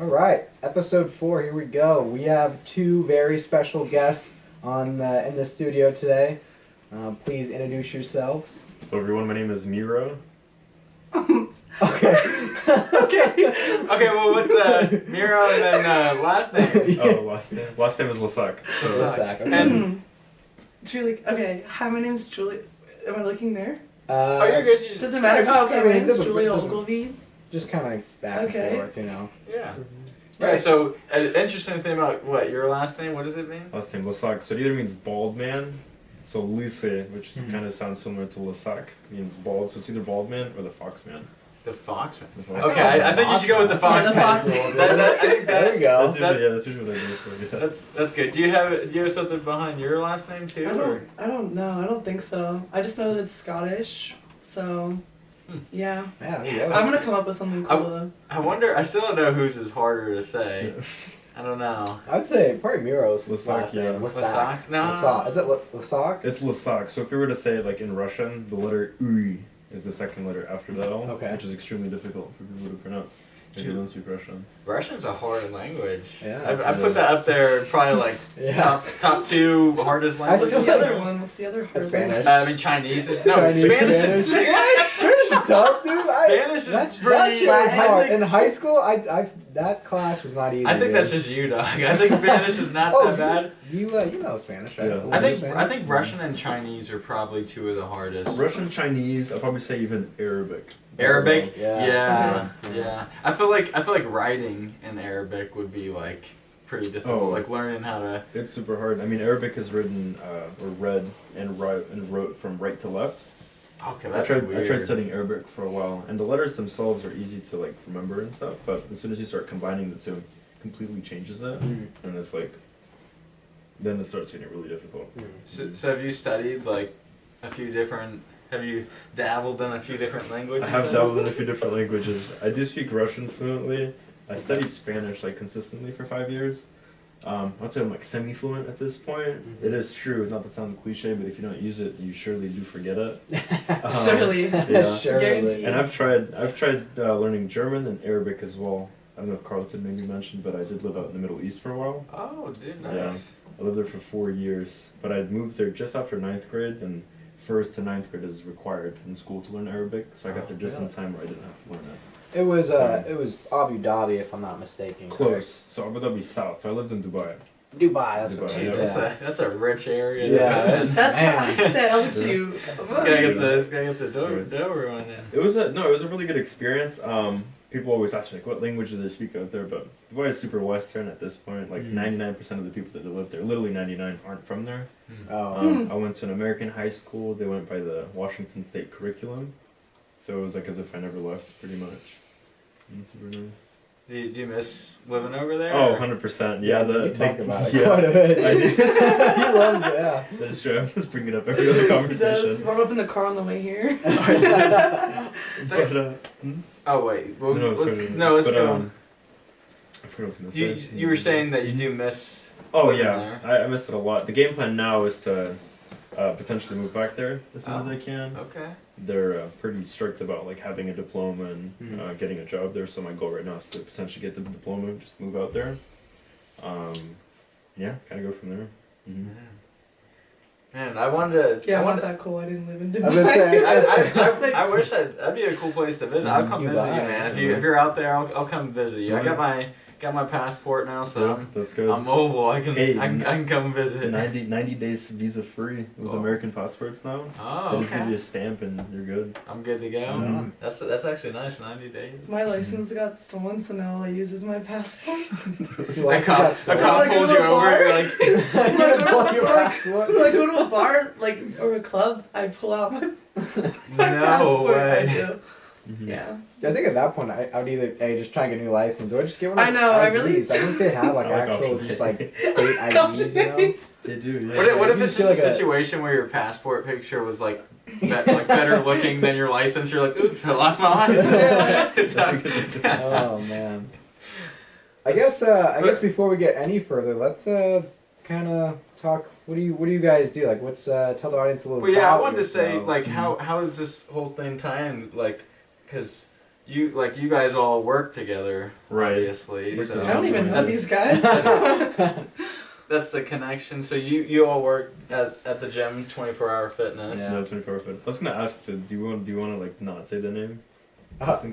All right, episode 4. Here we go. We have two very special guests on in the studio today. Please introduce yourselves. Hello everyone, my name is Miro. Okay. Okay. Well, what's Miro and then last name? Oh, last name is Lysak. So, Lysak, okay. And Julie. Okay. Hi, my name's Julie. Am I looking there? oh, you're good. You Does it matter? Yeah, Oh, okay. I My mean, name's doesn't- Julia doesn't- Ogilvie. Just kind of back Okay. and forth, you know. yeah. Right. Yeah. So, an interesting thing about what your last name? What does it mean? last name Lysak. So it either means bald man, so Lyse, which kind of sounds similar to Lysak, means bald. So it's either bald man or the fox man. The Foxman. The fox Okay, I think you should go with the Yeah, the Foxman. Fox. I think There we go. That's usually what I go for. Yeah. That's good. Do you have something behind your last name too? Or? I don't know. I don't think so. I just know that it's Scottish. So, yeah. Yeah, there you go. I'm gonna come up with something cool though. I wonder. I still don't know whose is harder to say. I don't know. I'd say probably Miro's Lysak, last name. yeah. Lysak? No. Lysak. Is it Lysak? It's Lysak. So if we were to say it like in Russian, the letter U is the second letter after that L, Okay. which is extremely difficult for people to pronounce if you don't speak Russian. Russian's a hard language. Yeah. I put that up there probably like Yeah. top 2 hardest I What's languages. feel the other one? What's the other hard That's one? Spanish. I mean Chinese is no Chinese, Spanish is Spanish. what? Spanish is tough, dude. Spanish is that pretty- shit was I hard. think- In high school, I that class was not easy. I think dude. that's just you, dog. I think Spanish is not Oh, that bad. You know Spanish, right? Yeah. The I word think Spanish? Russian and Chinese are probably 2 of the hardest. Russian, Chinese, I'll probably say even Arabic. Arabic, Yeah. yeah. I feel like writing in Arabic would be like pretty difficult. Oh. Like learning how to. It's super hard. I mean, Arabic is written or read and wrote from right to left. Okay, I that's tried weird. studying Arabic for a while, and the letters themselves are easy to like remember and stuff. But as soon as you start combining the two, it completely changes it, Mm. and it's like, then it starts getting really difficult. So have you studied like a few different? Have you dabbled in a few different I languages? have dabbled in a few different languages. I do speak Russian fluently. I studied Spanish like consistently for 5 years. I'd say I'm like semi-fluent at this point. Mhm. It is true, not to sound cliche, but if you don't use it, you surely do forget it. Surely. Yeah. Guaranteed. And I've tried learning German and Arabic as well. I don't know if Carlton maybe mentioned, but I did live out in the Middle East for a while. Oh, dude, Yeah. nice. I lived there for 4 years, but I'd moved there just after 9th grade, and 1st to 9th grade is required in school to learn Arabic, so I got there just in really? time where I didn't have to learn it. It was So- it was Abu Dhabi, if I'm not mistaken. Close. So Abu Dhabi South. So I lived in Dubai. correct? Dubai. That's what Dubai, it yeah. is. That's a rich area. Yeah, This That's Man. what I said. I was like to you. guy get the Right. Dover one in. It was a really good experience. People always ask me like, what language do they speak out there? But Dubai is super Western at this point. Like 99% of the people that live there, literally 99, aren't from there. Oh. I went to an American high school. They went by the Washington State curriculum, so it was like as if I never left, pretty much. And super nice. Do you miss living over there? Oh, or- 100%. Yeah, we talk about it yeah. quite a bit. I do. He loves it. Yeah. That is true. I just bring it up every other He does. conversation. Run up in the car on the way here. So- But, Oh wait. Well, no, let's sorry. let's But, go. I forgot what I was gonna You say. you were saying that you do miss. Oh living yeah, there. I missed it a lot. The game plan now is to potentially move back there as soon as Oh. I can. Okay. They're pretty strict about like having a diploma and Mhm. getting a job there. So my goal right now is to potentially get the diploma, and just move out there. Yeah, kind of go from there. Mm-hmm. Man, I wanted to. Yeah, I I'm not wanted. that cool. I didn't live in I was gonna Dubai. say, I wish that'd be a cool place to visit. I'll come visit you, Dubai, man. yeah. If you're out there, I'll come visit you. I Right. got my passport now, so Yeah, that's good. I'm mobile. I can Hey, I can come visit. 90 days visa free with Oh. American passports now. Oh, They just give you okay. a stamp and you're good. I'm good to go. Mhm. That's actually nice. 90 days. My license got stolen, so now all I use is my passport. A cop So pulls I go you to a over. bar. You're like, When I go to a bar, like, or a club, I pull out my no passport. I way. do. Mhm. Yeah. I think at that point I would either just try and get a new license or just get one of I know, I really IDs. I think they have like I like actual option just A. like state IDs, you know? They do, yeah. What if You it's feel just a like a- situation where your passport picture was like better looking than your license? You're like, oops, I lost my license. Oh man. I guess before we get any further, let's kind of talk. What do you guys do? Like, what's tell the audience a little. Well, yeah, I about wanted to say yourself. like how is this whole thing tying? Like, because you guys all work together, Right. obviously. We're So I don't even know that's- these guys. That's the connection. So you all work at the gym, 24-hour fitness. Yeah. No, 24 hour. I was gonna ask, do you want to like not say the name?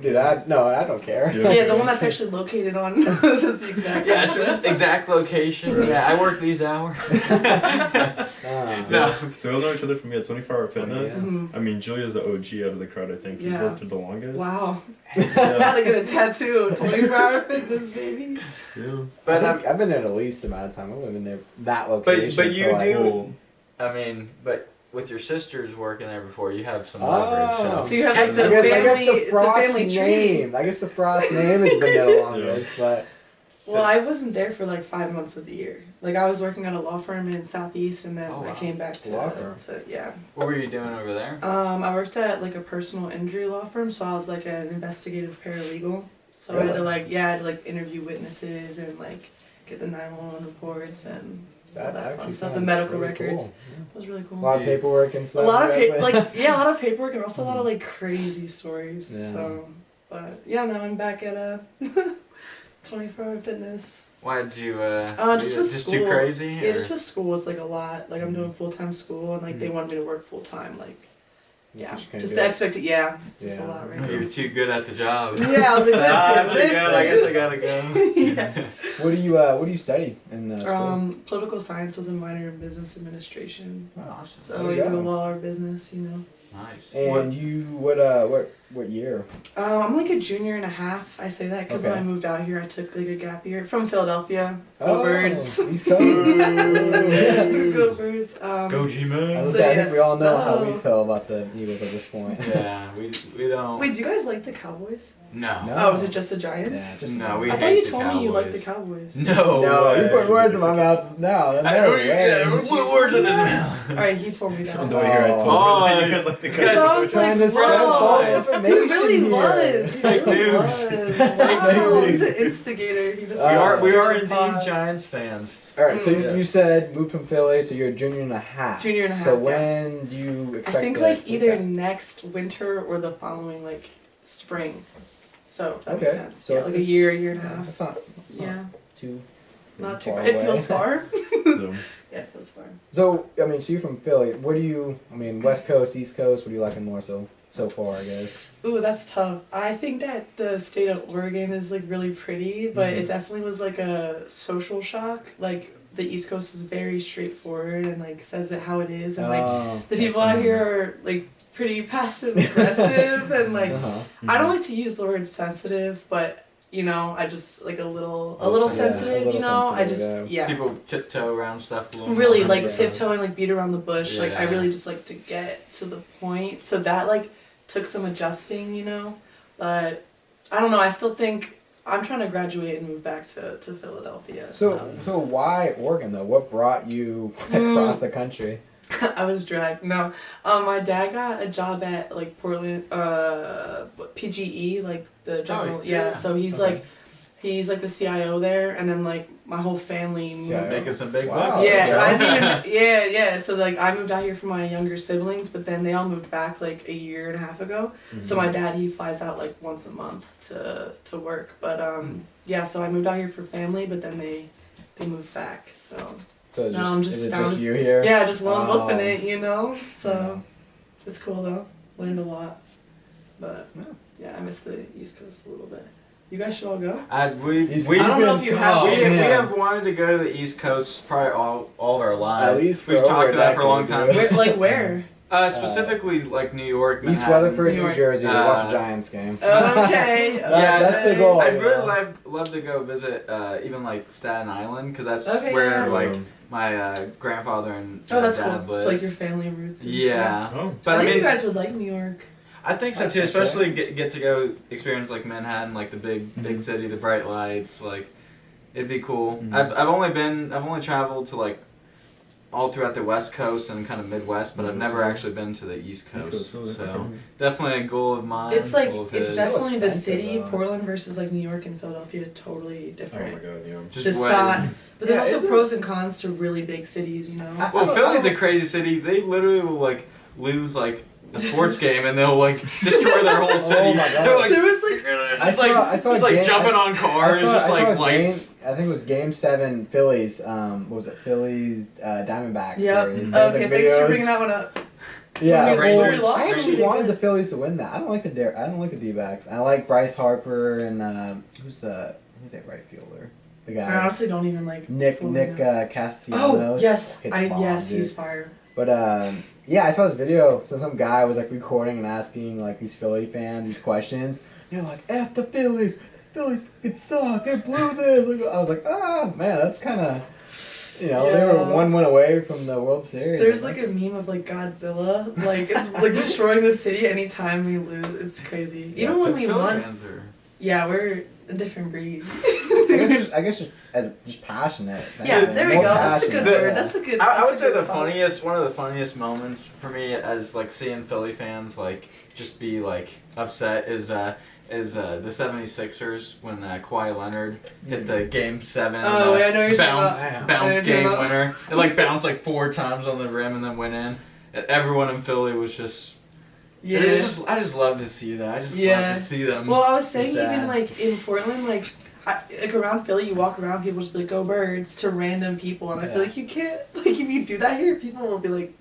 Dude, I don't care. Yeah. Yeah, the one that's actually located on. This is the exact. Yeah, it's address. just exact location. Right. Yeah, I work these hours. No. So we'll know each other from 24 hour fitness. Yeah. Mhm. I mean, Julia's the OG out of the crowd. I think he's Yeah. worked for the longest. Wow. Yeah. Gotta get a tattoo. 24-hour fitness, baby. Yeah. But I've been there the least amount of time. I've only been there that location. but you for like, do. I mean, but with your sisters working there before, you have some Oh. leverage. So you have like the I guess family, the Frost family tree. name. I guess the Frost name has been there the longest, but Well, I wasn't there for like 5 months of the year. Like I was working at a law firm in Southeast, and then Oh, I wow. came back to Law firm. yeah. What were you doing over there? I worked at like a personal injury law firm, so I was like an investigative paralegal. So I had to Really? I had to like interview witnesses and like get the 911 reports and all that fun actually stuff. The sounds medical really records. cool. It was really A cool. lot of paperwork and A stuff. lot of you guys a lot of paperwork and also a lot of like crazy stories. Yeah. So, but yeah, now I'm back at 24-hour fitness. Why did you? Just with just school. too crazy. Yeah, or- just with school, it's like a lot. Like I'm doing full-time school, and like they Mhm. wanted me to work full-time. Like, yeah, Just kinda just do the it. expectation. Yeah, just Yeah. a lot right You're now. too good at the job. Yeah, I was like, Ah, listen, too good. I guess I gotta go. Yeah. What do you study in school? Political science with a minor in business administration. Oh, So there you either go. law or business, you know. Nice. And you what year? I'm like a junior and a half. I say that because when Okay. I moved out here, I took like a gap year from Philadelphia. Go Birds. East Coast. Go Birds. Go G I Man. was So, gonna say, I yeah. think we all know how we Oh. feel about the Eagles at this point. Yeah, we don't. Wait, do you guys like the Cowboys? No. No. Oh, is it just the Giants? Yeah, just No, we I thought hate you the told me you liked the Cowboys. Cowboys. No. No, you way. put words in my mouth. No, no way. Put words in his mouth. Alright, he told me that. Oh, no, I hear I told Oh, her that you guys like the this Cowboys. guy's I was Trying like, to spread bro, false he information really here. was. He Fake really news. was. Fake Wow, news. he's an instigator. He just We We are started a indeed pod. Giants fans. All right, so Yes. you said moved from Philly, so you're a junior and a half. Junior and a So half, yeah. when do you expect? I think to like move either back? next winter or the following like spring. So that Okay, makes sense. so Yeah, like a it's- year and a Yeah, half. It's not Yeah, too. not too far far. It away. feels far. So, Yeah, it feels far. So I mean, so you're from Philly. What do you? I mean, West Coast, East Coast. What do you liking more so far? I guess. Ooh, that's tough. I think that the state of Oregon is like really pretty, but Mhm. it definitely was like a social shock. Like the East Coast is very straightforward and like says it how it is, and like Oh, the people out here are like pretty passive aggressive and like I don't like to use the word sensitive, but you know I just like a little sensitive. little You know, I sensitive, just yeah. People tiptoe around stuff a little Really more. like Yeah. tiptoeing, like beat around the bush. Like I Yeah. really just like to get to the point. So that like took some adjusting, you know. But I don't know. I still think I'm trying to graduate and move back to Philadelphia. So why Oregon though? What brought you across the country? I was dragged. No, my dad got a job at like Portland, PGE, like the general. Oh, yeah. yeah. So he's Okay. he's like the CIO there, and then like my whole family moved. CIO. Making some big Wow. bucks. Yeah, I mean. mean, yeah. So like, I moved out here for my younger siblings, but then they all moved back like a year and a half ago. So my dad, he flies out like once a month to work. But yeah. So I moved out here for family, but then they moved back. So So it's No, just, I'm just- is it I'm just just- you here? yeah, just lone Oh. wolfing it, you know. So it's cool though. Learned a lot, but Yeah. yeah, I miss the East Coast a little bit. You guys should all go. We I don't know if you have. we man. have wanted to go to the East Coast probably all of our lives. least for We've over talked a about it for a long decade, time. dude. Where, like where? Specifically like New York, East Manhattan. Weatherford, New New York. Jersey, to watch a Uh, Giants game. Okay. Yeah, that's the goal. I'd you really know? love to go visit even like Staten Island because that's Okay, where yeah. like my grandfather and Oh, that's dad cool. lived. It's like your family roots. And stuff. Yeah, Oh. but I I think mean, you guys would like New York. I think so I too. think so. Especially get to go experience like Manhattan, like the big Mhm. city, the bright lights. Like, it'd be cool. Mhm. I've only traveled to like all throughout the West Coast and kind of Midwest, but I've never actually been to the East Coast. Coast, really? So definitely a goal of mine. It's like goal of it's his. definitely the expensive, city, though. Portland versus like New York and Philadelphia, totally Oh different. my god, yeah. Just The way- size, but there's Yeah, also isn't- pros and cons to really big cities, you know. Well, I Philly's a don't- crazy city. They literally will like lose like a sports game and they'll like destroy their whole city. my God. They're like, There was like I saw just a like game- jumping on cars, just I saw like a lights. Game, I think it was Game 7 Phillies. What was it? Phillies Diamondbacks Yep. series. There was, Okay, like, thanks for videos. bringing that one up. Yeah, We Rangers- lost. I actually Rangers- wanted the Phillies to win that. I don't like the D-backs. I like Bryce Harper and who's that right fielder? The I guy honestly don't even like. Nick fully know. Castellanos. Oh yes, Hits bombs, yes, dude. he's fire. But yeah, I saw this video. So some guy was like recording and asking like these Philly fans these questions. They're like, "F the Phillies, Phillies, it sucked. They blew this." Like, I was like, "Ah, man, that's kind of." You know, they were Yeah. 1 win away from the World Series. There's like a meme of like Godzilla, like like destroying the city anytime we lose. It's crazy. Even when we Philly won, fans are- Yeah, we're a different breed. I guess just passionate. Yeah, there we More go. That's a passionate, good word. yeah. That's a good. I that's would a say good the thought. one of the funniest moments for me as like seeing Philly fans like just be like upset is the 76ers when Kawhi Leonard hit the Game 7 Oh, yeah, I know what you're bounce talking about. bounce I know game what you're winner. It like bounced like 4 times on the rim and then went in. And everyone in Philly was just Yeah. it was just I just love to see that. I just Yeah. love to see them. Well, I was be saying sad. even like in Portland, like around Philly, you walk around, people just be like, "Go Birds" to random people, and I feel Yeah. like you can't like if you do that here, people will be like,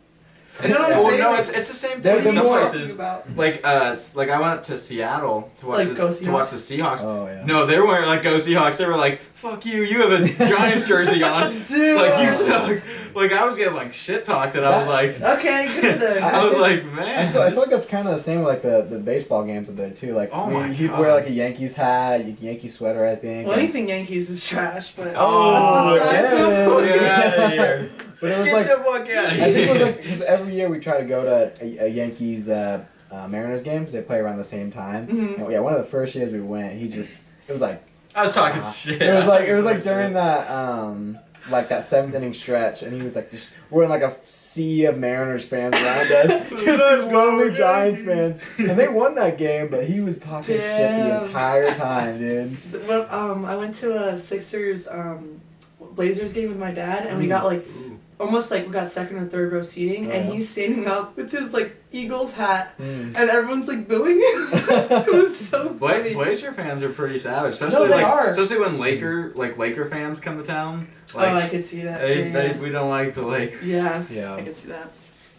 It's You know the what same- I'm well, saying? no, Like, it's the same they're thing the in some more- places. Like I went up to Seattle to watch Like, go to watch the Seahawks? Seahawks. Oh yeah. No, they weren't like go Seahawks. They were like, "Fuck you! You have a Giants jersey on. Dude. Like you suck." Like I was getting like shit talked, and I was like, "Okay, good for them." I was think- like, I man. feel this- like that's kind of the same with like the baseball games up there too. Like, Oh my you'd God. wear like a Yankees hat, Yankee sweater, I think. Well, and- anything Yankees is trash, but Oh, that's get besides the point. out of here! But it was Get like the fuck out of I think it was here! like 'cause every year we try to go to a Yankees Mariners game because they play around the same time. Mhm. And, yeah, one of the first years we went, it was like I was talking shit. it was like shit. during that like that 7th inning stretch, and he was like just we're in like a sea of Mariners fans around us, just Let's these go, lonely Giants Yankees. fans, and they won that game, but he was talking shit the Damn. entire time, dude. Well, I went to a Sixers Blazers game with my dad, and we got like Ooh. almost like we got second or third row seating, Oh, and yeah. he's standing up with his like Eagles hat, Mm. and everyone's like booing him. It was so funny. Blazer fans are pretty savage, especially they like are. especially when Laker fans come to town. Oh, I Like could see that. we don't like the Lakers. Yeah, Yeah. I could see that.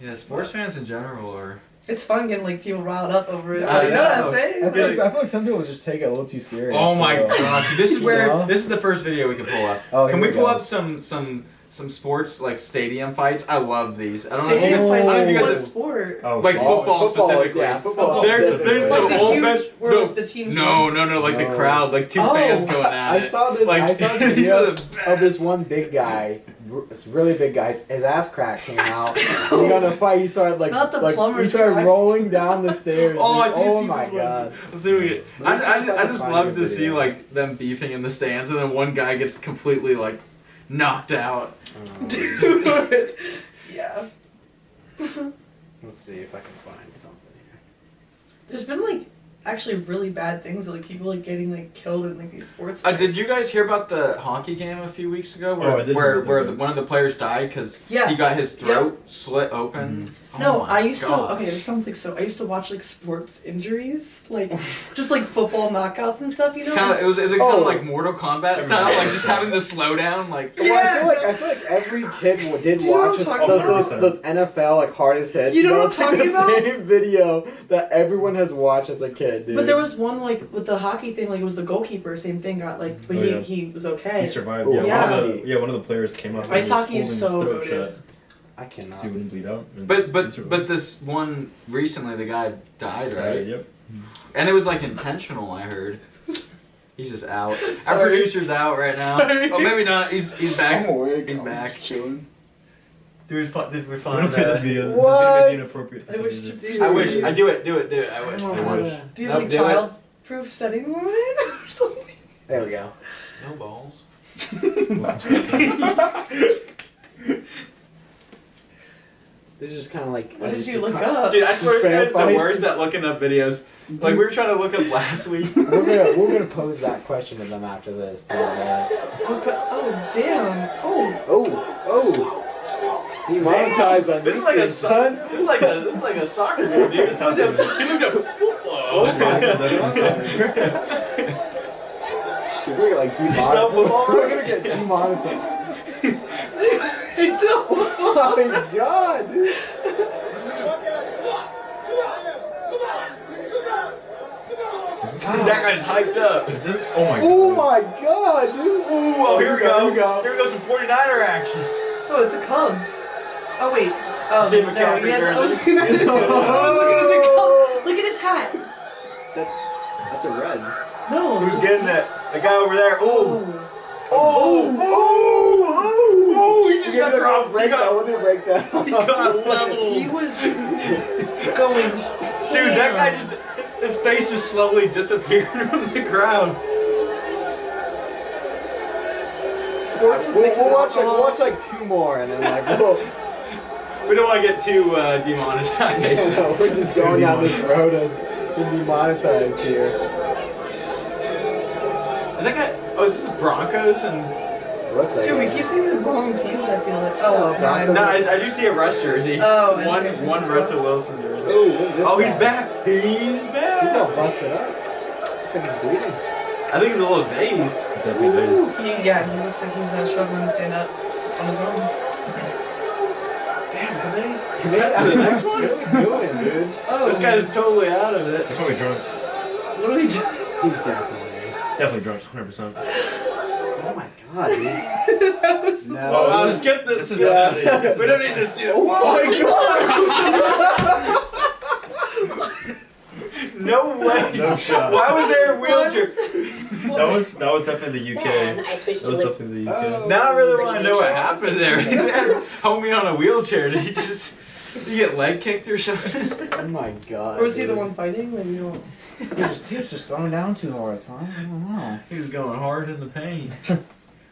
Yeah, sports fans in general are. It's fun getting like people riled up over it. I Like, know. what I'm I saying? feel like some people just take it a little too serious. Oh my so- gosh! This is where You know? this is the first video we can pull up. Oh, Can here we pull go. up some sports like stadium fights? I love these. I don't know. Stadium If you, I fights, don't know if you what guys have, sport? Oh, like shit. football specifically. Yeah, football. There's specifically. so like the old huge, men- where no, like the teams. no, like the No. crowd, like two Oh. fans going at I it. saw this. Like, I saw this these are video the of this best. one big guy. It's really big guy. His ass crack came out. He got in a fight. He started like Not the he plumber's started crack. rolling down the stairs. Oh, I dude. did Oh see my this one. god. Let's see what we get. Let me see if I I can just find love a to see video. like them beefing in the stands, and then one guy gets completely like knocked out. Dude. Yeah. Let's see if I can find something here. There's been like actually really bad things, like people like getting like killed in like these sports. Did you guys hear about the hockey game a few weeks ago Oh, I did hear where about that, yeah. one of the players died because Yeah. he got his throat slit open? Oh No, my I used gosh. to. Okay, this sounds like so. I used to watch like sports injuries, like just like football knockouts and stuff. You know. Kind of, is it kind Oh. of like Mortal Kombat style, like just having the slowdown, like Well, I feel like every kid did Do you know what watch I'm those, talking about? those NFL like hardest hits. You know what I'm It's like talking the about? same video that everyone has watched as a kid, dude. But there was one like with the hockey thing, like it was the goalkeeper. Same thing. Got like, but Oh, yeah. he was okay. He survived. Oh, Yeah, yeah. One of the players came up. Ice and was hockey is holding so his throat goated. shut I cannot. so he wouldn't bleed out. and But he survived. but this one recently, the guy died, right? Yep. And it was like intentional. I heard. He's just out. Our Sorry. producer's out right now. Sorry. Oh, maybe not. He's back. awake. He's back. chilling. Did we Don't find play this video. This What? is gonna be inappropriate. For I some wish reason. to do I wish. it. I do it. I wish. Oh, I wish. Do you Nope, like do it. child-proof settings on it or something? There we go. No balls. This is just kind of like. What did you look up? Dude, I swear this Fair guy's the fights. worst at looking up videos. Like we were trying to look up last week. We're gonna pose that question to them after this. Dude. Oh damn! Oh, Oh. Demonetized on This is like a YouTube, son. This is like a soccer game, dude. This is he looked up football. Oh my god, that's Dude, we're like you spell football We're right? gonna get demonetized. It's a Oh my god, dude. That guy's hyped up. Is it? Oh my god. Oh my god, dude. Ooh, oh, here we go. Here we go. Here we go, some 49er action. Oh, it's a Cubs. Oh wait. Oh Save no, McCaffrey he has. I was jersey. looking at his. I was looking at the Cubs. Look at his hat. That's a Reds. No. Who's just- getting that? The guy over there. Ooh. Oh. Oh, he just got dropped. He got, We'll do a breakdown. he got leveled. He was going. Dude, that guy just, his face just slowly disappeared from the crowd. Sports would We'll mix it up. watch like two more and then like We don't want to get too demonetized. we're just going down this road of being demonetized here. Is that guy? Oh, is this Broncos and? It looks like Dude, we it. keep saying the wrong teams. I feel like. Oh, Broncos. No, I do see a Russ jersey. Oh, and one San one Francisco. Russell Wilson jersey. Oh, look at this Oh, guy. he's back. He's back. He's all busted up. Looks like he's bleeding. I think he's a little dazed. Definitely dazed. He looks like he's struggling to stand up on his own. Damn, can they? Can they cut to the next one? What are we doing, dude? Oh, This guy's totally out of it. That's probably drunk. What are we doing? He's definitely. Definitely drunk, 100%. Oh my god, dude. That was No. Oh, skip this. This is Yeah. definitely. We don't need to see it. Oh my god! No way. No shot. Why was there a wheelchair? That was definitely the UK. And I That switched was to like definitely the UK. Oh. Now I really want to know what happened there. He had homie on a wheelchair. Did he just did he get leg kicked or something? Oh my god. Or was he the dude. one fighting? Like, you don't. He was just throwing down too hard, son. I don't know. He was going hard in the paint.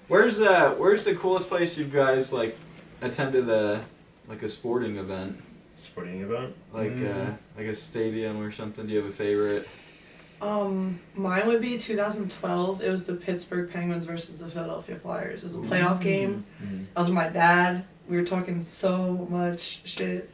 Where's the coolest place you guys like attended a sporting event? Sporting event? Like a stadium or something? Do you have a favorite? Mine would be 2012. It was the Pittsburgh Penguins versus the Philadelphia Flyers. It was a playoff game. Mm-hmm. I was with my dad. We were talking so much shit.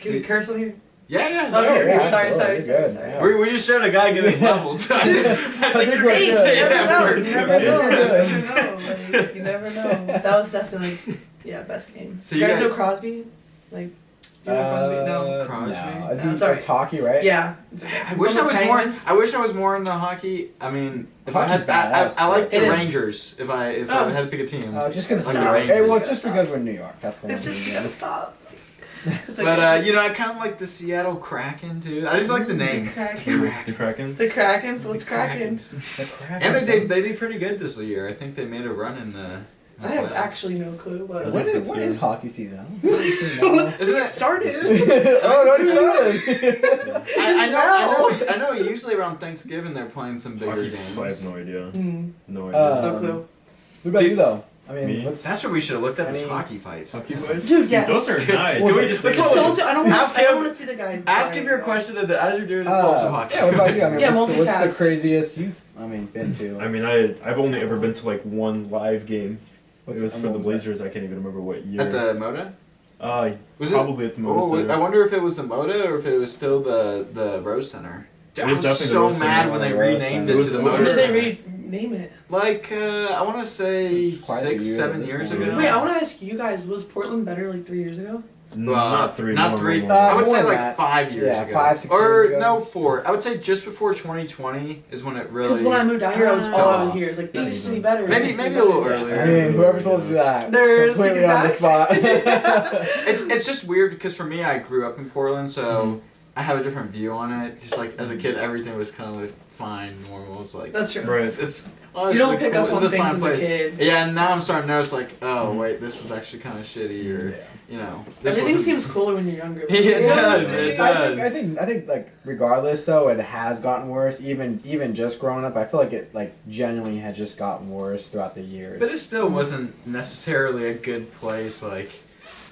Can we curse on here? Yeah. Oh, Yeah, okay, yeah, sorry. absolutely, good, yeah. We just showed a guy getting leveled. I think you're we're gonna good. say You that never word. know. You never know. You never know. Like, you never know. That was definitely, best game. So you you guys got- know Crosby? Like, do you know Crosby? No. Crosby? No. No, it's alright. It's hockey, right? Yeah. I wish I was more into hockey. I mean, if I Hockey's had, badass, I like it the is. Rangers. If I Oh. had to pick a team. Just because it's Like New the York. Rangers. Well, it's just because we're in New York. That's the It's one just, thing. you gotta stop. It's But okay. I kind of like the Seattle Kraken too. I just like the name. The Krakens. The Krakens? The Krakens. What's cracking? The crap And is- they did pretty good this year. I think they made a run in the. I have actually no clue, but What That's is, what good is too. hockey season? I don't know. Isn't it? started. Oh, no, it's not. I know. Usually around Thanksgiving they're playing some bigger Hockey, games. I have no idea. Mm, No idea. no clue. What about you, though? I mean, Me? what's... That's what we should have looked up as Any- hockey fights. Hockey fights? Dude, yes. Those are nice. Well, Can we they- just they- leave Just it? don't do, I don't Ask want him- to see the guy. Ask him your question as you're doing the pulse of hockey. Yeah, what about you? I mean, Yeah, what's the multitask. craziest you've, been to? I mean, I've only ever been to like one live game. What's- It was for what the was Blazers. I can't even remember what year. At the Moda? Was it? Probably at the Moda Oh, Center. I wonder if it was the Moda or if it was still the Rose Center. It I was was definitely the so Rose mad Center. when they Rose renamed Center. it It to the was- Moda When did they Center. rename it? Like, I want to say Quite a 6, year 7 at this years point. ago. Wait, I want to ask you guys, was Portland better like 3 years ago? Not three. Not more, 3. more. I would more say than like that. 5 years Yeah, ago. 5, 6 or years ago. no, 4. I would say just before 2020 is when it really. Because when I moved out here, I was fell all I would off. hear is like, Not it used to be even. better. it Maybe- used to be maybe a little better. earlier. I mean, whoever told you that, There's completely the on the facts. spot. It's just weird because for me, I grew up in Portland, so Mm-hmm. I have a different view on it. Just like as a kid, everything was kind of like fine, normal. It's like That's true. Right. it's You don't pick up on it's things fine as place. a kid. Yeah, and now I'm starting to notice like, oh wait, this was actually kind of shitty, or you know, this Everything wasn't- seems cooler when you're younger. Yeah, it Well, does. see, It I does. think like regardless though, it has gotten worse. Even just growing up, I feel like it like genuinely had just gotten worse throughout the years. But it still wasn't necessarily a good place. Like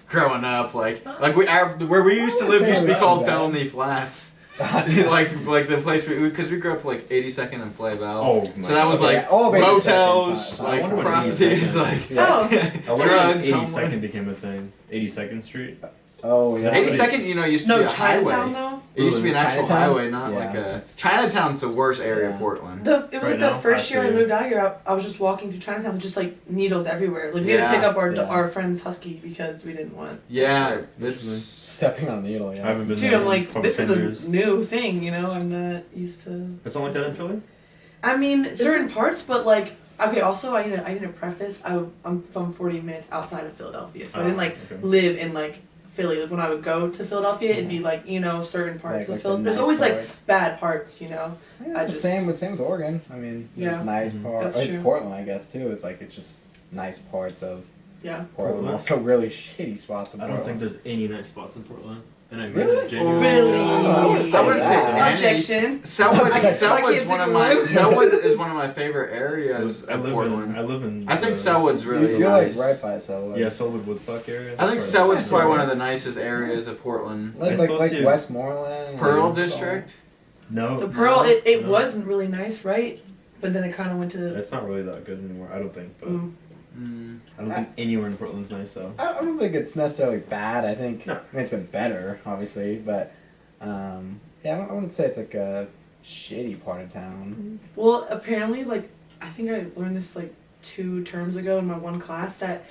growing up, like where we used to live used to be called Felony Flats. like the place because we grew up like 82nd and Flaybell. Oh, my so that was God. like Yeah, all based in motels, seconds. I like wonder what prostitutes, 82nd like Yeah. Oh, I wonder drugs, if homeless. 82nd became a thing. 82nd Street. Oh yeah. 82nd, used to be No, a Chinatown highway. though. It used to be an actual Chinatown? highway, not Yeah, like a. that's- Chinatown's the worst area of Yeah. Portland. It was Right like now? the first year I Actually. moved out here. I was just walking through Chinatown, just like needles everywhere. Like we had to pick Yeah. up Yeah. our friend's husky because we didn't want. Yeah, Literally. it's. Stepping on a needle. Yeah. I haven't been Dude, there I'm in like, probably this 10 is a years. new thing, I'm not used to. It's not like that in Philly? I mean, certain parts, but like, okay. Also, I need to preface. I'm from 40 minutes outside of Philadelphia, so I didn't like okay. live in like Philly. Like when I would go to Philadelphia, it'd be like certain parts of Philly. There's always like bad parts, Yeah, I it's just- the same with Oregon. I mean, there's Yeah. nice Mhm. parts. That's Like true. Portland, I guess too. It's like it's just nice parts of Yeah. Portland. Portland. Also, really shitty spots of I Portland. don't think there's any nice spots in Portland. And I mean Really? it genuinely. Really? I wouldn't say I wouldn't say that. that. Objection. Selwood, I can't Selwood's think one of of my one. Selwood is one of my favorite areas I of live Portland. in. I think Selwood's really You're nice. like right by Selwood. Yeah, Selwood Woodstock area. I think That's Selwood's right. probably one of the nicest areas of Portland. Like I like, still like see- Westmoreland. Pearl like, District. No. The Pearl, it no. wasn't really nice, right? But then it kind of went to. It's not really that good anymore. I don't think. But Mm. I don't think anywhere in Portland's nice though. I don't think it's necessarily bad. I think No. I mean, it's been better, obviously, but yeah, I wouldn't say it's like a shitty part of town. Well, apparently, like, I think I learned this like 2 terms ago in my one class that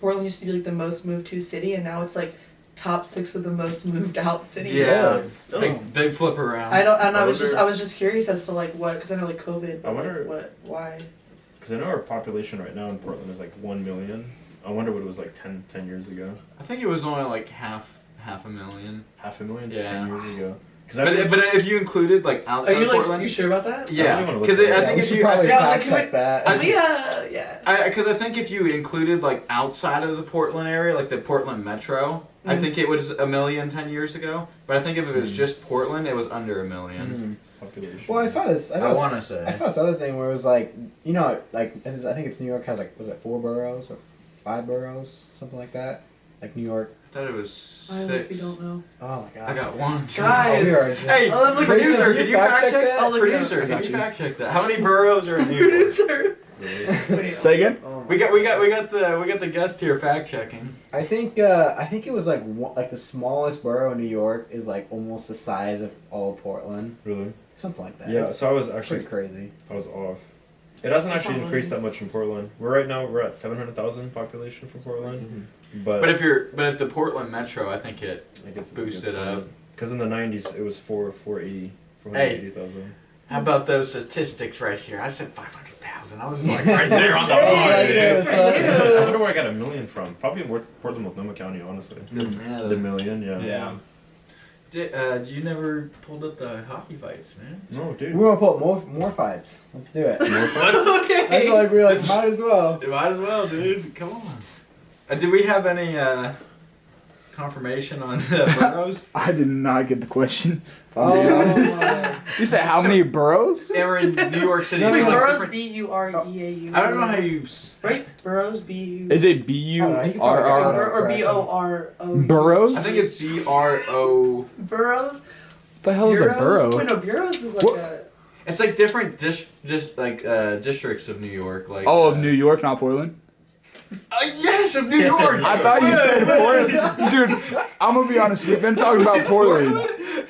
Portland used to be like the most moved to city, and now it's like top 6 of the most moved out cities. Yeah. Oh. Big flip around. I don't, and I I was wonder- just curious as to like what, because I know like COVID, but I wonder- like why? Because I know our population right now in Portland is like 1 million. I wonder what it was like 10 years ago. I think it was only like half a million. 500,000 Yeah. 10 years ago. Cause But if you included like Are outside you like, Portland, you sure about that? I yeah, really wanna look because at I it. think we if should you, probably Yeah, I was fact like, can check that. Yeah. because I think if you included like outside of the Portland area, like the Portland metro, I Mm. think it was 1 million 10 years ago. But I think if it was Mm. just Portland, it was under 1 million. population. Well, I saw this. I want to say. I saw this other thing where it was like, like I think it's New York has like, was it 4 boroughs or 5 boroughs, something like that? Like New York. I thought it was I 6. you don't know. Oh my god. I got 1. Guys. we are just- Hey, Oh, look, producer, Jason, can you fact check that? I'll look it up. Producer, I can got you you. fact check that? How many boroughs are in New York? Producer. Really? Wait. Say again? Oh my We got the guest here fact checking. I think it was like the smallest borough in New York is like almost the size of all of Portland, Really? something like that. Yeah. So I was actually Pretty crazy. I was off. It hasn't That's actually not increased really- that much in Portland. We're at 700,000 population for Portland, but But if the Portland metro, I think it I guess it's boosted up. Because in the 90s it was 480, Hey. 480,000. How about those statistics right here? I said 500,000. I was like right there on the Yeah, line. yeah, dude. I wonder where I got 1 million from. Probably Portland Multnomah County, honestly. Yeah, The million, yeah. Yeah. You never pulled up the hockey fights, man. No, dude. We want to put more fights. Let's do it. I Okay. feel like we're like might as well. Might as well, dude. Come on. Did we have any confirmation on the boroughs? I did not get the question. Oh, You said how many boroughs? And we're in New York City. No, so Wait, no, like Burroughs, different- B-U-R-E-A-U. I don't know how you. Right? Burroughs, B-U... Is it I don't know, you can B-U-R-R? probably- Or B-O-R-O... Boroughs? I think it's BRO. Burroughs? What the hell is a Bureaus? borough? Wait, no, Bureaus is like What? a... It's like different districts of New York. Like Oh, of New York, not Portland? Yes, of New York. I thought you said Portland. Dude, I'm gonna be honest, we've been talking about Portland.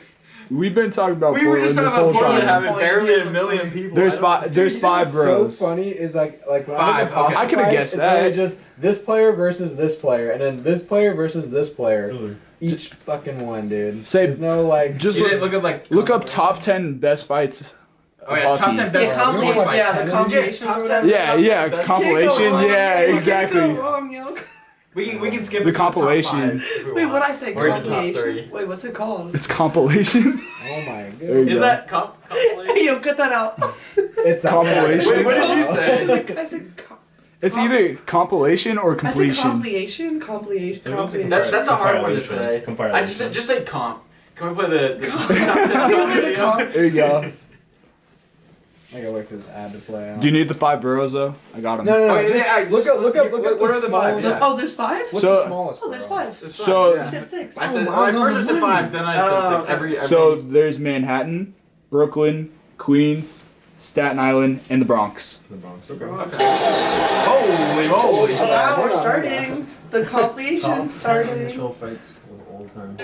We've been talking about We were just Portland this talking whole about Portland time. having Point, barely he has a a million point. people. There's I don't- five. There's You know five what's boroughs. So funny is like when Five, I look at okay. hockey I coulda fights, guessed it's literally that. just this player versus this player, and then this player versus this player. Really? Each fucking one, dude. Say- There's no like. Just You didn't look up like. look up top 10 best fights. Oh yeah, top hockey. 10 best Yeah, compilation- sports fights. yeah, the Yes, combinations top or 10. whatever. Yeah, yeah, Best- compilation. Can't go Yeah, wrong. exactly. Can't go wrong, yo. We can skip The it to top compilation. five if we Wait, want. what I say? Or the top Compilation? three. Wait, what's it called? It's compilation. Oh my There god. you Is go. that Hey, compilation? yo, cut that out. It's a Compilation. Wait, what did you say? I said... It's either compilation or I said completion. compilation. Compilation. So it was like Compilation. That's a hard one to compilation. say. Compilation. I just say comp. Can we play the top 10 Give me the video? comp. There you go. I gotta wait for this ad to play out. Do you need the 5 boroughs though? I got them. No, no, no. Okay, just yeah, look just- up what the are the five? smallest- Yeah. Oh, there's 5? What's So- the smallest? Oh, there's borough? 5. It's fine, So- yeah. You said 6. I said, Oh, well, at wow, first I said wow. 5, then I said Oh, 6. okay. Every So there's Manhattan, Brooklyn, Queens, Staten Island, and the Bronx. The Bronx. Okay. holy moly! Wow, we're Hold on, starting. The completion starting. fights of all the time.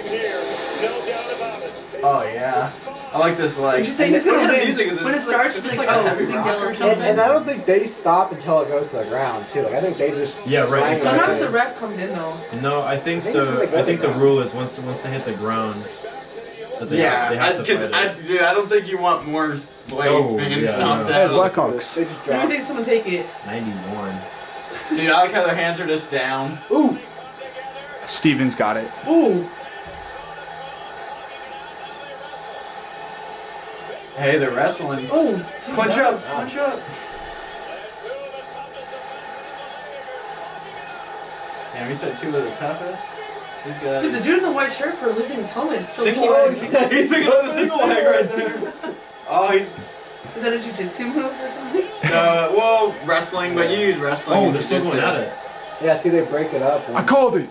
Oh yeah. I like this like. You should say who's what gonna kind of win. music is this? When it Is starts, this it's like like, a oh, heavy we think rock yellow or or something? And I don't think they stop until it goes to the ground too. Like I think they just Yeah, right, slang Sometimes it. the ref comes in though. No, I think I think it's when they go I think to the the rule is once they hit the ground. That they have Yeah, to because fight it. dude, I don't think you want more blades Oh, being yeah, stomped no. Hey, out. Blackhawks. They just Who do you drop. think someone take it? 91. Dude, I like how their hands are just down. Ooh. Steven's got it. Ooh. Hey, they're wrestling. Oh. Clinch up, clinch up. Damn, he said two of the toughest. These guys. Dude, the dude in the white shirt for losing his helmet is still Single keeping leg. He's taking on the single leg right there. Oh, he's Is that a jiu-jitsu move or something? well wrestling, but you use wrestling. Oh, and they're still jiu-jitsu. going at it. Yeah, see, they break it up. I called it.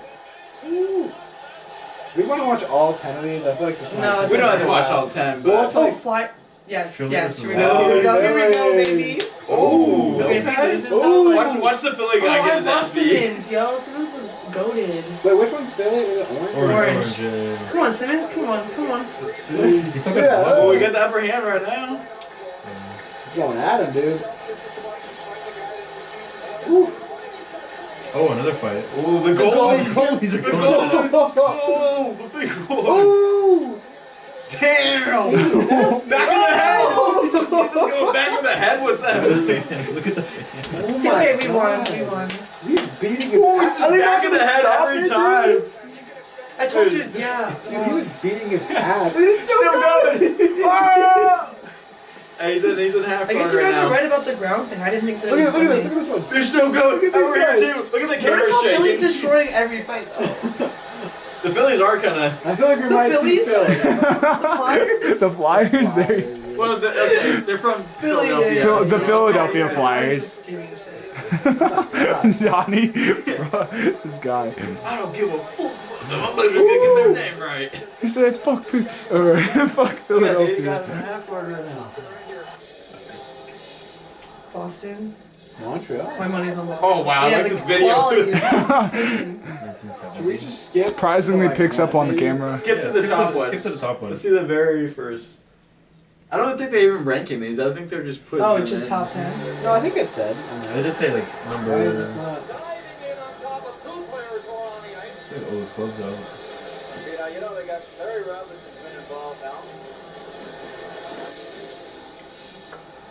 We want to watch all 10 of these. I feel like this. No, might it's We don't have to okay. watch all 10, We'll but watch Oh, fly. Yes, Philly yes. Here we versus go. Here we go. Philly. Here we go, baby. oh, Okay, if he loses, Ooh. though, like, watch the Philly oh, guy I get his love ass beat. Simmons, yo. Simmons was goated. Wait, which one's Philly? Is it orange? Orange. yeah. Come on, Simmons. Come on, come on. Let's see. He still got Yeah. the blood. Oh, we got the upper hand right now. He's going at him, dude. Oh, another fight. Oh, the goalies. Goalies are The going goalies. Oh, the big ones. Ooh! Damn! Back of the head! He's just going back of the head with them. Look at the fan. Oh my Okay, we won. God. We won. He's beating his ass. He's back of the head every time. I told you, yeah. Dude, he was beating his ass. Still going. Oh! Hey, he's in half I guess guard you right guys now. are right about the ground thing. I didn't think that. Look at was this. coming. Look at this one. They're still going. Look at these Over here guys. too. Look at the camera Notice how Philly's shaking. destroying every fight though. The Phillies are kind of. I feel like we might see Phillies? Philly. The Flyers, they Well, okay, they're from Philly, Philadelphia. yeah. the Philadelphia Flyers. Just kidding, shit. Johnny, bro, this guy. I don't give a fuck. I'm not even gonna get their name right. He said, "Fuck Pittsburgh, or fuck Yeah, dude, he got Philadelphia." him in half guard right now. Boston. Montreal. My money's on Boston. Oh, wow, Damn, look the at this video. quality is insane. Should we just skip? Surprisingly to, like, picks up on the maybe- camera. Skip to the top one. Skip to the top one. Let's see the very first. I don't think they're even ranking these. I think they're just putting. Oh, them it's just in. top 10. No, I think it said. They did say like Why is this number. not? Oh, his gloves out.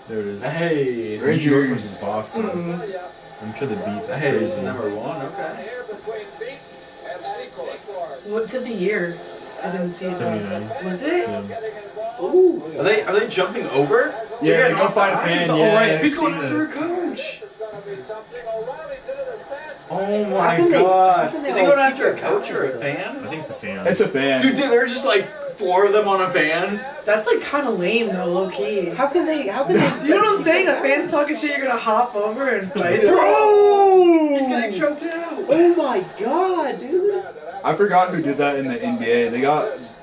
There it is. Hey. New York versus Boston. Mm-mm. I'm sure the beef is Hey, this is crazy. number one. Okay. What's of the year? I didn't see that. 79. Was it? Yeah. Ooh. Are they jumping over? Yeah, They're they're gonna fight a fan. Oh, Yeah, right. I've He's going seen after a this. coach. Oh How my can they- god. how can they Is he all going keep after a their coach or a confidence fan? I think it's a fan. It's a fan. Dude, they're just like four of them on a fan. That's like kind of lame though, low key. How can they? How can they? You know what I'm saying? The fans talking shit, you're gonna hop over and fight. Bro! He's getting choked out. Oh my god, dude! I forgot who did that in the NBA.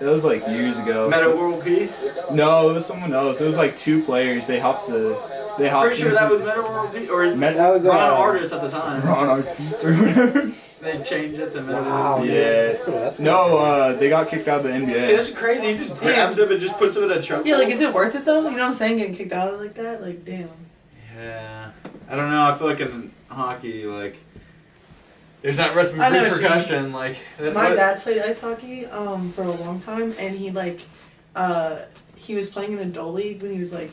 It was like years ago. Meta World Peace. No, it was someone else. It was like two players. They hopped. Pretty sure that was Meta World Peace, or is Met- That was Ron Artist at the time. Ron Artest or whatever. They changed it to Meta Wow. World Peace. Yeah. dude. That's No, they got kicked out of the Okay, NBA. this is crazy. He just grabs him and just puts him in a choke. Yeah, like is it worth it though? You know what I'm saying? Getting kicked out like that? Like damn. Yeah. I don't know. I feel like in hockey, like there's not I know what you repercussion. Like My dad played ice hockey for a long time, and he was playing in a adult league when he was like,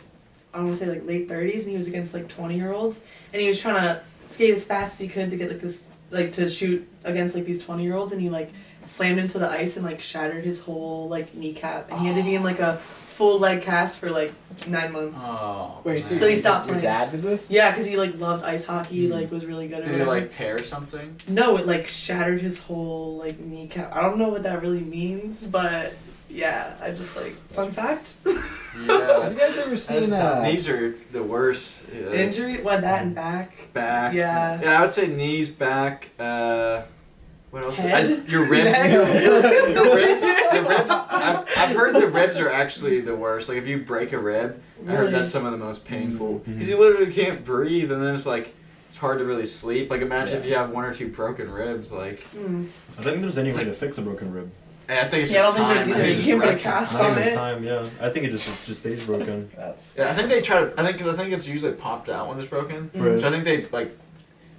I want to say like late 30s, and he was against like 20-year-olds, and he was trying to skate as fast as he could to get like this to shoot against like these 20-year-olds, and he like slammed into the ice and like shattered his whole like kneecap, and he had to be in like a full leg cast for like 9 months. Oh. Wait, man. So he stopped Your playing. dad did this? Yeah, because he like loved ice hockey, like was really good at Did it. he like tear something? No, it like shattered his whole like kneecap. I don't know what that really means, but yeah, I just like fun fact. Yeah. Have you guys ever seen Knees are the worst. Injury? What, that and back? Back. Yeah. Yeah, I would say knees, back. What else? Head? Your ribs. Neck? Your ribs. The ribs. I've heard the ribs are actually the worst. Like if you break a rib, I heard Really? that's some of the most painful because you literally can't breathe, and then it's like it's hard to really sleep. Like imagine if you have one or two broken ribs. Like I don't think there's any way to fix a broken rib. I think it's Yeah, I just don't think time. there's either. I think You it's can't put a resting cast time. on it. Time, yeah. I think it just stays broken. That's Yeah, I think they try to. I think it's usually popped out when it's broken. Right. So I think they like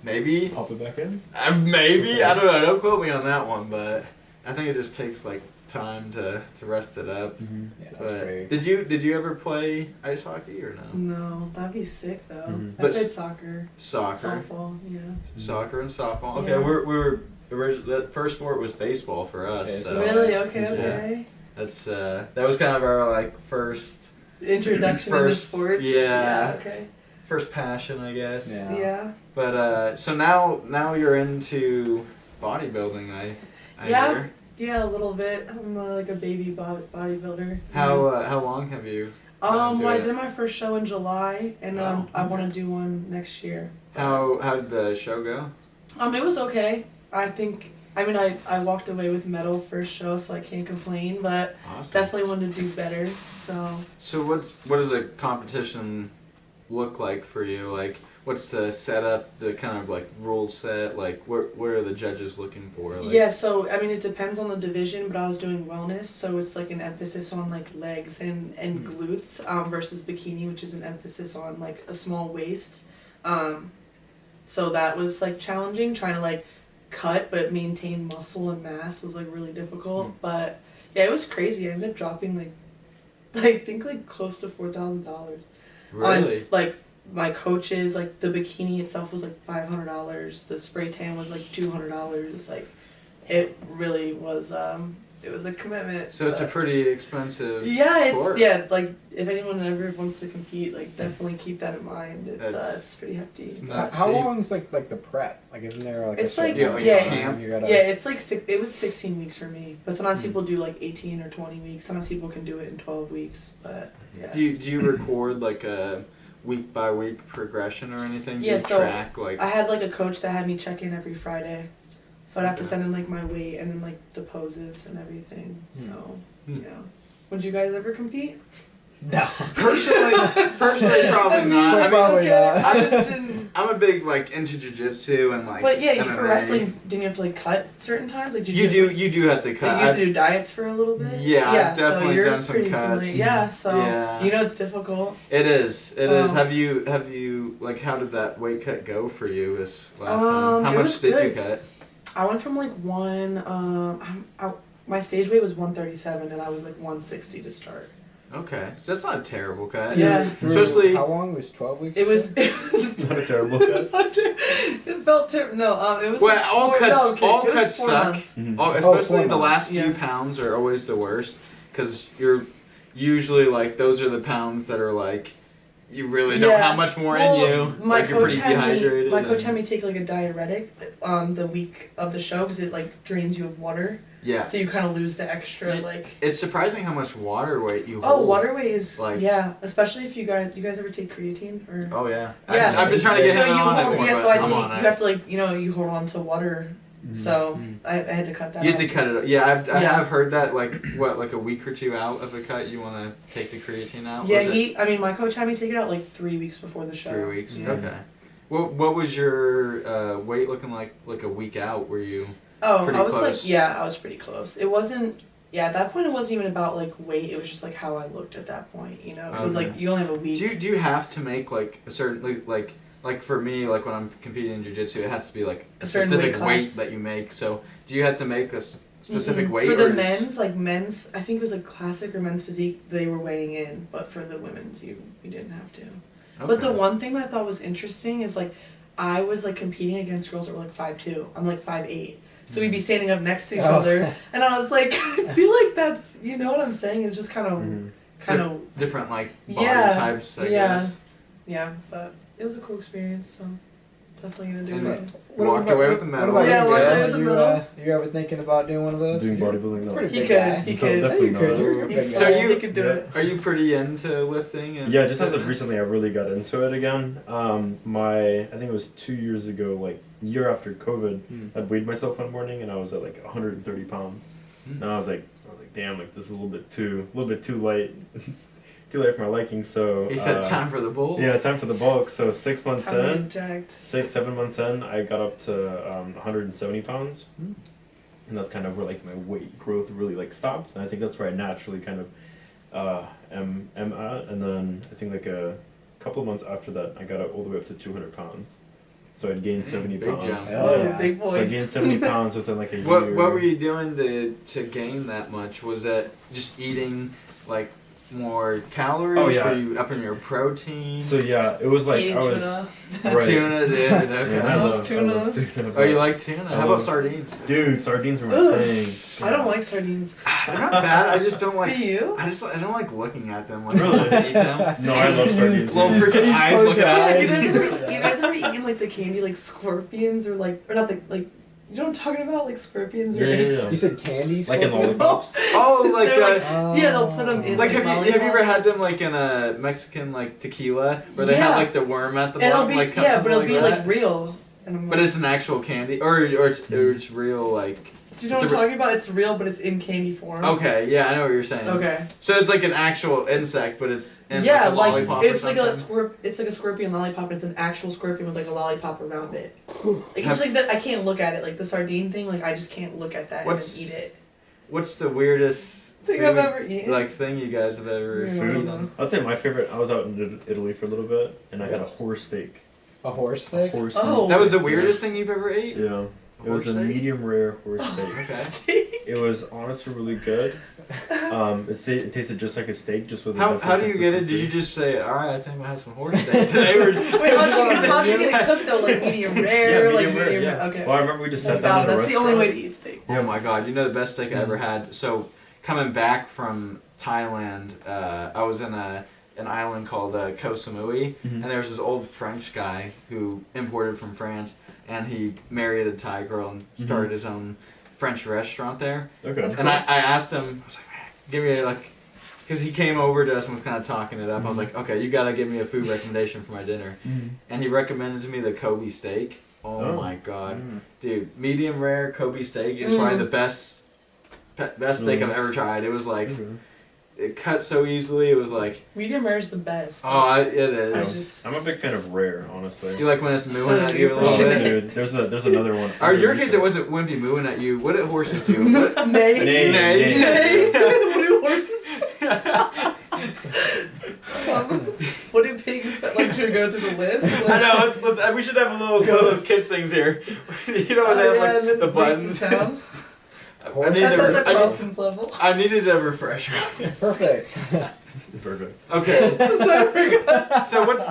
maybe Pop it back in. maybe Okay. I don't know. Don't quote me on that one, but I think it just takes like time to rest it up. yeah, that's But great. did you ever play ice hockey or no? No, that'd be sick though. Mhm. I But played soccer, Soccer, softball, yeah. soccer and softball. Okay, Yeah. we were the first sport was baseball for us. Baseball. So Really? Okay, Yeah. okay. that's that was kind of our like first Introduction First- into sports. yeah. Okay. passion, I guess. Yeah. Yeah. But so now you're into bodybuilding, I Yeah. hear. Yeah, a little bit. I'm like a baby bodybuilder. How long have you? Well, I into it? did my first show in July, and Oh, I want to do one next year. How did the show go? It was okay. I walked away with medal first show, so I can't complain. But Awesome. definitely wanted to do better. So So what does a competition look like for you? Like, what's the setup, the kind of like rule set? Like, what are the judges looking for? Like, yeah, so it depends on the division, but I was doing wellness, so it's like an emphasis on like legs and glutes versus bikini, which is an emphasis on like a small waist. So that was like challenging, trying to like cut but maintain muscle and mass was like really difficult. But yeah, it was crazy. I ended up dropping like I think like close to $4,000. Really? On, like my coaches, like the bikini itself was like $500. The spray tan was like $200. Like it really was. It was a commitment. So it's a but- pretty expensive yeah, sport. it's like if anyone ever wants to compete, like definitely keep that in mind. It's It's pretty hefty. it's but- not How cheap. long is like the prep? Like, isn't there like It's a certain like- Yeah, amount like of a time camp. you gotta? Yeah, it's like it was 16 weeks for me, but sometimes Hmm. people do like 18 or 20 weeks. Sometimes people can do it in 12 weeks, but yes. Do you record like a week by week progression or anything? Do Yeah, you so track like? I had like a coach that had me check in every Friday, so I'd have to Okay. send in like my weight and then like the poses and everything. So Hmm. yeah. Would you guys ever compete? No. Personally, probably not. I mean, Probably not. I just I'm a big like into jiu-jitsu and like. But yeah, MMA. for wrestling, didn't you have to like cut certain times? Like did You do have to Like, cut. you have I've- to do diets for a little bit. Yeah, I've so definitely you're done some pretty cuts. familiar. Yeah, so Yeah. you know it's difficult. It is. It So- is. Have you like how did that weight cut go for you this last time? How It much was did you good. cut? I went from like my stage weight was 137 and I was like 160 to start. Okay, so that's not a terrible cut. Yeah. Especially- How long was 12 weeks? It was Not a terrible cut. it felt terrible. No, it was. Well, like all 4 cuts- no, okay, all it was cuts 4 suck. months. Mhm. Oh, especially 4 the last months. few Yeah. pounds are always the worst because you're usually like those are the pounds that are like you really don't Yeah. have much more Well, in you. My Like you're coach pretty had dehydrated. me. My coach and- had me take like a diuretic the week of the show because it like drains you of water, Yeah, so you kind of lose the extra Yeah. like. it's surprising how much water weight you Oh, hold. water weight is Like- yeah, especially if you guys ever take creatine or. Oh yeah. Yeah. I've been trying to get so him you on hold, it more, yeah, but so I I'm take, on you it. have to like you hold on to water, so Mhm. I had to cut that. You have out. to cut it. Yeah, I Yeah. have heard that. Like like a week or two out of a cut, you want to take the creatine out. Yeah, Was it my coach had me take it out like 3 weeks before the show. 3 weeks. Yeah. Okay. What was your weight looking like a week out? Were you? Oh, Pretty I was close. like, yeah, I was pretty close. It wasn't. Yeah, at that point, it wasn't even about like weight. It was just like how I looked at that point, you know. Because it was Okay. like you only have a week. Do you have to make like a certain like for me like when I'm competing in jiu-jitsu it has to be like a A certain specific weight weight class. that you make. So do you have to make a specific Mhm. weight for the or is- men's, I think it was like classic or men's physique. They were weighing in, but for the women's, you didn't have to. But the Okay. one thing that I thought was interesting is like I was like competing against girls that were like 5'2". I'm like 5'8". So we'd be standing up next to each Oh. other, and I was like, I feel like that's, you know what I'm saying? It's just kind of, Mhm. different like body Yeah, types I yeah. guess. yeah. But it was a cool experience, so definitely gonna do And it. Walked away with the medal. What about Yeah, you, walked Gail? away with the You, medal. You ever thinking about doing one of those? Doing You're bodybuilding, no. Pretty He big could, guy. he No, could. definitely You could. not. You're a He's big So guy. small, you- he could do yeah. it. Are you pretty into lifting? And Yeah, just as of fitness? recently, I really got into it again. I think it was 2 years ago, like year after COVID, Hmm. I weighed myself one morning and I was at like 130 pounds. Hmm. And I was like, damn, like this is a little bit too light, too light for my liking. So He said time for the bull. Yeah, time for the bulk. So 6 months I'm in, jacked. 6-7 months in, I got up to 170 pounds. and that's kind of where like my weight growth really like stopped. And I think that's where I naturally kind of am at. And then I think like a couple of months after that, I got up all the way up to 200 pounds. So I'd gained 70 Big pounds. jump. Hell yeah. Big boy. So I gained 70 pounds within like a year. What were you doing to gain that much? Was that just eating like more calories? Oh, yeah. Were you upping your protein? So yeah, it was like Eating I was tuna. right. Tuna, dude. Okay. Yeah, I love I tuna. love tuna. Oh, you like tuna? I How about love- sardines? Dude, sardines are my Ugh. thing. I don't like sardines. They're not bad. I just don't Do like. you? I don't like looking at them. Like Really? I eat them. No, I love sardines. Little dude. freaking eyes close looking your at Have me. you guys ever eaten like the candy like scorpions or not the like you know what I'm talking about, like scorpions or Yeah. You said candy? Like in scorpion? lollipops. Oh, like They're like- Yeah, they'll put 'em in like have you ever lollipops. had them like in a Mexican like tequila where they have Yeah. like the worm at the And it'll bottom, be like but it'll something be like like real. And I'm But like, it's an actual candy, or it's real like. do you know what I'm it's a- talking about? It's real, but it's in candy form. Okay, yeah, I know what you're saying. Okay. So it's like an actual insect, but it's in Yeah, like a like lollipop it's or like something. it's like a scorpion lollipop, and it's an actual scorpion with like a lollipop around it. Like it's Have- like that. I can't look at it like the sardine thing. Like I just can't look at that What's- and then eat it. What's the weirdest Thing food, I've ever eaten. like thing you guys have ever Yeah. eaten? I'd say my favorite. I was out in Italy for a little bit, and I had a horse steak. A horse A steak? horse Oh. meat That was the steak. weirdest thing you've ever ate? Yeah. It was a Horse steak? medium rare horse steak. Okay. Steak. It was honestly really good. It tasted just like a steak, just with a How different do you get it? Did consistency. you just say, all right, I think I had some horse steak today? Or, Wait, how'd you get it cooked though? Like medium rare, Yeah, like medium rare, medium. yeah. Okay. Well, I remember we just That's sat down valid. in a That's the restaurant. only way to eat steak. oh my god, you know the best steak I ever had? So, coming back from Thailand, I was in an island called Koh Samui, and there was this old French guy who imported from France, and he married a Thai girl and started his own French restaurant there. Okay. That's And I asked him, I was like, man, give me like, because he came over to us and was kind of talking it up. I was like, okay, you gotta give me a food recommendation for my dinner. And he recommended to me the Kobe steak. Oh, my god, dude, medium rare Kobe steak is probably the best steak I've ever tried. It was like, it cut so easily. It was like, Medium rare is the best. it is. I'm a big fan of rare, honestly. You like when it's mooing at you a little Shit. bit? Dude, there's another one. Or in your case, it wasn't wimpy mooing at you. What did horses do? What? Nay. Nay. What do horses do? What do pigs like to go through the list? I know. We should have a little one of those kids things here. You know when they have like the buttons. Sound. I needed That's at a Carlton's level. I needed a refresher. Perfect. Perfect. Okay. I'm sorry. So what's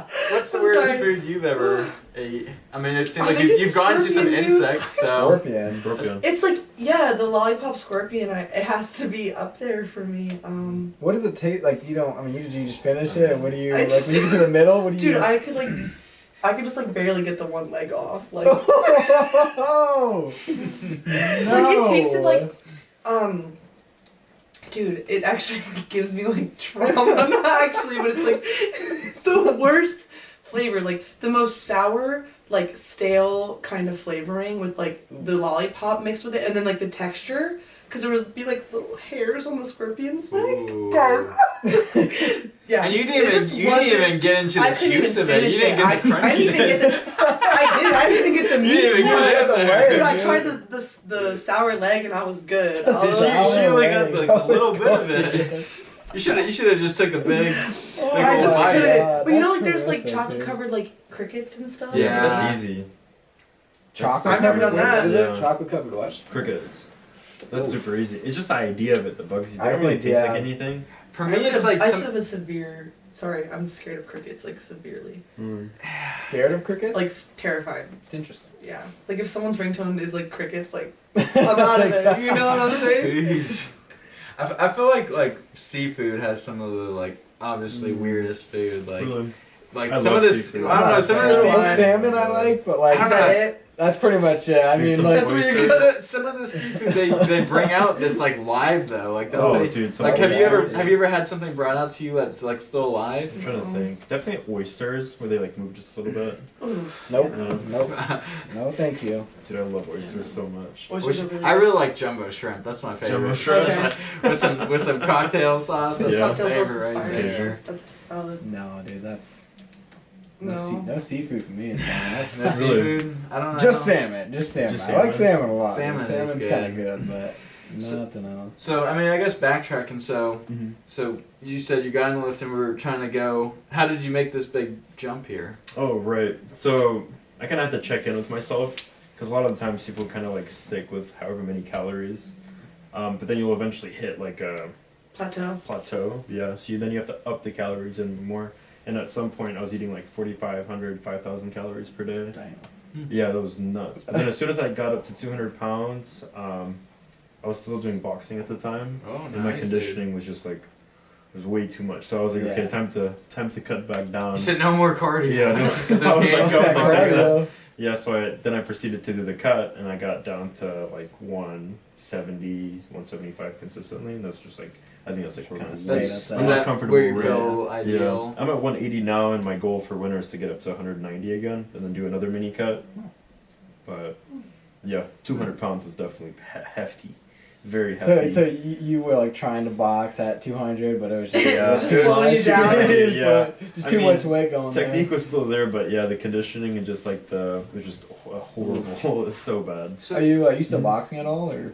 the I'm weirdest sorry. food you've ever ate? I mean, it seems I like think you've it's gone to some scorpion, dude. insects. So Scorpion. Scorpion. It's like the lollipop scorpion. It has to be up there for me. What does it taste like? You don't. I mean, you just finish it. And what do you I like? just- When you get to the middle, what do you? Dude, I could just like barely get the one leg off. Like Oh, like it tasted like dude, it actually like, gives me like trauma. Not actually, but it's like it's the worst flavor. Like the most sour, like stale kind of flavoring with like the lollipop mixed with it, and then like the texture, because there would be like little hairs on the scorpion's leg. Ooh. Yeah, And you it didn't just even wasn't- get into I the couldn't juice even of it. You finish didn't get the I didn't even crunchiness. get the. I didn't even get the You meat. didn't even part. get in there. Dude, I tried the sour leg and I was good. I was She like, only got like a little bit of it. You should have just took a big I old just bite. couldn't. God, But you know, that's like there's like horrific, chocolate dude. covered like crickets and stuff. Yeah. That's easy. Chocolate. I've never covered done that. What is it? Yeah. Chocolate covered what? Crickets. That's Oof. super easy. It's just the idea of it that bugs you. They I don't really think, taste yeah. like anything. For me, it's like I some, still have a severe. Sorry, I'm scared of crickets like severely. Scared of crickets? Like terrified. it's interesting. Yeah. Like if someone's ringtone is like crickets, like I'm out of it. You know what I'm saying? I feel like seafood has some of the like obviously weirdest food like Really? like I some love of this seafood. I don't know some of Some this Salmon. salmon I like, but like I Is don't know. that it? that's pretty much it. I Dude, mean, some like That's where you're oysters. some of the seafood they bring out that's like live though like Oh, they, dude. some like have you oysters. ever had something brought out to you that's like still alive? I'm trying to think. Definitely oysters, where they like move just a little bit. Ooh. nope, Yeah. nope, no, thank you. Dude, I love oysters so much. Oysters are really I really like jumbo shrimp. That's my favorite. Jumbo shrimp. Okay. with some cocktail sauce. That's Yeah. my Cocktail sauce favorite is right fire. there. That's valid. No, dude, that's No seafood for me. Salmon. That's No seafood. I don't know. just salmon. Just salmon. Just I like salmon. salmon a lot. Salmon is Salmon's good. kind of good, but So- nothing else. So I mean, I guess backtracking. So Mhm. so you said you got in the lift and we were trying to go. How did you make this big jump here? Oh, right. So I kind of had to check in with myself because a lot of the times people kind of like stick with however many calories, but then you'll eventually hit like a plateau. Yeah. So then you have to up the calories in more. And at some point, I was eating like 4,500, 5,000 calories per day. Damn. Yeah, that was nuts. But then as soon as I got up to 200 pounds, I was still doing boxing at the time, Oh, nice. and my conditioning was just like, it was way too much. So I was like, okay, Yeah. time to cut back down. You said no more cardio. Yeah, no. Get those I was gains like, going. oh, Okay, that's it. cardio. Yeah, so then I proceeded to do the cut, and I got down to like 170, 175 consistently, and that's just like, I think that's like kind of That's- Is the most that comfortable where you rate. feel ideal? Yeah, I'm at 180 now, and my goal for winter is to get up to 190 again, and then do another mini cut. But yeah, 200 pounds is definitely hefty, very hefty. So you were like trying to box at 200, but it was just Yeah. too Slowing much. you down. It was, Yeah. just I too mean, much weight going Technique there. was still there, but yeah, the conditioning and just like it was just horrible. It was so bad. Are you still boxing at all, or?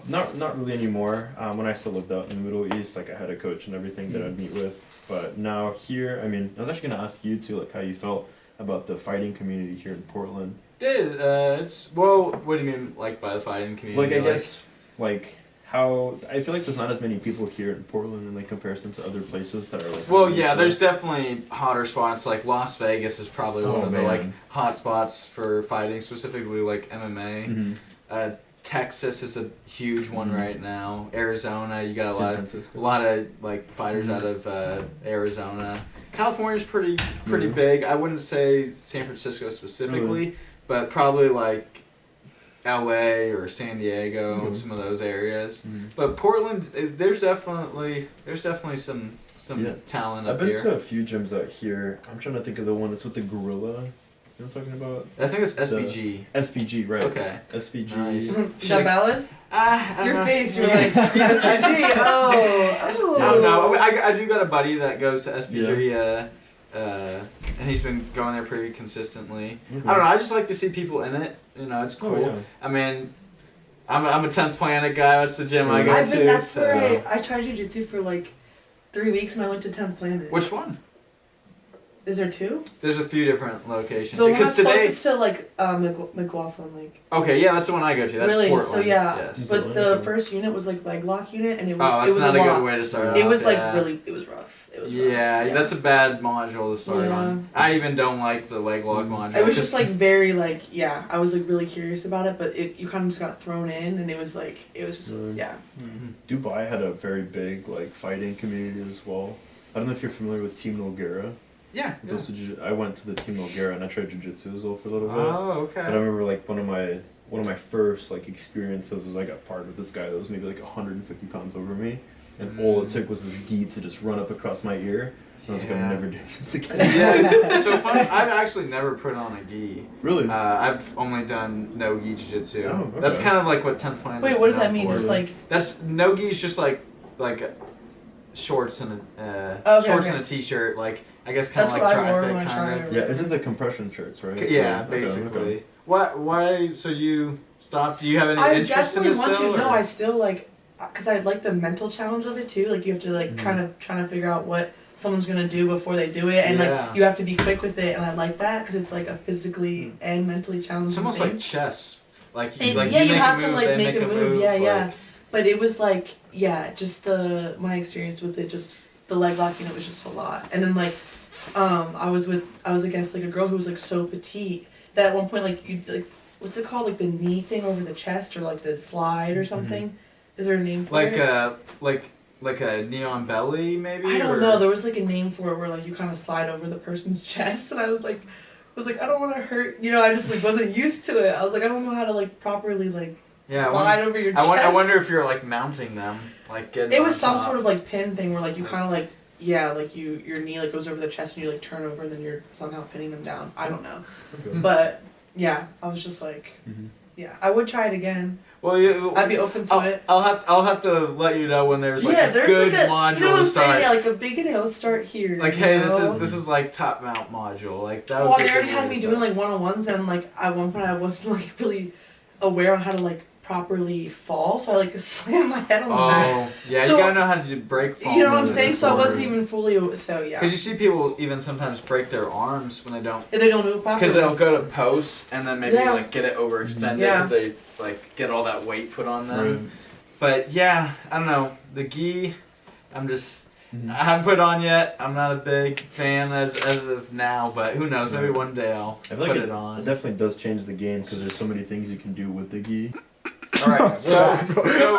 Not really anymore. When I still lived out in the Middle East, like I had a coach and everything that I'd meet with. But now here, I mean, I was actually gonna ask you too, like how you felt about the fighting community here in Portland. It's well. What do you mean, like by the fighting community? Like I guess, like how I feel like there's not as many people here in Portland in like comparison to other places that are like. Well, really yeah, chill. there's definitely hotter spots. Like Las Vegas is probably one Oh, of the like man. hot spots for fighting, specifically like MMA. Mhm. Texas is a huge one Mhm. right now. Arizona, you got San a Francisco. lot of like fighters Mhm. out of Arizona. California's pretty Mhm. big. I wouldn't say San Francisco specifically, but probably like LA or San Diego, Mhm. some of those areas. Mhm. But Portland, there's definitely some Yeah. talent I've up been here. to a few gyms out here. I'm trying to think of the one that's with the gorilla. You know what I'm talking about? I think it's SBG. SPG, right? Okay. SPG. Nice. Is that valid? I don't Your know. face, you're like, SPG, oh. I don't know. I do got a buddy that goes to SPG, and he's been going there pretty consistently. Okay. I don't know. I just like to see people in it. You know, it's cool. Oh, yeah. I mean, I'm a 10th Planet guy. That's the gym I go I've to. been, that's so. where I tried jujitsu for like 3 weeks and I went to 10th Planet. Which one? Is there two? There's a few different locations. The one Because that's today, closest to like McLaughlin, like. okay, yeah, that's the one I go to. That's Really? Portland. So yeah, Yes. but the first unit was like leg lock unit and it was Oh, it that's was not a a lot. good way to start. It off, was like yeah. really, it was rough. It was Yeah, rough. that's a bad module to start Yeah. on. I even don't like the leg lock module. It was 'cause- just like very like I was like really curious about it, but you kind of just got thrown in and it was just Really? yeah. Mhm. Dubai had a very big like fighting community as well. I don't know if you're familiar with Team Noguera. Yeah. It's also I went to the Team Noguera and I tried jiu-jitsu as well for a little bit. Oh, okay. But I remember like one of my first like experiences was I got paired with this guy that was maybe like 150 pounds over me, and all it took was this gi to just run up across my ear. And I was like, Yeah. I'm never doing this again. Yeah, so funny. I've actually never put on a gi. Really? I've only done no gi jiu-jitsu. Oh, okay. That's kind of like what 10th Planet Wait, is what does that known mean? for. Just like That's no gi is just like shorts and Okay, shorts okay. and a t-shirt. Like I guess kind That's of like what I wore when tri-fit I kind tried of. Yeah, is it the compression shirts, right? Yeah, Okay, basically. okay. Why? So you stopped? Do you have any I interest in definitely this want still? to. No, or- I still like because I like the mental challenge of it too. Like you have to like Mhm. kind of trying to figure out what someone's gonna do before they do it, and Yeah. like you have to be quick with it, and I like that because it's like a physically and mentally challenging. It's almost thing. like chess. Like And like yeah, you you make have a to move, like they make a move. Yeah, like- yeah. But it was like just my experience with it, just the leg lock unit was just a lot. And then like I was against like a girl who was like so petite that at one point like you like what's it called, like the knee thing over the chest or like the slide or something. Is there a name for Like it? like a neon belly maybe. I don't or- know. There was like a name for it where like you kind of slide over the person's chest, and I was like, I don't want to hurt. You know, I just like wasn't used to it. I was like, I don't know how to like properly like Yeah, I slide over your chest. I wonder if you're like mounting them, like getting. It was on some top. sort of like pin thing where like you kind of like like your knee like goes over the chest and you like turn over and then you're somehow pinning them down. I don't know, Okay. but yeah, I was just like, Mhm. Yeah, I would try it again. Well, I'd be open to it. I'll have to let you know when there's like Yeah, a there's good like a, module you know what I'm to start. saying? Yeah, like a beginning. Let's start here. Like, you hey, know? this is like top mount module. Like that. Would Well, be they a already good had way me to doing start. like one-on-ones, and like at one point I wasn't like really aware on how to like properly fall, so I like slammed my head on the mat. Oh, yeah, So- you gotta know how to do break fall. You know what I'm moves saying? So I before- wasn't even fully. So yeah. Because you see people even sometimes break their arms when they don't. If they don't do it properly. Because they'll go to post and then maybe Yeah. like get it overextended Yeah. because they like get all that weight put on them. Right. But yeah, I don't know. The gi, I'm just. Mhm. I haven't put it on yet. I'm not a big fan as of now, but who knows? Maybe one day I'll I feel put like it it on. definitely does change the game because there's so many things you can do with the gi. All right, so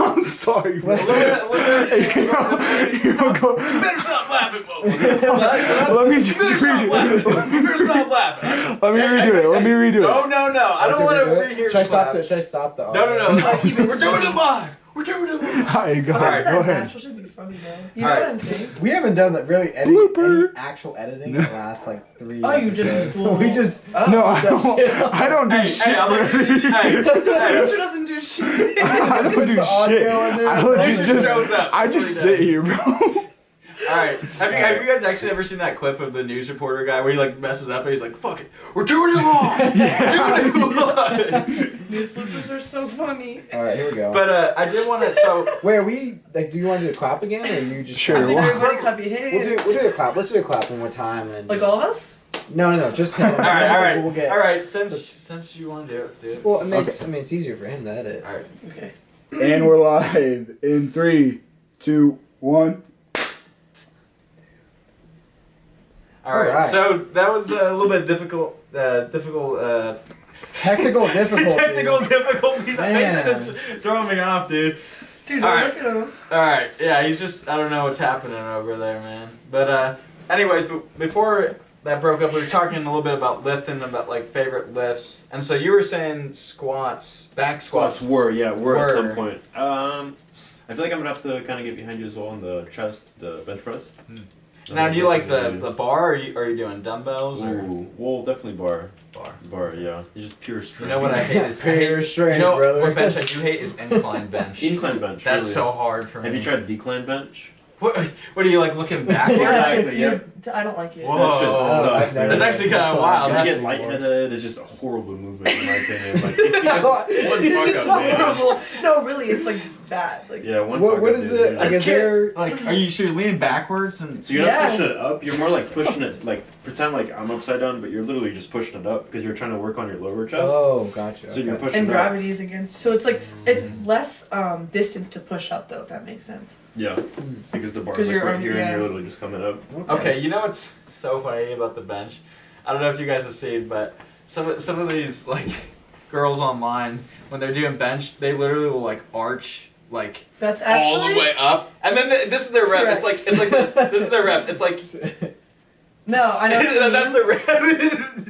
I'm sorry, bro. a little bit. You go- You better stop laughing, Mo. Let me just read it. You better stop laughing. Let me redo it. Let me redo it. No. I don't want to rehear. Should I stop the? No. Like, keep it We're doing it live. We're doing it live. Alright, go Sometimes ahead. that Go ahead. natural should be funny though. You All know right. what I'm saying? We haven't done that really any Blooper. actual editing in the last like 3 Oh, you just episodes. We just No, I don't do Hey, shit. I'll- bro. hey, Future doesn't do shit. I don't Puts do the audio shit. in there. I legit It just, shows up. I just sit here, bro. All right. Have you guys actually ever seen that clip of the news reporter guy where he like messes up and he's like, "Fuck it, we're doing it live. We're doing it live." News bloopers are so funny. All right, here we go. But I did want to. So Wait, are we like? Do you want to do the clap again, or you just? Sure. I think Well, everybody clap your hands. We'll do the clap. Let's do the clap one more time. And Like just- all of us? No, just him. all right. We'll get. All right. Since you want to do it, let's do it. Well, it makes. I mean, it's easier for him to edit. All right. Okay. And we're live in 3, 2, 1. All right. Alright. So that was a little bit difficult. Technical difficulties. Technical difficulties. Man. Mason is throwing me off, dude. Dude, All no, right. look at him. Alright, yeah, he's just, I don't know what's happening over there, man. But, anyways, before that broke up, we were talking a little bit about lifting, about, like, favorite lifts. And so you were saying squats, back squats. Were at some Were. point. I feel like I'm gonna have to kind of get behind you as well on the chest, the bench press. Now, do you like the bar, or are you doing dumbbells, or? Ooh, well, definitely bar. Bar. Bar, yeah. It's just pure strength. You know what I hate is, Pure strength, you know brother. what bench I do hate is incline bench. Incline bench. That's really. so hard for me. Have you tried decline bench? What are you, like, looking backwards? Yeah, Exactly, it's, I don't like it. Whoa. That shit Oh, sucks, I've never man. That's actually kinda done wild. You that get before. lightheaded. It's just a horrible movement in my opinion. Like, if you just one It's fuck just up, man. horrible. No, really, it's like that. Like, Yeah, one What- fuck what up, is dude. it? Yeah. Like, is there? Like, are you leaning backwards and? So you're not Yeah. pushing it up. You're more like pushing it. Like pretend like I'm upside down, but you're literally just pushing it up because you're trying to work on your lower chest. Oh, gotcha. So you're okay. pushing and it up. gravity is against. So it's like, it's less distance to push up, though, if that makes sense. Yeah, because the bar's 'Cause like you're right on- here yeah. and you're literally just coming up. Okay, you know what's so funny about the bench? I don't know if you guys have seen, but some of these like girls online when they're doing bench, they literally will like arch like That's actually. all the way up, and then this is their rep. Correct. It's like this. This is their rep. It's like No, I know what you mean. that's the rep.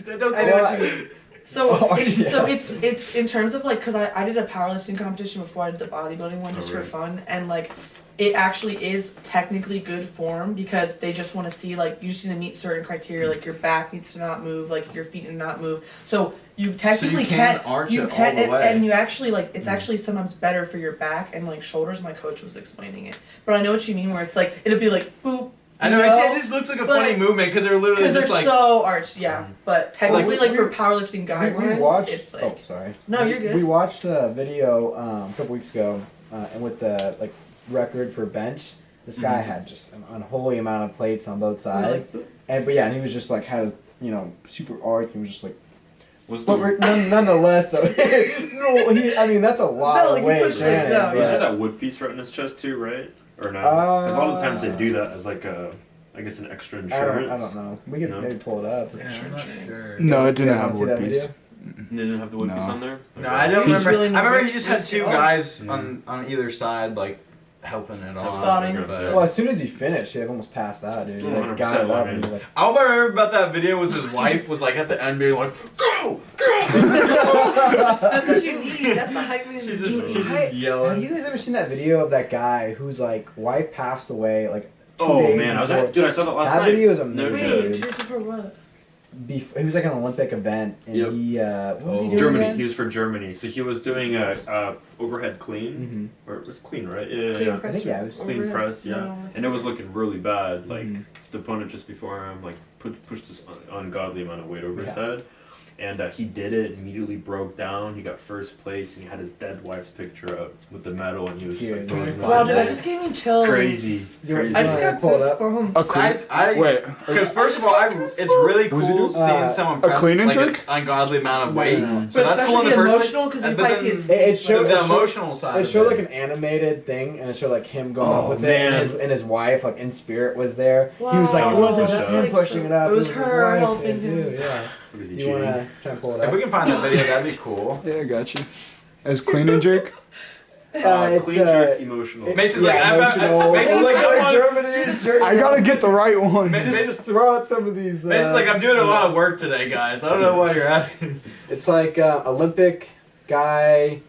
They don't I know what you mean. So, Oh, it's in terms of like, cause I did a powerlifting competition before I did the bodybuilding one just for Alright. fun, and like, it actually is technically good form because they just want to see like you just need to meet certain criteria, like your back needs to not move, like your feet need to not move. So you technically can can't arch you it can all the way. and you actually like it's actually sometimes better for your back and like shoulders. My coach was explaining it, but I know what you mean where it's like it'll be like boop. I know no, it just looks like a but- funny movement because they're literally because they're just like. so arched, yeah. But technically, Like, like for powerlifting We guidelines, watched. it's like Oh, sorry. no, you're good. We watched a video a couple weeks ago, and with the like record for bench, this guy had just an unholy amount of plates on both Was it like- sides, and he was just like had a super arch and was just like. Was But nonetheless, though, I mean that's a lot No, of like, you weight. push it, granted, no, but- Was there that wood piece right in his chest too, right? Or not? Because a lot of times they do that as like a, I guess an extra insurance. I don't know. We could No. maybe pull it up. Yeah, I'm not sure. No, it You didn't guys have wanna see wood that piece. video? They didn't have the wood No. piece on there. No, I don't He's remember. really I remember he risk- just had risk two it all. guys Yeah. on either side like helping it off. Spotting. But Well, as soon as he finished, he almost passed out, dude. He Oh, like, got it 100%, up I and mean- he was like, all I remember about that video was his wife was like at the end being like, "Go, go!" That's what you need. That's the hype man. She's to do. just Have yelling. you guys ever seen that video of that guy whose like wife passed away like 2 Oh days man, before? dude, I saw that last That night. video is No amazing. shit. Wait, cheers for what? He was like an Olympic event, and Yep. he what was he doing Germany. again? He was for Germany, so he was doing a overhead clean, or it was clean, right? Yeah, Clean yeah. press I think, yeah, it was Clean overhead. press, yeah. No. And it was looking really bad. Like Mhm. the opponent just before him, like pushed this ungodly amount of weight over his Yeah. head, and he did it. Immediately broke down. He got first place, and he had his dead wife's picture up with the medal, and he was just like Huge. posing Wow, on dude, it. that just gave me chills. Crazy. You're- I just got Pull it up. goosebumps. A clean. Wait. Because Because first of all, it's really Was he cool doing- seeing someone a press clean and like jerk? an ungodly amount of No, weight. no, no. So But that's cool in especially the first emotional, place. 'cause you And probably then see his It face. showed- the it showed- emotional side. It showed of like an animated thing, and it showed like him going up with it, man. and his wife like in spirit was there. He was like, it Wow. wasn't That's just him like pushing so- it up. it was his her wife helping there, him. too, Yeah. Was he You cheating? wanna try and pull it If up? we can find that video, that'd be cool. Yeah, I got you. As clean and jerk. It's, Clean jerk, emotional. Mason's yeah, like, I'm not- emotional. Mason's like, I want- Germany. I gotta get the right one. Just throw out some of these. Mason's like, I'm doing a lot of work today, guys. I don't know why you're asking. It's like Olympic guy,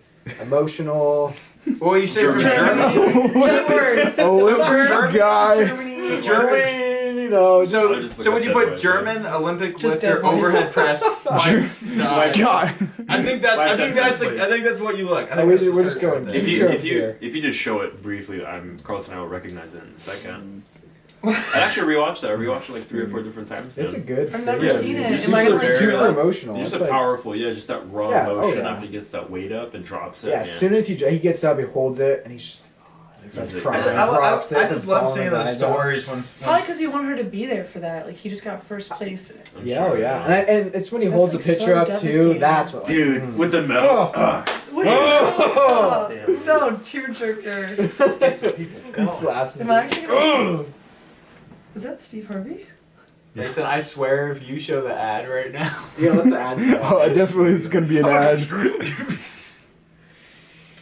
emotional. Well, you say from Germany. Germany. Keywords. Olympic guy. Germany. German, you know. So, just look so up would you that put way. German Olympic Just lifter dead weight. overhead press? My God. I think that's Place. I think that's what you look. I So think that's the we're just search going right If there. you Sure, if you sure. if you just show it briefly, Carlton and I will recognize it in a second. I actually rewatched that. I rewatched it like 3 or 4 different times. It's a man. good. I've never Yeah, seen it. it's Am I gonna like super do super it? emotional. It's It's just a like, powerful, just that raw Yeah, oh, emotion yeah. after he gets that weight up and drops it. yeah, as soon as he gets up, he holds it, and he's just. He starts He's crying, like- drops it, I starts just love bawling seeing his those eyes out. stories when. Probably because you want her to be there for that. Like he just got first place. I'm Yeah, sure, oh yeah, and it's when he That's, holds like, the picture so up too. devastating. That's what. Dude, with the medal. Oh. Ugh. What Oh. are you doing? No, tearjerker. He slaps him. Am I actually gonna... Is that Steve Harvey? Mason, I swear, if you show the ad right now. You're gonna let the ad. Oh, definitely it's gonna be an ad.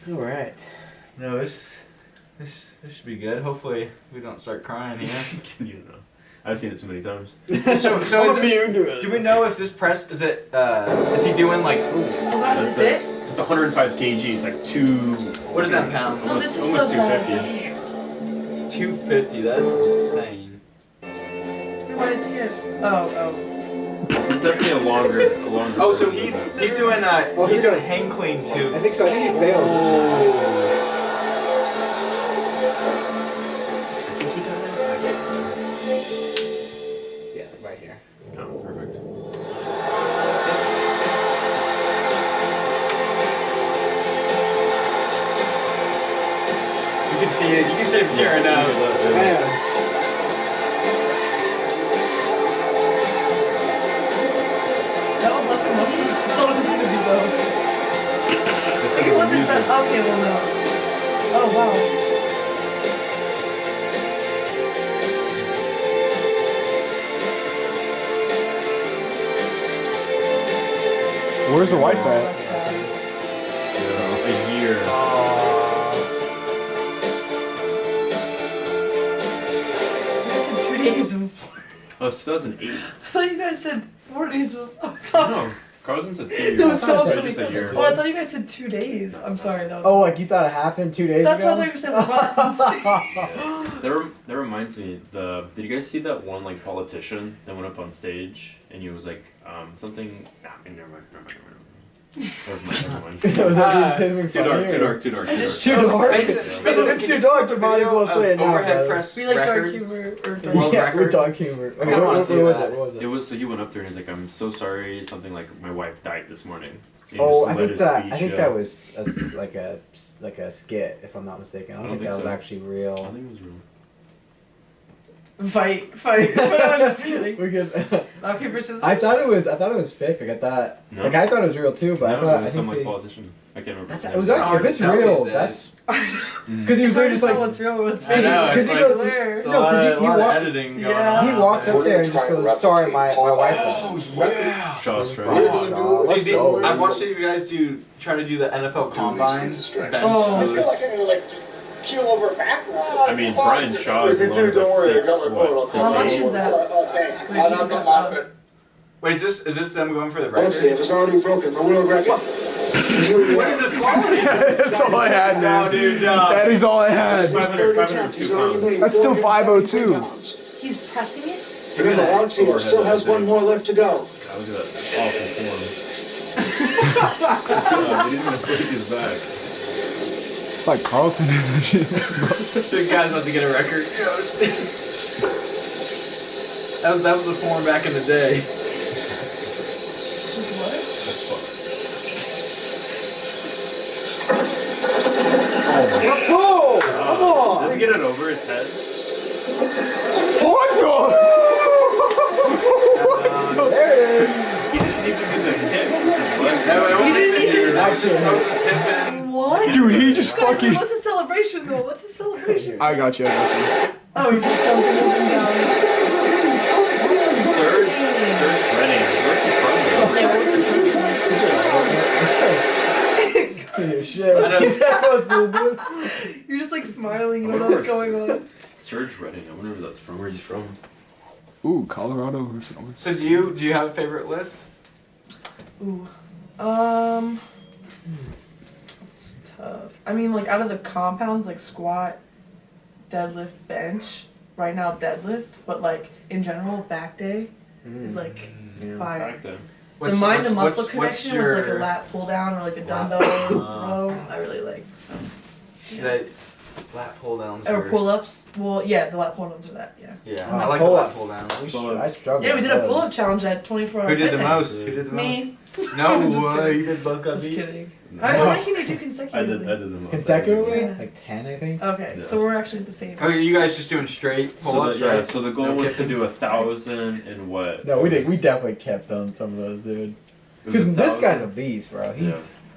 All right. No, this should be good. Hopefully, we don't start crying here. You know, I've seen it too many times. So is this, do we know if this press is it? Is he doing like? Oh God, is this it? So it's 105 kg. It's like 2. What is that in pounds? Oh, this is so Almost sad. 250. 250. That's insane. Wait, why did it skip? Oh. This is definitely a longer. Oh, so he's doing Well, he's he's doing doing- hang clean I too. think so. I think he fails this one. Yeah, right here. Oh, perfect. You can see it. You can see him tearing up. Man. That was less emotional than I thought it was gonna be though. Like it wasn't that. Okay, well no. Oh wow. Where's the wife Oh, at? that's sad. A year. You guys said 2 days of. Oh, it's 2008. I thought you guys said 4 days of. I thought. No, Carlson said 2 years. That was so Sorry, funny. just a year. Oh, I thought you guys said 2 days. I'm sorry. That was. Oh, like you thought it happened 2 days That's ago? what I thought you said. That reminds me. Did you guys see that one like politician that went up on stage and he was like something? Never mind. Never mind. Was that being Too dark. Too dark. I just Too dark. Mason, It's too dark. You might as well say it now. Overhead brother. press We like dark record. humor. Or World Yeah, record. we're dark humor. Okay, I wanna what see was that. it? What was It it? was so he went up there and he's like, "I'm so sorry. Something like my wife died this morning." And he Oh, just I led think his that speech, that was like a skit, if I'm not mistaken. I don't think that was so. actually I real. think it was real. Fight. I'm just kidding. We could. Rock, paper, scissors. I thought it was fake. Like I thought, No. like I thought it was real too. But I No, thought it was I some think like they, politician. I can't remember. that's his it was name. actually, if it's Hard to tell real, these that's days. because he was It's hard there to just tell like what's real, what's I fake. know, because it's he like- goes, It's a no, lot, because of, he lot of walks. editing going Yeah. on. He walks up there and just goes, "Sorry, my wife." Oh yeah. Shaw's right. Oh, let's Dude, go. I've watched you guys try to do the NFL Combine. bench. Oh. I feel like I'm gonna like just keel over backwards. I mean, Brian Shaw is alone like 6, what, How much 6'8"? is that? Oh, thanks. Wait, keep it up. Wait, is this them going for the Okay, record? it's already broken. The world record. What is this quality? That's all I had, No, man. dude, no. That is all I had. 502 pounds. That's still 502. He's pressing it? Remember, Alexia still has one more left to go. God, look at that awful form. God, he's gonna break his back. It's like Carlton in the gym. The guy's about to get a record. That was the form back in the day. This was? That's fucked. Let's go! Come on! Does he get it over his head? What There it is! He didn't even do the kick with his legs. That was just hip and What? the? Dude, he just Guys, fucking. what's a celebration though? What's a celebration? I got you. Oh, he's just jumping up and down. That's Surge insane. Redding. Where's he from? Yeah, what was the country? Dude, shit, what's these headphones in, dude? You're just like smiling, you don't know what's going on. Surge Redding. I wonder where that's from. Where's he from? Ooh, Colorado or something. So do you have a favorite lift? Ooh. It's tough. I mean, like out of the compounds, like squat, deadlift, bench. Right now, deadlift, but like in general, back day is like fire. Back then. The mind to muscle what's connection your- with like a lat pull down or like a dumbbell row, I really like. So. That lat pull downs. Or pull ups. Well, yeah, the lat pull downs are that. Yeah. Yeah, And I like like the lat pull-ups. pull down. I struggle. Yeah, we did a with pull up challenge at 24 Hour Who did the Fitness. most? Who did the most? Me. No I'm just way, kidding. you guys both got Just beat. kidding. No. How many can you do consecutively? I did the most. Consecutively? Yeah. Like 10, I think? Okay, Yeah. so we're actually the same. Oh, you guys just doing straight pull ups, yeah, right? so the goal No was to kickings? do 1,000 and what? No, we It did. We was- definitely kept on some of those, dude. it was Because this 1,000. guy's a beast, bro. He's.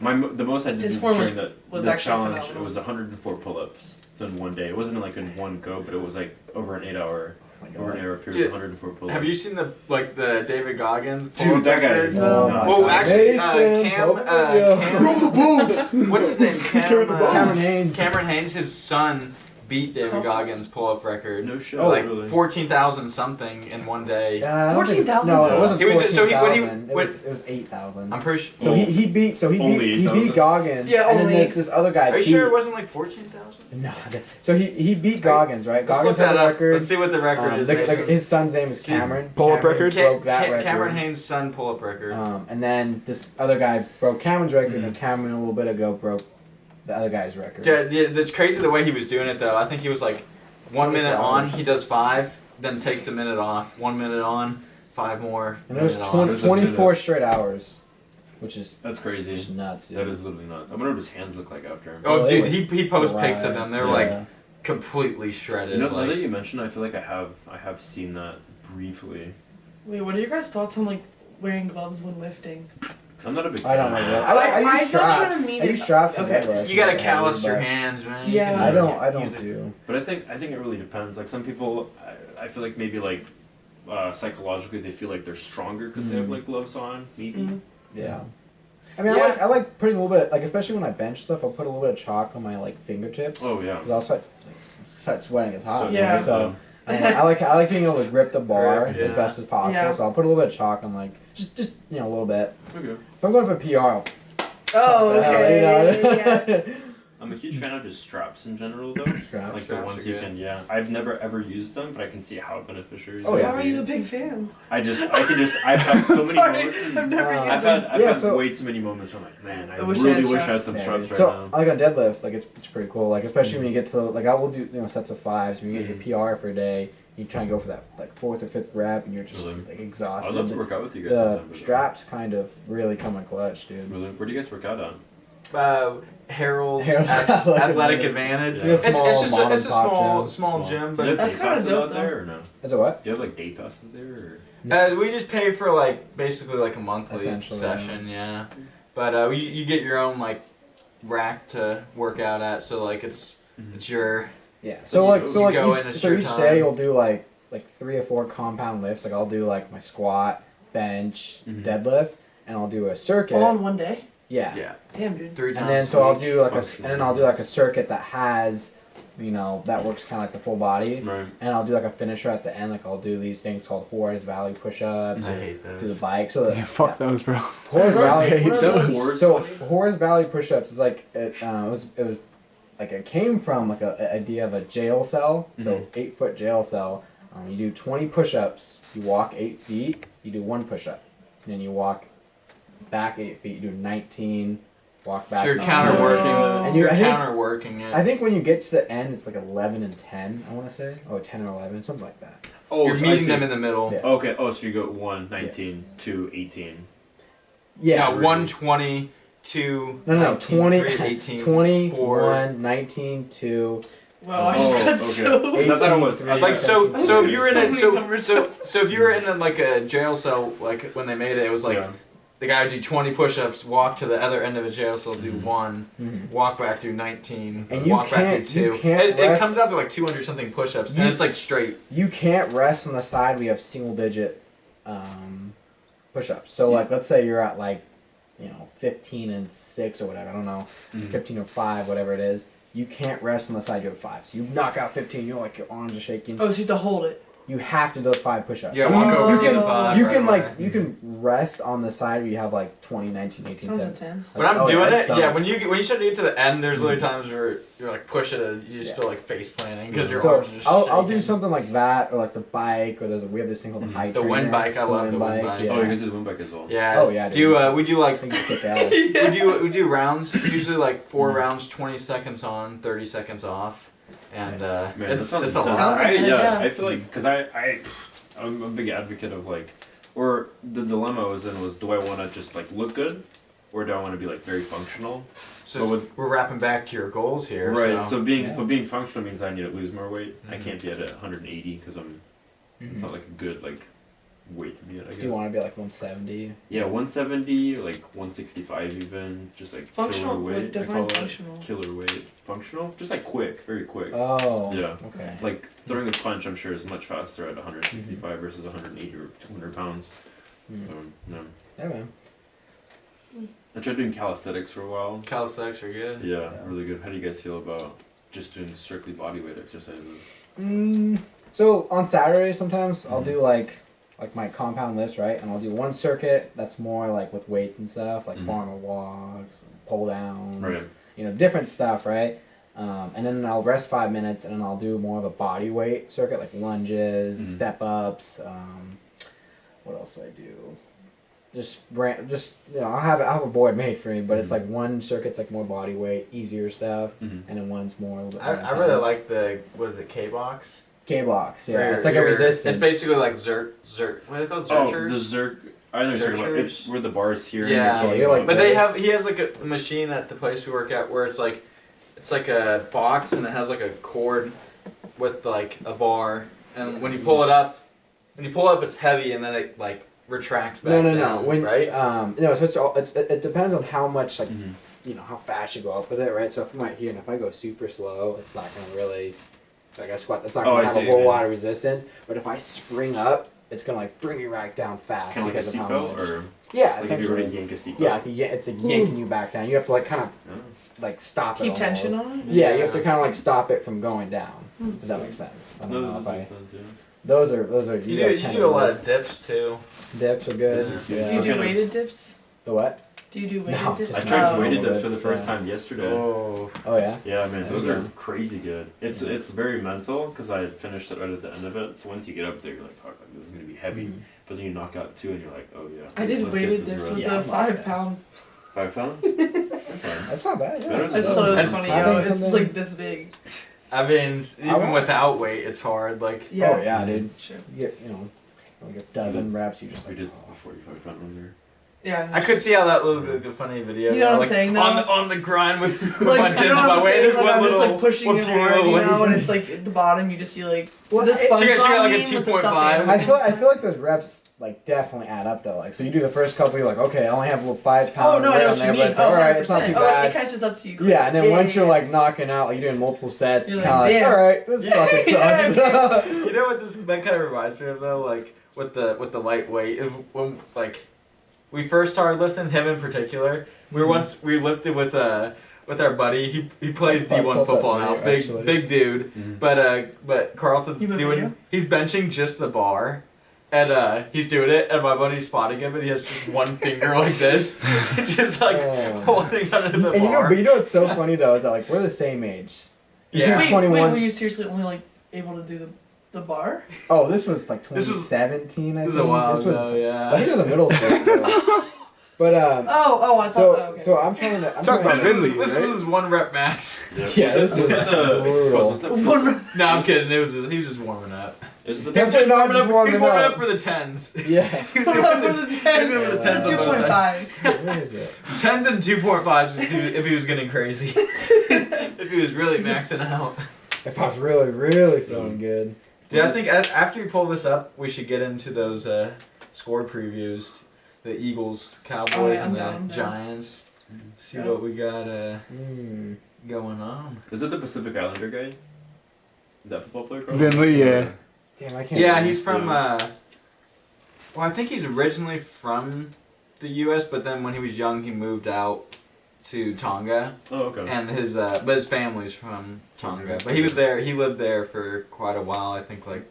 Yeah. The most I did His form during the was actually challenge, phenomenal. it was 104 pull-ups. So in one day. It wasn't like in one go, but it was like over an 8-hour period, Dude, 104 pull-ups. Have you seen the David Goggins? Dude, pull-up that guy record? is No, nuts. Well, my actually, Mason, Cam, Cam, Roll the boots. What's his name? Carry the bones. Cameron Haynes. His son beat David Cultures? Goggins' pull-up record. No shit. Like really? 14,000 something in one day. I don't think it's- 14,000? No, it wasn't He was- so he- what he- 14,000. It was 8,000. I'm pretty sure. So he beat Only he 8,000? beat Goggins. Yeah, and only- then this other guy. Are you beat, sure it wasn't like 14,000? No. So he beat Goggins, right? Let's Goggins look had that a up. record. Let's see what the record is. Mason. His son's name is Cameron. Pull-up Cameron record? broke that record. Cameron Haynes' son pull-up record. And then this other guy broke Cameron's record, and Cameron a little bit ago broke the other guy's record. Yeah, that's crazy the way he was doing it though. I think he was like 1 minute on, he does 5, then takes a minute off. 1 minute on, 5 more. And it was minute 20, on. It was a 24 minute. straight hours, which is That's crazy. just nuts. Dude. That is literally nuts. I wonder what his hands look like after. Oh, Oh, they dude, he posts were pics of them. They're like Yeah. completely shredded. You know, now like, that you mentioned, I feel like I have seen that briefly. Wait, what are your guys' thoughts on like wearing gloves when lifting? I'm not a big I don't know. fan. That. I I'm use not trying straps. to mean I use it- straps for okay. deadlift. you gotta Yeah, callous your but hands, man. Yeah. I don't. I Use don't it. do. But I think it really depends. Like some people, I feel like maybe like psychologically they feel like they're stronger because they have like gloves on. Maybe. Mhm. Yeah. I mean, Yeah. I like putting a little bit, like especially when I bench stuff, I'll put a little bit of chalk on my like fingertips. Oh yeah. Because I'll start sweating. It's hot. So, Yeah. So I like being able to grip the bar Grip, as yeah. best as possible. Yeah. So I'll put a little bit of chalk on like just a little bit. Okay. If I'm going for PR, I'll Oh, chop the hell, okay. you know? I'm a huge fan of just straps in general though. Straps. Like the Straps ones are you good. can, yeah. I've never ever used them, but I can see how beneficial. Oh, they yeah. How can are you a be. big fan? I've had so many Sorry, moments. I've never Uh, used I've them. had Yeah, so- way too many moments where I'm like, man, I I wish I really had wish I had straps. some Yeah, straps dude. right So now. I like on deadlift, like it's pretty cool. Like especially when you get to like I will do sets of 5s. When you get your PR for a day, you try and go for that like 4th or 5th rep, and you're just Really? like I'd exhausted. love to work out with you guys. The sometime, but- straps kind of really come in clutch, dude. Really? Where do you guys work out on? Harold's Harold's Athletic Advantage. Yeah, It's small just mom a and pop small gym. small gym, Do but you have That's day kinda passes dope, out though. there or no? Is it what? Do you have like day passes there? Or? we just pay for like basically like a monthly Essentially, session, yeah. But you get your own like rack to work out at, so like it's your Yeah. So So you go in, each, it's so your each time. day you'll do like 3 or 4 compound lifts. Like I'll do like my squat, bench, Mhm. deadlift, and I'll do a circuit. All in one day? Yeah. yeah Damn, dude. 3 times. And then a so I'll week. do like Fuck. and then I'll do like a circuit that has, that works kind of like the full body. Right. And I'll do like a finisher at the end. Like I'll do these things called Horace Valley push-ups. I or hate do the those. bike. So Yeah, fuck those, bro. Horace Valley. hate What are those. those? So Horace Valley push-ups is like it was like it came from like a idea of a jail cell. So 8-foot jail cell You do 20 push-ups. You walk 8 feet. You do 1 push-up. Then you walk back 8 feet. You do 19. Walk back. So you're 19. counter-working And you're counter-working it. I think when you get to the end, it's like 11 and 10. I want to say. Oh, 10 or 11, something like that. Oh, You're so I meeting see. them in the middle. Yeah. Okay. Oh, so you go 1, 19, 2, 18. Yeah. No, 120, 2, No, 19, 20, 3, 18, 20, 4. 1, 19, 2. Wow, I just got okay. so. That's what it was. Like so if you were in a So many numbers. so if you were in a, like a jail cell, like when they made it, it was like Yeah. the guy would do 20 push-ups, walk to the other end of a jail cell, do Mhm. 1, Mhm. walk back, do 19, And you walk back, do can't- 2. you can't It rest- comes out to like 200 something push-ups, You- and it's like straight. You can't rest on the side where you have single digit push-ups. So like let's say you're at like 15 and 6 or whatever, I don't know, Mhm. 15 or 5, whatever it is. You can't rest on the side you have 5. So you knock out 15, you're like your arms are shaking. Oh, so you have to hold it. You have to do those 5 push-ups. Yeah, walk over you to can, the 5. you right can away. like you can rest on the side where you have like 20, 19, 18, Sounds 17. intense. When I'm Oh, doing that it, yeah. sucks. When you start to get to the end, there's literally times where you're like pushing it, and you just Yeah. feel like face planting because your So arms are just I'll do shaking. something like that, or like the bike, or we have this thing called the high The trainer. wind bike, I love the wind bike. Yeah. Oh, you guys do the wind bike as well. Yeah. Oh, yeah, Do we do I like think it's kick ass. we do rounds usually like 4 rounds, 20 seconds on, 30 seconds off, and Man, it's that it's sounds a intense. lot. Sounds intense, yeah. I feel like because I'm a big advocate of like, or the dilemma I was in was, do I want to just like look good, or do I want to be like very functional? So But it's- with- we're wrapping back to your goals here. Right. So, So being Yeah. but being functional means I need to lose more weight. I Mhm. can't be at 180 because it's not like a good like weight to be at. I guess. Do you want to be like 170? Yeah, 170, like 165 even, just like Functional, killer like weight. I define call it functional. killer weight. Functional? Just like quick, very quick. Oh. Yeah. Okay. Like throwing a punch, I'm sure is much faster at 165 versus 180 or 200 pounds. Mm. So no. Yeah, man. I tried doing calisthenics for a while. calisthenics are good. Yeah, Yeah. really good. How do you guys feel about just doing strictly bodyweight exercises? So on Saturdays sometimes I'll do like my compound lifts, right? And I'll do one circuit that's more like with weights and stuff, like Mhm. farmer walks, pull downs, Right. different stuff, right? And then I'll rest 5 minutes, and then I'll do more of a body weight circuit, like lunges, Mhm. step ups. What else do I do? I'll have a board made for me, but it's Mhm. like one circuit's like more body weight, easier stuff, Mhm. and then one's more. A little bit I more really intense. like the K-box. K-box. Yeah, Where it's like a you're- resistance. It's basically like Zert. What are they called? Oh, Zerchers? the Zerk. I know what you're talking about. It's where the bar's here. Yeah. and You're like- But he has like a machine at the place we work at where it's like a box and it has like a cord with like a bar, and when you pull it up, it's heavy and then it like retracts back No. down, When right? so it depends on how much like Mhm. how fast you go up with it, right? So if I'm right here and if I go super slow, it's not gonna really like I sweat. It's not Oh, gonna I have see a what you whole mean. lot of resistance. But if I spring up, it's gonna like bring me right down fast Kind of like a because of how seatbelt, much. or Yeah, like if you were essentially. to yank a seatbelt. Yeah, it's like yanking you back down. You have to like kind of Oh. like stop it. Keep tension almost. on it. Yeah, you have to kind of like stop it from going down. Hmm. If that makes sense. I don't No, know that if does make sense, yeah. those are You do a lot of dips too. dips are good. Yeah. Yeah. Do you do Okay. weighted dips? The what? Do you do weighted No, dips? I just tried Oh. weighted dips for That's, the first time yesterday. Oh. Oh yeah. Yeah, man, those Yeah. are crazy good. It's very mental because I finished it right at the end of it. So once you get up there, you're like, fuck, like, this is gonna be heavy. Mhm. But then you knock out 2 and you're like, oh yeah. I did let's get weighted this dips road. with Yeah, a I'm 5-pound. 5 pounds? Fine. That's not bad. Yeah. Better I than just thought it was And funny, I think It's something- like this big. I mean, even want- without weight, it's hard. Like, Yeah. Oh yeah, dude. It's true. You get like a dozen reps. You just We like. just a 45-pound under. Yeah. I could see how that would be a funny video. You know what I'm like, saying, though? On the grind with Like, my you dips know and what my I'm weight. saying? There's Like, one I'm little, just like pushing one it puny hard, little you weight. know, and it's like at the bottom you just see like Well, the it- SpongeBob So you're like a meme with the 2.5. stuffed animal I feel inside. like those reps like definitely add up though. Like so you do the first couple, you're like, okay, I only have a little 5 Oh pound no, I weight know on what there, you but mean. it's alright. It's not 100%. too Oh, it bad. catches up to you. Quick. Yeah, and then once yeah, you're like knocking out, like you're doing multiple sets, it's You're kind of like, like, damn. all right, this fucking sucks. You know what that kind of reminds me of though, like with the lightweight. If when like we first started lifting, him in particular, we lifted with our buddy. He plays I D1 felt football that now, video, actually. big dude. Mhm. But Carlton's You have a video? he's benching just the bar. And he's doing it, and my buddy's spotting him, and he has just one finger like this, just like Oh. holding under the And bar. you know what's so funny though is that like we're the same age. Yeah. Wait, 21. were you seriously only like able to do the The bar? Oh, this was like This was- 2017, I think. This was a while This was, ago, yeah. I think it was a middle school still. But I thought. so Okay. so I'm trying to. I'm Talk trying about to, Finley. This right? was 1 rep max. Yeah, this was brutal. No, I'm kidding. He was just warming up. Is the He was just not just He's warming warming up. up for the 10s. Yeah. He was gonna For for the the 10s. he was gonna for the Yeah. 10s. The on both sides. 2.5s. What is it? 10s and 2.5s if he was getting crazy. If he was really maxing out. If I was really feeling good. Dude, I think after you pull this up, we should get into those score previews. The Eagles, Cowboys, Oh, yeah, and the I'm down. Giants. See Yeah. what we got Mm. going on. Is it the Pacific Islander guy? That football player? Vinley, yeah. Damn, I can't. Yeah, believe- he's from. Well, I think he's originally from the U.S., but then when he was young, he moved out to Tonga, Oh, okay. and his family's from Tonga. But he was there. He lived there for quite a while. I think like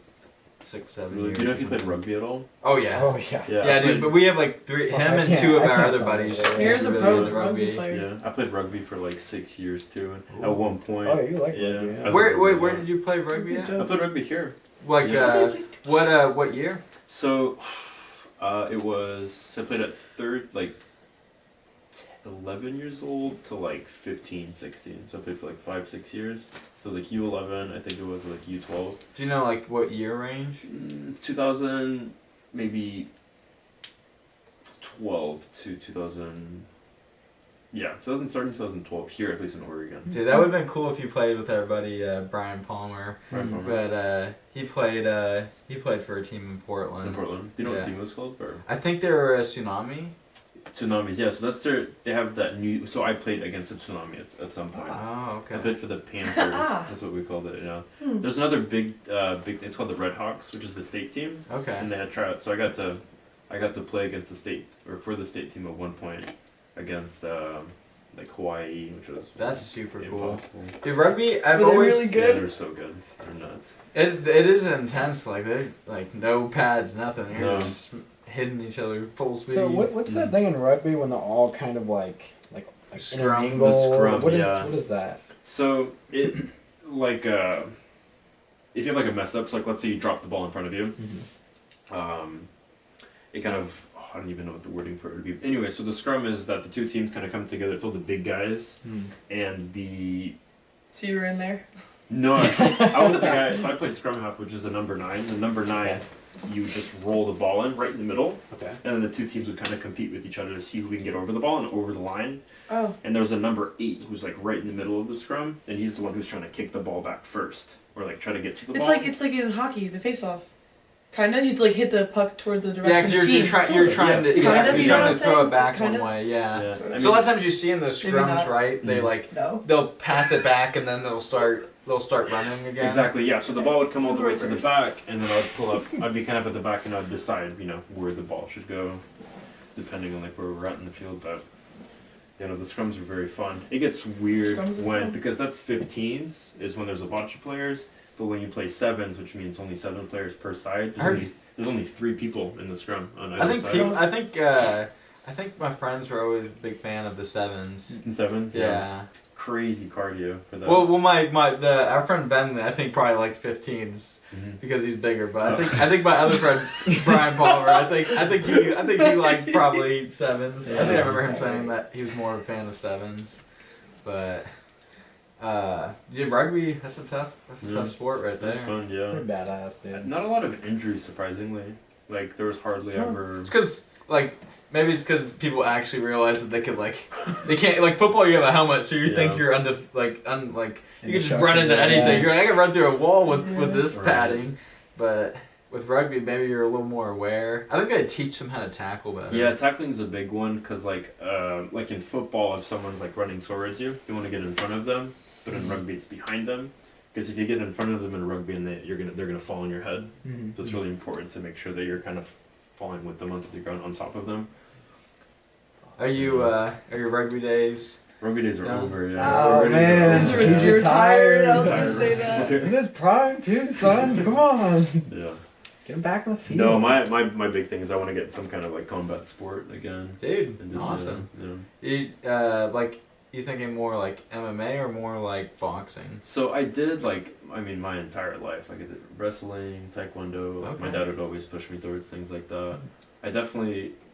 6-7 Really? years. Do you know or if he played something. rugby at all? Oh yeah. Oh yeah. Yeah, Yeah, I dude. played- But we have like three. Oh, Him I and can't- 2 of I our can't other find buddies. it. used Here's to a really pro into rugby player. Yeah, I played rugby for like 6 years too. And Ooh. at one point, Oh, you like Yeah. rugby? Yeah. Where did you play rugby He's at? dope. I played rugby here. Like Yeah. what year? So, it was I played at like 11 years old to like 15, 16. So I played for like 5-6 years. So it was like U11, I think it was like U12. Do you know like what year range? 2000, maybe 12 to 2000. Yeah, 2012 here, at least in Oregon. Dude, that would have been cool if you played with our buddy Brian Palmer. Right, Mhm. But he played for a team in Portland. in Portland. Do you know what Yeah. the team was called? Or? I think they were a Tsunami. Tsunamis, yeah. So they have that new. So I played against a tsunami at some point. Oh, I okay. played for the Panthers. That's what we called it. Yeah. Hmm. There's another big. It's called the Red Hawks, which is the state team, Okay. and they had tryouts. So I got to play against the state or for the state team at one point against like Hawaii, which was That's super cool. impossible. Dude, rugby, I've Were they always really Yeah, good? they're so good. They're nuts. it is intense. Like they're like no pads, nothing. You're No. just hitting each other full speed. So what's that thing in rugby when they're all kind of like Scrum. intermingle? The scrum, What is yeah. what is that? So it like if you have like a mess up, so like let's say you drop the ball in front of you. It kind of I don't even know what the wording for it would be. Anyway, so the scrum is that the two teams kind of come together. It's all the big guys and the So you were in there? no. I was the guy. So I played scrum half, which is the number 9. The number 9, you just roll the ball in right in the middle, Okay. and then the two teams would kind of compete with each other to see who can get over the ball and over the line. Oh. And there's a number 8 who's like right in the middle of the scrum, and he's the one who's trying to kick the ball back first, or like try to get to the ball. It's like in hockey, the face-off. Kind of, you'd like hit the puck toward the Yeah, direction because of the team. you're trying to Kind of, you're you know trying what to I'm throw saying? it back Kind one of. way. Yeah. Yeah. Sort I of. So a lot mean, of times you see in the Maybe scrums, not. right? They Mhm. like No. they'll pass it back and then they'll start running again. exactly, yeah. So the ball would come all the way to the Reverse. back, and then I'd pull up. I'd be kind of at the back, and I'd decide, where the ball should go, depending on like where we're at in the field. But the scrums are very fun. It gets weird Scrums are when fun. because that's 15s is when there's a bunch of players, but when you play 7s, which means only 7 players per side, I heard- there's only 3 people in the scrum on either I think side. I think my friends were always a big fan of the 7s. In 7s, Yeah. crazy cardio for that. Well, our friend Ben, I think probably liked 15s Mhm. because he's bigger. But I think my other friend Brian Palmer, I think he likes probably 7s. I think I remember him saying that he was more of a fan of 7s. But rugby, that's a tough sport right there. That's fun, yeah. Pretty badass, dude. Not a lot of injuries, surprisingly. Like there was hardly Oh. ever. It's because maybe it's because people actually realize that they could they can't like football. You have a helmet, so you think Yeah. you're you can just Indestructible, run into anything. yeah. You're like, I can run through a wall with Yeah. this Right. padding, but with rugby, maybe you're a little more aware. I think they teach them how to tackle better. Yeah, tackling's a big one because like in football, if someone's like running towards you, you want to get in front of them. But in rugby, it's behind them. Because if you get in front of them in rugby, and they're gonna fall on your head. Mhm. So it's really important to make sure that you're kind of falling with them onto the ground on top of them. Are your rugby days? Rugby days are Done. over. Oh, Yeah. Rugby days are man. over. He's You're retired. tired. I was gonna Retired. say that. It is prime too, son. Come on. Yeah. Get him back on the field. No, my big thing is I want to get some kind of like combat sport again. Dude, And just, awesome. Yeah. You you thinking more like MMA or more like boxing? So I did my entire life. I did wrestling, taekwondo. Like, my Okay. dad would always push me towards things like that.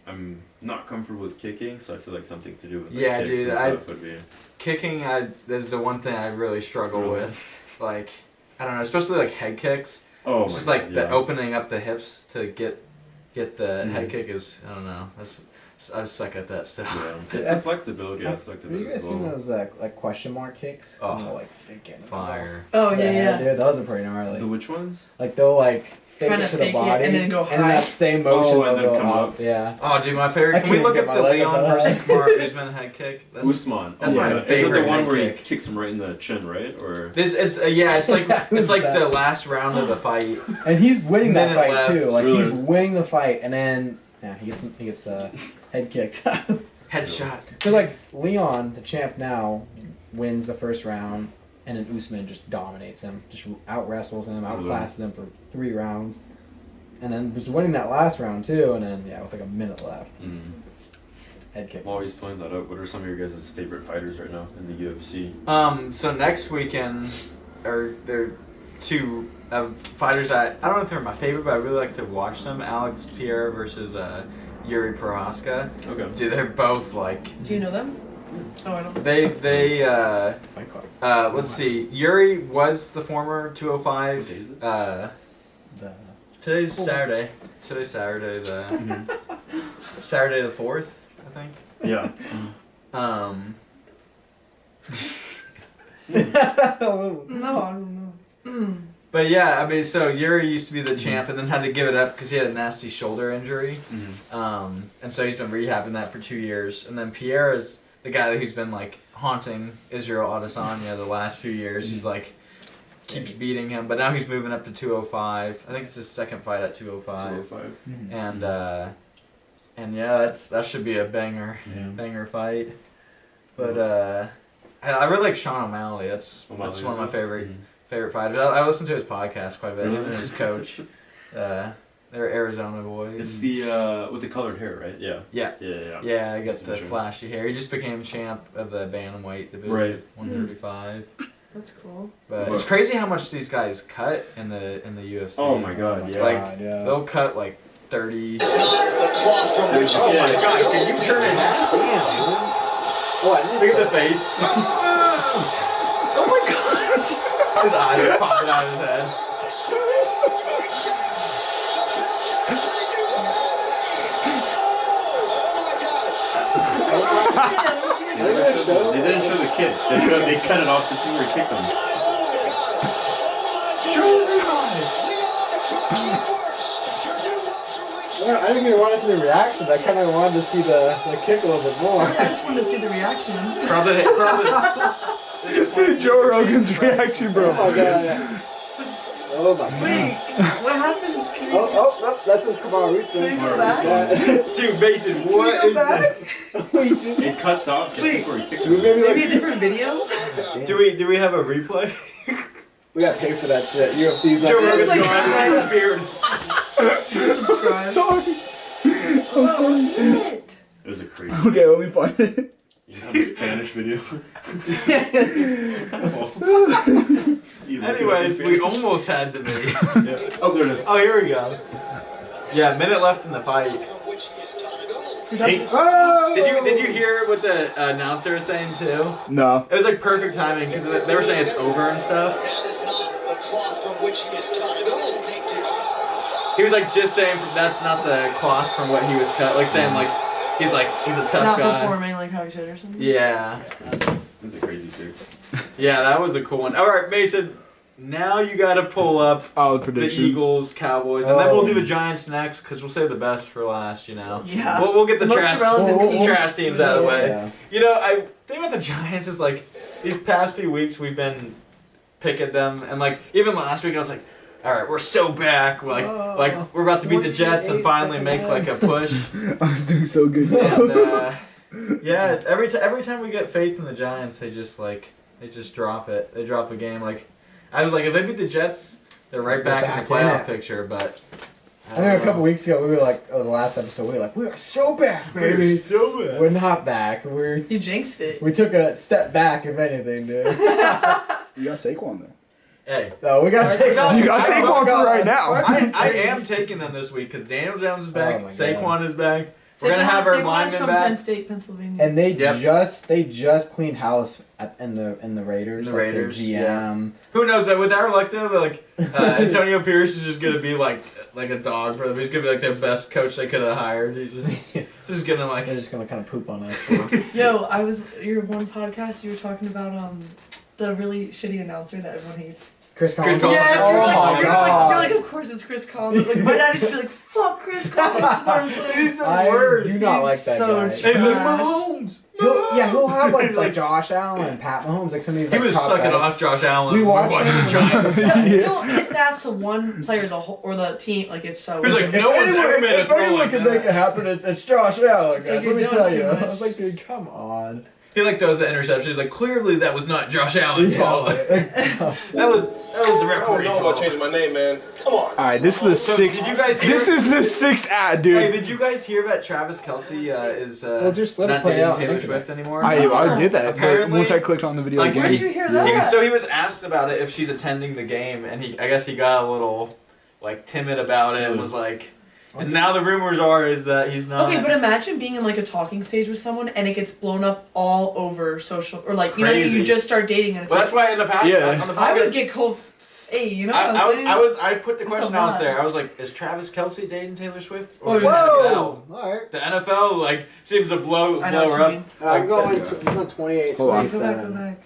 I'm not comfortable with kicking, so I feel like something to do with Yeah, kicks dude, and stuff would be. Kicking, this is the one thing I really struggle Really? with. Like, I don't know, especially like head kicks. Oh It's my just god, like the yeah. opening up the hips to get the head Mhm. kick is, I don't know. I suck at that stuff. Yeah. It's a flexibility aspect of Have it you guys as seen well. those like question mark kicks? Oh. And they'll, like fake it. Fire. Oh To the yeah, head, yeah. dude, those are pretty gnarly. The which ones? Like they'll like fake Kinda it to the fake it body and then go and in high. that same motion Oh, and they'll then go come up. up. Yeah. Oh, dude, my favorite. I Can we can't look get up my the leg Leon up that versus high. Kamar Usman head kick? Usman. that's Oh, my yeah. Is it favorite the one head where kick. he kicks him right in the chin, right? Or It's it's like Who's the that? last round of the fight. And he's winning that Minute fight left. too. Like Really? he's winning the fight, and then he gets head kicked. Headshot. Because like Leon, the champ now, wins the first round, and then Usman just dominates him, just out wrestles him, outclasses him for 3 rounds, and then was winning that last round too. And then with like a minute left, head kick. While he's playing that up, what are some of your guys' favorite fighters right now in the UFC? So next weekend, there are 2 fighters that I don't know if they're my favorite, but I really like to watch them. Alex Pierre versus Yuri Prohaska. Okay. Dude, they're both like Do you know them? Oh, I don't. they Fight card. let's see. Yuri was the former What day 205. is it? The Today's Saturday. Today's Saturday the Saturday the 4th, I think. Yeah. No, I don't know. But yeah, I mean, so Yuri used to be the champ and then had to give it up because he had a nasty shoulder injury. And so he's been rehabbing that for 2 years. And then Pierre is the guy who's been like haunting Israel Adesanya the last few years. He's like keeps beating him, but now he's moving up to 205. I think it's his second fight at 205. 205. And yeah, that should be a banger fight. But I really like Sean O'Malley. That's one of my favorite fighters. I listen to his podcast quite a bit. Him and his coach. They're Arizona boys. It's the with the colored hair, right? Yeah. Yeah. Yeah. Yeah, I got Just to the make sure. flashy hair. He just became champ of the bantamweight division, Right. 135. That's cool. But it's crazy how much these guys cut in the UFC. Oh my god, yeah. Like they'll cut like 30. It's not the cloth from which Oh my god, can you turn it off? What? Look at the face. Oh my gosh! His eyes are popping out of his head. They didn't show the kick. They cut it off to see where he kicked him. I didn't even want to see the reaction. I kind of wanted to see the kick a little bit more. I just wanted to see the reaction. Probably. Joe Rogan's reaction, Oh bro. my god. Oh my god. Wait, what happened? Can we, Oh, that's his Kamar Usman. Can we go back? Dude, Mason, can we what go is back? that? It cuts off just Wait. before he kicks We him. maybe Maybe a like different video? Do we have a replay? we got paid for that shit. UFC's Joe like, Rogan's like- going with his beard. Just subscribe. Sorry. Oh, let's see it. It was a crazy. Okay, let me find it. You have a Spanish video. Anyways, we almost had the video. Yeah. Oh, there it is. Oh, here we go. Yeah, minute left in the fight. See, that's, oh! Did you hear what the announcer was saying too? No. It was like perfect timing because they were saying it's over and stuff. That is not the cloth from which he is cut. That is a He was like just saying that's not the cloth from what he was cut. Like saying like he's a tough not guy. performing like how he should or something. Yeah. It's a crazy trick. Yeah, that was a cool one. All right, Mason. Now you got to pull up Oh, the predictions. Eagles, Cowboys, and then we'll do the Giants next because we'll save the best for last. You know. Yeah. We'll get the The most trash relevant team. trash teams out of the way. Yeah. You know, I think about the Giants is like these past few weeks we've been picking them, and like even last week I was like, all right, we're so back. We're like we're about to beat the Jets and finally make like a push. I was doing so good. And yeah, every time we get faith in the Giants, they just drop it. They drop a game. Like I was like, if they beat the Jets, they're right back in the playoff picture. But I know a couple weeks ago we were like, the last episode, we were like, we are so back, baby. so bad. We're not back. You jinxed it. We took a step back, if anything, dude. You got Saquon though. Hey. No, we got Saquon. You got Saquon for right now. I am taking them this week because Daniel Jones is back, Oh my Saquon God. is back. We're gonna have our linemen from back. Penn State, Pennsylvania. And they Yep. just cleaned house in the Raiders. The like their Raiders, GM. Who knows? With our luck though, like Antonio Pierce is just gonna be like a dog for them. He's gonna be like their best coach they could have hired. He's just gonna like. They're just gonna kind of poop on us. Yo, your one podcast, you were talking about the really shitty announcer that everyone hates. Chris Collins. Yes, oh you're my God. like, of course it's Chris Collins. Like, my dad used to be like, fuck Chris Collins. He's the I worst. do not He's like that so guy. Hey, like trash. Mahomes. He'll have like Josh Allen and Pat Mahomes, like some of these. He like, was top sucking guys. off Josh Allen. We when watched watching him. the Giants. He'll kiss ass to one player or the team. Like, it's so. He's like, no one's ever made a If throw anyone like can make that. it happen, it's Josh Allen, It's like guys. you're Let me doing tell too you. much. I was like, dude, come on. He like throws the interception. He's like, clearly that was not Josh Allen's fault. like, That was the I don't referee's know about fault. changing my name, man. Come on. All right, this is the So, sixth. did you guys hear? This is the sixth ad, Hey, dude. did you guys hear that Travis Kelce is Well, just let it not play dating out and Taylor think about Swift anymore? I did that, but Apparently- once I clicked on the video Like, again. Where did you hear that? So he was asked about it if she's attending the game, and I guess he got a little like timid about it and was like, and now the rumors is that he's not. Okay, but imagine being in like a talking stage with someone and it gets blown up all over social, or like, you know, Crazy. you just start dating and it's Well, like, that's why in the past, Yeah. on the podcast, I would get cold. Hey, you know what I'm saying? I put the It's question so out bad. there. I was like, is Travis Kelce dating Taylor Swift? Or is is it it- the Whoa! NFL? Alright. The NFL like seems to blow I know her what you up. mean. I'm going Let's 28, Hold on. Go back, go 27. back.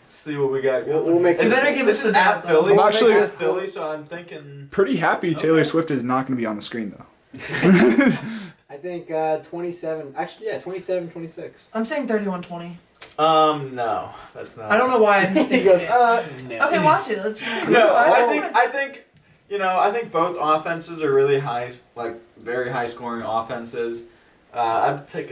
see what we got. We'll make Is this- this, Better give this us is the at data, Philly. I'm actually- at Philly, so I'm thinking. Pretty happy Taylor Swift is not going to be on the screen though. I think 27. Actually, yeah, 27, 26. I'm saying 31-20. No, that's not. I don't know why I'm He thinking goes, it. no. Okay, watch it. Let's just see. No, It's fine. I think both offenses are really high, like very high scoring offenses. I think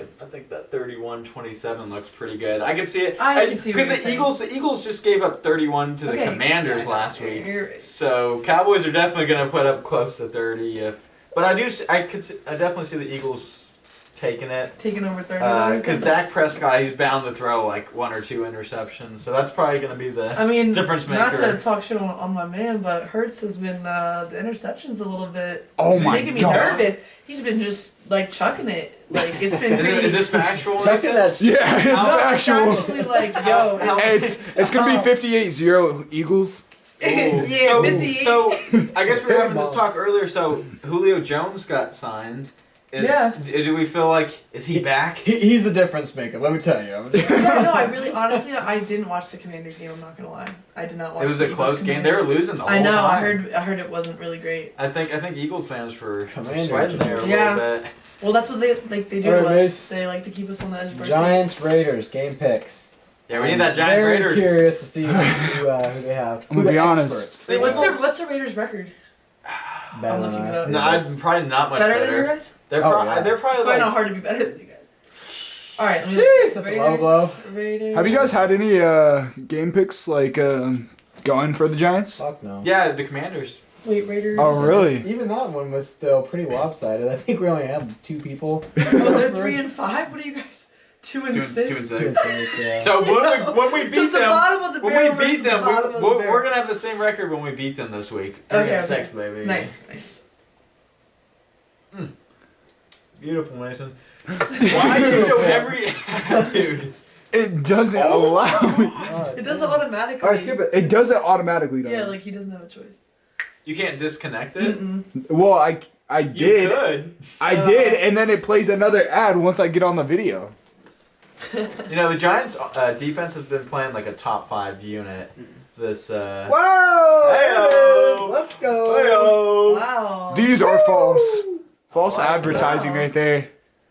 that 31-27 looks pretty good. I can see it. I can see what because you're the saying. Eagles just gave up 31 to the Okay, Commanders yeah, last you're- week. you're right. So Cowboys are definitely going to put up close to 30 but I definitely see the Eagles taking it. Taking over 30. Because Dak Prescott, he's bound to throw like one or two interceptions, so that's probably going to be the I mean, difference not maker. to talk shit on my man, but Hurts has been the interceptions a little bit Oh my making me God. nervous. He's been just like chucking it. Like it's been. Is this factual? Checking that Yeah, it's How- factual. It's actually like, yo. It's going to be 58-0 Eagles. Yeah, so, 58. so I guess we were having this Ball. talk earlier. So Julio Jones got signed. Yeah. Do we feel like is he back? He's a difference maker, let me tell you. Yeah, no, I really, honestly, I didn't watch the Commanders game. I'm not gonna lie, I did not watch. It was the a Eagles close game. They were Commanders. losing the whole I know. time. I heard it wasn't really great. I think Eagles fans were Commanders. sweating there a Yeah. little bit. Well, that's what they do to Alright, us. Mace. They like to keep us on the edge of our seat. Giants, Raiders, game picks. Yeah, we need that Giants Very Raiders. curious to see who they have. I'm gonna be honest. Wait, what's the Raiders' record? Better I'm than looking it last up. year. No, I'm probably not much Better better. than you guys? They're, Oh, pro- yeah. they're It's probably probably like not hard to be better than you guys. All right, let me Jeez, that's a low blow. Raiders. Have you guys had any game picks like going for the Giants? Fuck no. yeah the Commanders. Wait, Raiders. Oh, really? Even that one was still pretty lopsided. I think we only had 2 people. Oh, they're 3-5. What are you guys? 2 and 6. 2 and 6. 2 and 6, yeah. So when we So beat the them, bottom of the when barrel we versus beat the them, bottom of the we're barrel. gonna have the same record when we beat them this week. 3 Okay, and okay. 6, baby. Nice. Beautiful, Mason. Why do you show every dude? It doesn't Oh. allow me. Alright. It does it automatically. Alright, skip it. It does it automatically though. Yeah, like he doesn't have a choice. You can't disconnect it. Mm-mm. Well, I You did. could. I did, and then it plays another ad once I get on the video. You know the Giants' defense has been playing like a top 5 unit. This. Whoa! There it Hey-o. is. Let's go. Heyo. Wow. These are false. False Wow. advertising right there.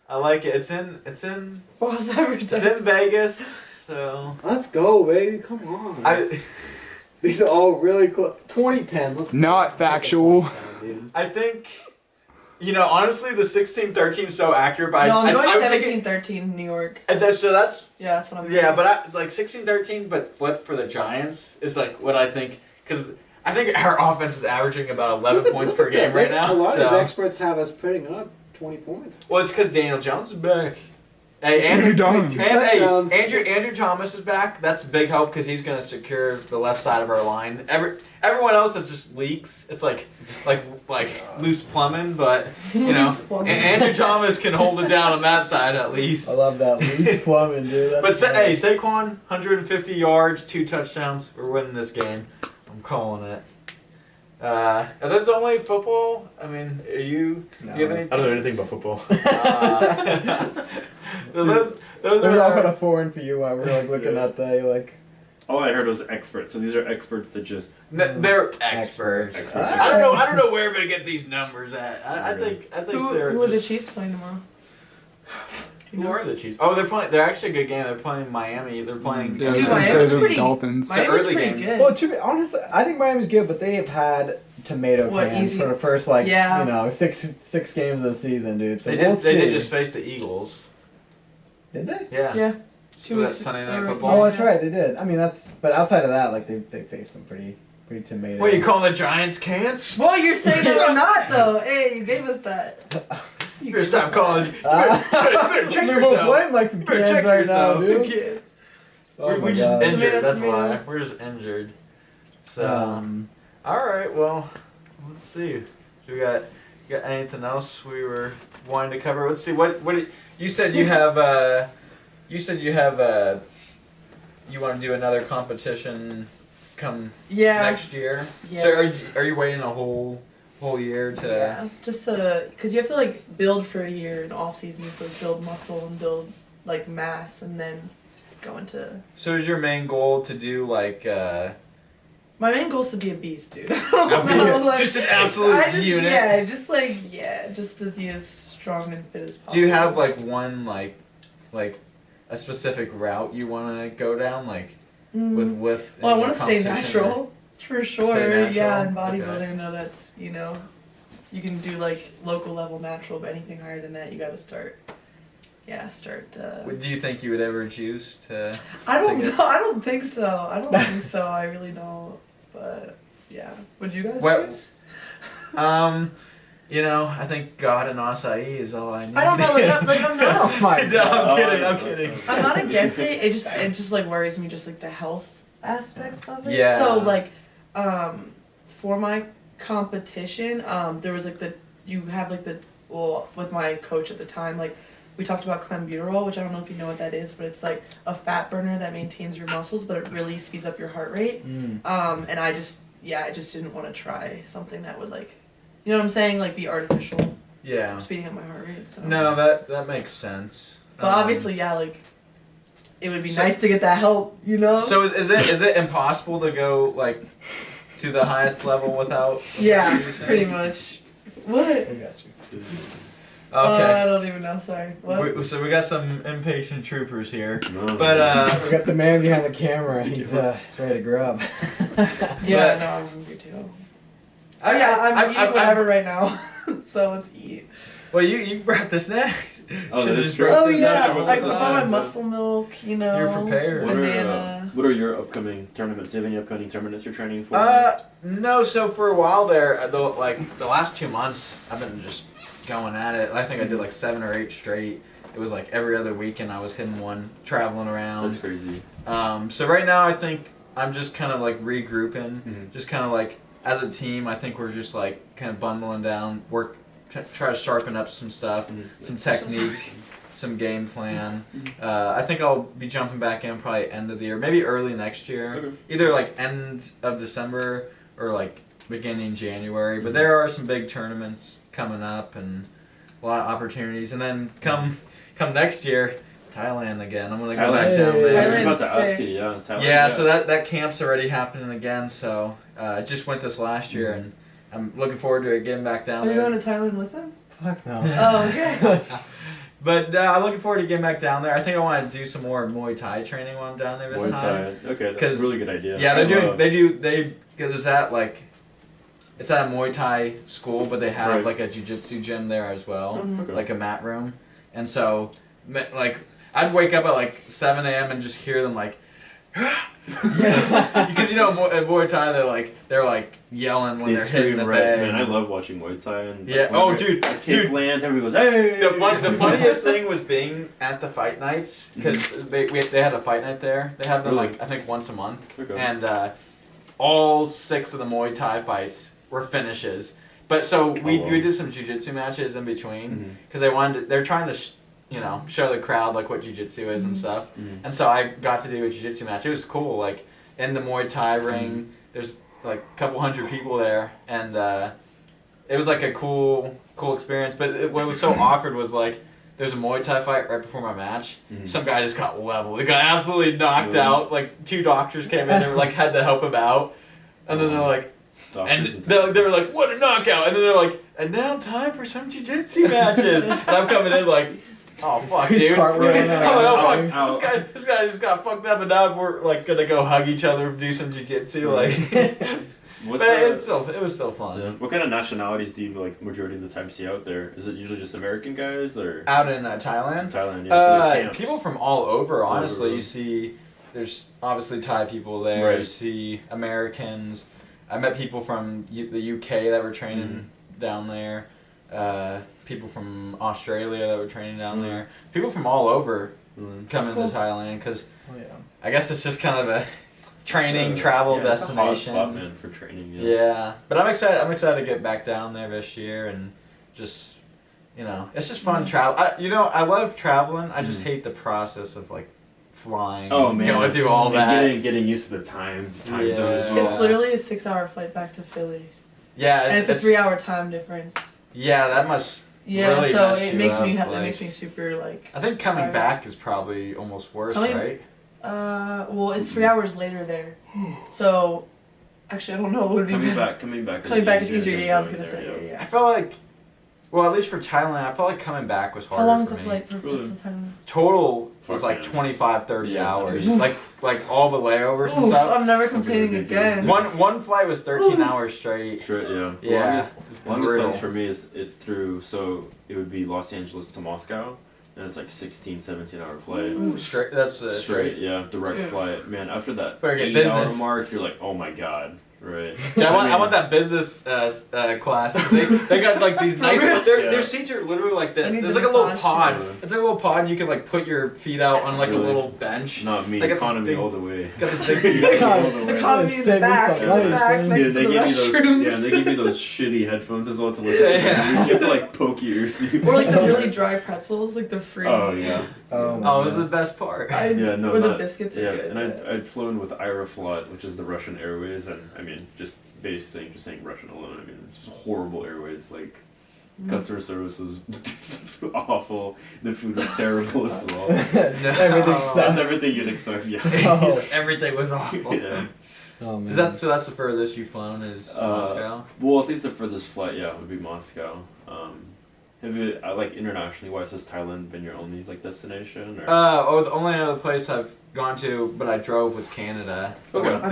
I like it. It's in False it's advertising. in Vegas. So Let's go, baby. Come on. These are all really close. 2010. Let's Not factual. I think. You know, honestly, the 16-13 is so accurate, but No, I'm I going would take it. 17-13 New York. And that's Yeah, that's what I'm yeah, thinking. but it's like 16-13, but flip for the Giants is like what I think because I think our offense is averaging about 11 points per game right now. A lot of so. these experts have us putting up 20 points. Well, it's because Daniel Jones is back. Hey, Andrew Andrew, Jones. Andrew Thomas is back. That's a big help because he's going to secure the left side of our line. Everyone else, it's just leaks. It's like loose plumbing, but you know, Andrew Thomas can hold it down on that side at least. I love that loose plumbing, dude. But hey, Saquon, 150 yards, 2 touchdowns. We're winning this game. I'm calling it. Are those only football? I mean, do you have any? I don't know anything about football. Those They're are all kind of foreign for you while we're like looking at the All I heard was experts. So these are experts that just. They're experts. Experts. I don't know where we get these numbers at. I think they're. Who are the just, Chiefs playing tomorrow? Who are the Chiefs? Oh, they're playing. They're actually a good game. They're playing Miami. They're playing. Yeah, I was Dude, gonna Miami's say the pretty- Dolphins. Miami- Miami's early pretty game. good. Well, to be honest, I think Miami's good, but they have had tomato cans easy? for the first six games of the season, dude. So They we'll did. They did see. just face the Eagles. Did they? Yeah. Yeah. So that's Sunday Night or- Football. Oh, that's right, they did. I mean, but outside of that, like they faced some pretty tomato. What, you calling the Giants cans? Well, you're saying that or not, though. Hey, you gave us that. You better stop calling. You better check We're both yourself. playing like some You better cans check right now, yourself. dude. Kids. Oh we're my just God. injured. Tomato, That's tomato. why. We're just injured. So. All right. Well, let's see. Do we got anything else we were wanting to cover? Let's see. What you said you have? You want to do another competition come next year? Yeah. So are you waiting a whole year to? Yeah, just because you have to like build for a year in off season. You have to build muscle and build like mass, and then go into. So is your main goal to do like? My main goal is to be a beast, dude. Just an absolute unit. Yeah, just to be as strong and fit as possible. Do you have like one like a specific route you want to go down with? Well, I want to stay competition, or- natural for sure. Stay Yeah, in natural? bodybuilding, Okay. I know that's you can do like local level natural, but anything higher than that, you got to start. Yeah, Do you think you would ever choose to? I don't to get- know. I don't think so. I really don't. But yeah, would you guys Well- choose? I think God and acai is all I need. I don't know. I'm not. Oh my No, I'm Oh, kidding. I'm not against it. It just like worries me, just like the health aspects of it. Yeah. So like, for my competition, there was like with my coach at the time, like we talked about clenbuterol, which I don't know if you know what that is, but it's like a fat burner that maintains your muscles, but it really speeds up your heart rate. And I just didn't want to try something that would like, you know what I'm saying, like be artificial. Yeah. For speeding up my heart rate. So. No, that makes sense. But obviously, yeah, like it would be nice to get that help, you know. So is it impossible to go like to the highest level without? Yeah, using- pretty much. What? I got you. Okay. I don't even know. Sorry. What? So we got some impatient troopers here, No. but We got the man behind the camera. He's ready to grab. Yeah, no, I'm hungry too. Oh yeah, I'm eating whatever right now. So let's eat. Well, you brought the snacks. Oh, that Should've is just true. brought Oh the yeah, snacks. I bought my muscle milk. You know. You're prepared. Banana. What are your upcoming tournaments? Do you have any upcoming tournaments you're training for? No. So for a while there, the last 2 months, I've been just going at it. I think I did like 7 or 8 straight. It was like every other weekend I was hitting one, traveling around. That's crazy. So right now I think I'm just kind of like regrouping, Mhm. just kind of like as a team. I think we're just like kind of bundling down, try to sharpen up some stuff, some technique, some game plan. I think I'll be jumping back in probably end of the year, maybe early next year, Okay. either like end of December or like beginning January. But there are some big tournaments coming up and a lot of opportunities. And then come next year, Thailand again. I'm gonna go back down I was there. just about to Thailand's ask you, yeah. Thailand, Yeah, so that camp's already happening again. So I just went this last year, and I'm looking forward to it getting back down Are you there. going to Thailand with them? Fuck no. Oh, okay. But I'm looking forward to getting back down there. I think I want to do some more Muay Thai training while I'm down there this Muay time. Thai. Okay, that's 'Cause- a really good idea. Yeah, I love- because it's at a Muay Thai school, but they have Right. like a jiu-jitsu gym there as well, Mhm. Okay. like a mat room. And so, like, I'd wake up at like 7 a.m. and just hear them like, Because you know at Muay Thai they're like yelling when they're hitting the bag. Man, I love watching Muay Thai. And yeah. Oh, dude. Kick lands. Everybody goes, hey. The funniest thing was being at the fight nights because they had a fight night there. They have them Really? like I think once a month, Okay. and all 6 of the Muay Thai fights were finishes. But so we did some jiu-jitsu matches in between because they're trying to show the crowd like what jiu-jitsu is and stuff. And so I got to do a jiu-jitsu match. It was cool. Like in the Muay Thai ring, there's like a couple hundred people there, and it was like a cool experience. But what was so awkward was like there's a Muay Thai fight right before my match. Some guy just got leveled. The guy absolutely knocked out. Like 2 doctors came in. They were like had to help him out, and then they're like. And they were like, what a knockout! And then they're like, and now time for some jiu-jitsu matches. And I'm coming in like, oh fuck, dude! I'm like, oh fuck, this guy just got fucked up, and now we're like gonna go hug each other, do some jiu-jitsu, like. But it was still fun. Yeah. What kind of nationalities do you like majority of the time see out there? Is it usually just American guys or? Out in Thailand. Thailand, yeah. People from all over. Honestly, over. You see, there's obviously Thai people there. Right. You see Americans. I met people from the UK that were training down there. People from Australia that were training down there. People from all over come into Thailand because I guess it's just kind of a training travel destination. It's a hot spot, man, for training. Yeah, but I'm excited. I'm excited to get back down there this year and just it's just fun travel. I love traveling. I just hate the process of like. Flying, going through all that, getting used to the time zones as well. It's literally a 6-hour flight back to Philly. Yeah, and it's a 3-hour time difference. Yeah, that must. Yeah, really so mess it you makes up, me like, that makes me super like. I think coming back is probably almost worse, right? Well, it's 3 hours later there, so actually I don't know what would be coming back is easier. Yeah, I was gonna say yeah. I felt like. Well, at least for Thailand, I felt like coming back was harder. How long is for the me. flight for Thailand? Total was like 25, 30 hours. like all the layovers and stuff. I'm never complaining again. One flight was 13 hours straight. Sure, yeah. Yeah. Longest flights for me is it's through, so it would be Los Angeles to Moscow, and it's like 16, 17-hour flight. Ooh, straight. That's straight, yeah, direct flight. Man, after that 8-hour mark, you're like, oh my god. Right. Dude, I want that business class. They got like these nice. Their seats are literally like this. There's like a little pod. It's like a little pod. And you can like put your feet out on like a little bench. Not me. Economy all the way. Got this big TV. Economy in the back. Next to the restrooms. Yeah, they give you those shitty headphones as well to listen to. You have to like poke your ears. Or like the really dry pretzels, like the free. Oh yeah. Oh, this is the best part. Or the biscuits are good. And I'd flown with Aeroflot, which is the Russian Airways, and I mean, just saying Russian alone, I mean, it's horrible airways. Like, customer service was awful. The food was terrible as well. Everything sucks. That's everything you'd expect. Yeah. Everything was awful. Yeah. Oh man. That's the furthest you've flown is Moscow? Well, at least the furthest flight, would be Moscow. Have you, like, internationally wise, has Thailand been your only like destination? Or? The only other place I've gone to, but I drove was Canada. Okay. I went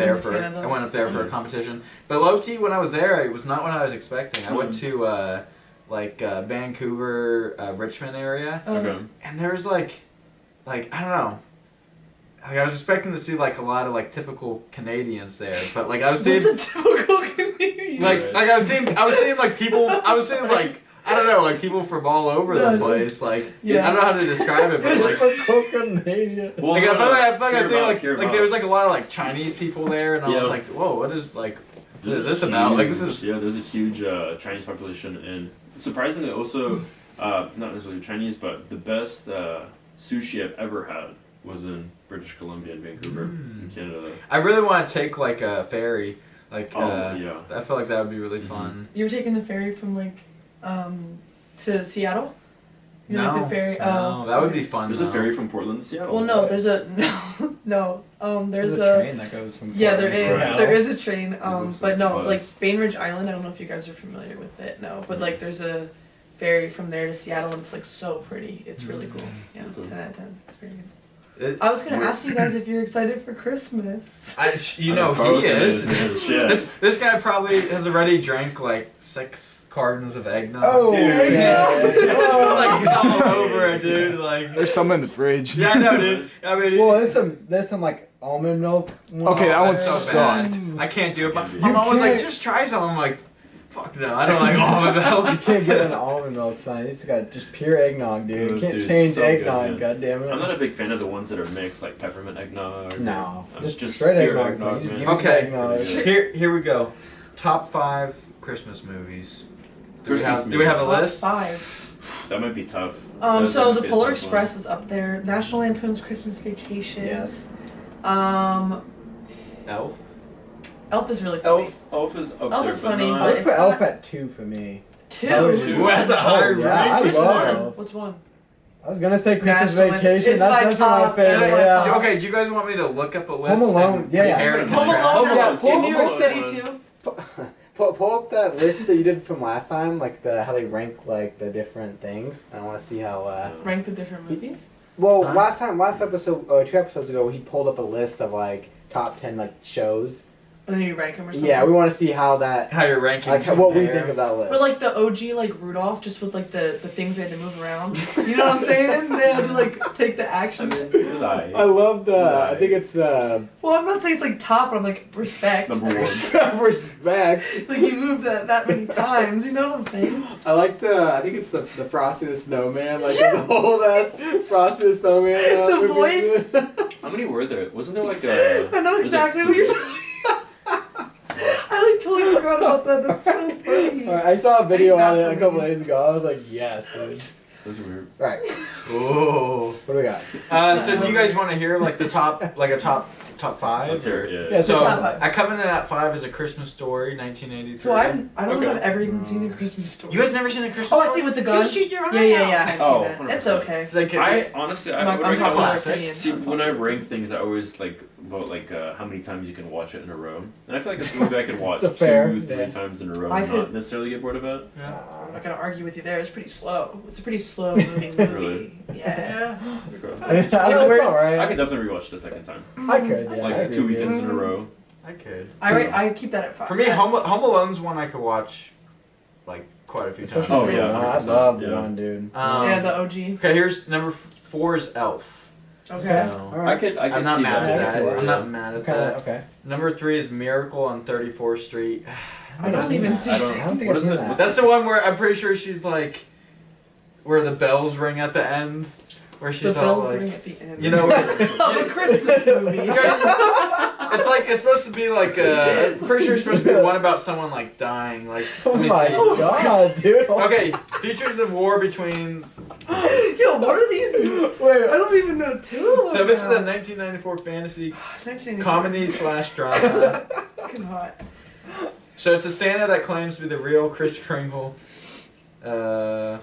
up there for a competition. But low key, when I was there, it was not what I was expecting. I went to Vancouver, Richmond area, and there's like I don't know. Like, I was expecting to see like a lot of like typical Canadians there, but like I was seeing What's a typical Canadian? I was seeing like people. I was seeing like. I don't know, like people from all over the place. Like I don't know how to describe it, but like Canadian. Well, I felt like I seen like there was like a lot of like Chinese people there, and I was like, whoa, what is this about? Like this is there's a huge Chinese population, and surprisingly also not necessarily Chinese, but the best sushi I've ever had was in British Columbia in Vancouver, in Canada. I really want to take like a ferry. Like I feel like that would be really fun. You were taking the ferry from like. To Seattle? No, like the ferry. No, that would be fun. There's a ferry from Portland to Seattle. Well, no, there's a there's a train that goes from. Yeah, there is. Seattle. There is a train. But no, like Bainbridge Island. I don't know if you guys are familiar with it. No, but like there's a ferry from there to Seattle, and it's like so pretty. It's really cool. Yeah, 10 out of 10 experience. I was gonna ask you guys if you're excited for Christmas. He is. This guy probably has already drank like 6 cartons of eggnog. Oh, dude. yeah. Like he's all over it, dude. Like there's some in the fridge. Yeah, I know, dude. I mean, well, there's some like almond milk one. Okay, that one That's so sucked. bad. I can't do it. But You my mom was like, can't. just try some. I'm like, fuck no, I don't like almond You milk. can't get an almond milk sign. It's got just pure eggnog, dude. You can't Dude, change so good, eggnog, man. goddamn it. I'm not a big fan of the ones that are mixed, like peppermint eggnog. No, or, just straight pure eggnog. So you just man. give me some Okay. eggnog. Here we go. Top 5 Christmas movies. Do we Christmas have a Top list? 5. That might be tough. So That the might be a Polar tough Express is up there. National Lampoon's Christmas Vacation. Yes. Elf. Elf is really one. funny. Elf is up Elf there, is but funny, not- I but would it's put Elf not- at 2 for me. 2. Ooh, that's a high Oh, yeah, I Which love one? Elf. Which one? I was gonna say Christmas National Vacation. It's That's my one of top. my favorite. It's my Yeah. top. Okay, do you guys want me to look up a list? Home Alone, and yeah, compare yeah. and Home contrast? Alone. Yeah, Yeah, Home in New York Alone. City too. Pull up that list that you did from last time, like how they rank like the different things. I want to see how. Rank the different movies. Well, Huh? last episode, 2 episodes ago, he pulled up a list of like top 10 like shows. And then you rank them or something. Yeah, we want to see how that, How your rankings like what we compare. think of that list. But like the OG, like Rudolph, just with like the things they had to move around. You know what I'm saying? They had to like take the I action. mean, it was I I. loved. I think it's Well, I'm not saying it's like top, but I'm like respect. Number 1. respect. Like you moved that many times. You know what I'm saying? I like the. I think it's the Frosty the Snowman, like the old ass Frosty the Snowman. The movie. voice. How many were there? Wasn't there like a? I know was it exactly what you're two? talking. I like totally forgot about that. That's so funny. Alright, I saw a video I on think it a that's couple amazing. days ago. I was like, yes, dude. Those are weird. Right. Ooh. What do we got? So do you guys want to hear like the top, like a top 5? Let's hear it. Yeah, Yeah. so So Top 5. I come in at 5 is A Christmas Story, 1983. So I don't know Okay. if I've ever even seen a Christmas Story. You guys never seen A Christmas Oh, Story? I see with the gun. You shoot your eye Yeah, yeah, out. yeah. I've Oh, seen that. It's 100%. okay. It's like I honestly, I would I'm it's a not classic. opinion. See, when I rank things, I always like about like how many times you can watch it in a row, and I feel like it's a movie I can watch It's a fair, 2, 3 yeah. times in a row I and not could- necessarily get bored of it. I'm not gonna argue with you there. It's pretty slow. It's a pretty slow moving movie. Really? Yeah. Okay. It's alright. I could definitely rewatch it a second time, I could, yeah. I like agree 2 with you. weekends in a row. I could. I keep that at 5. For me, Home Alone's one I could watch like quite a few times. Especially Oh, for yeah, one. I 100%, love yeah. one, dude. Yeah, the OG. Okay, here's number 4 is Elf. Okay. So, Alright. I could I'm not see mad that. at that. Yeah. I'm not mad at Okay, that. okay. Number 3 is Miracle on 34th Street. I don't even see. I don't. I don't think what I've is seen it? that. What's That's the one where I'm pretty sure she's like, where the bells ring at the end, where The she's all bells ring like, at the end. you know, where, Oh, the Christmas movie. it's like it's supposed to be like I'm pretty sure it's supposed to be one about someone like dying. Like, Oh let me my see. god, dude. Okay, features of war between. Yo, what are these? I Wait, don't even know two of them. So this is now. a 1994 fantasy 1984. comedy / drama. Fucking hot. So it's a Santa that claims to be the real Kris Kringle. How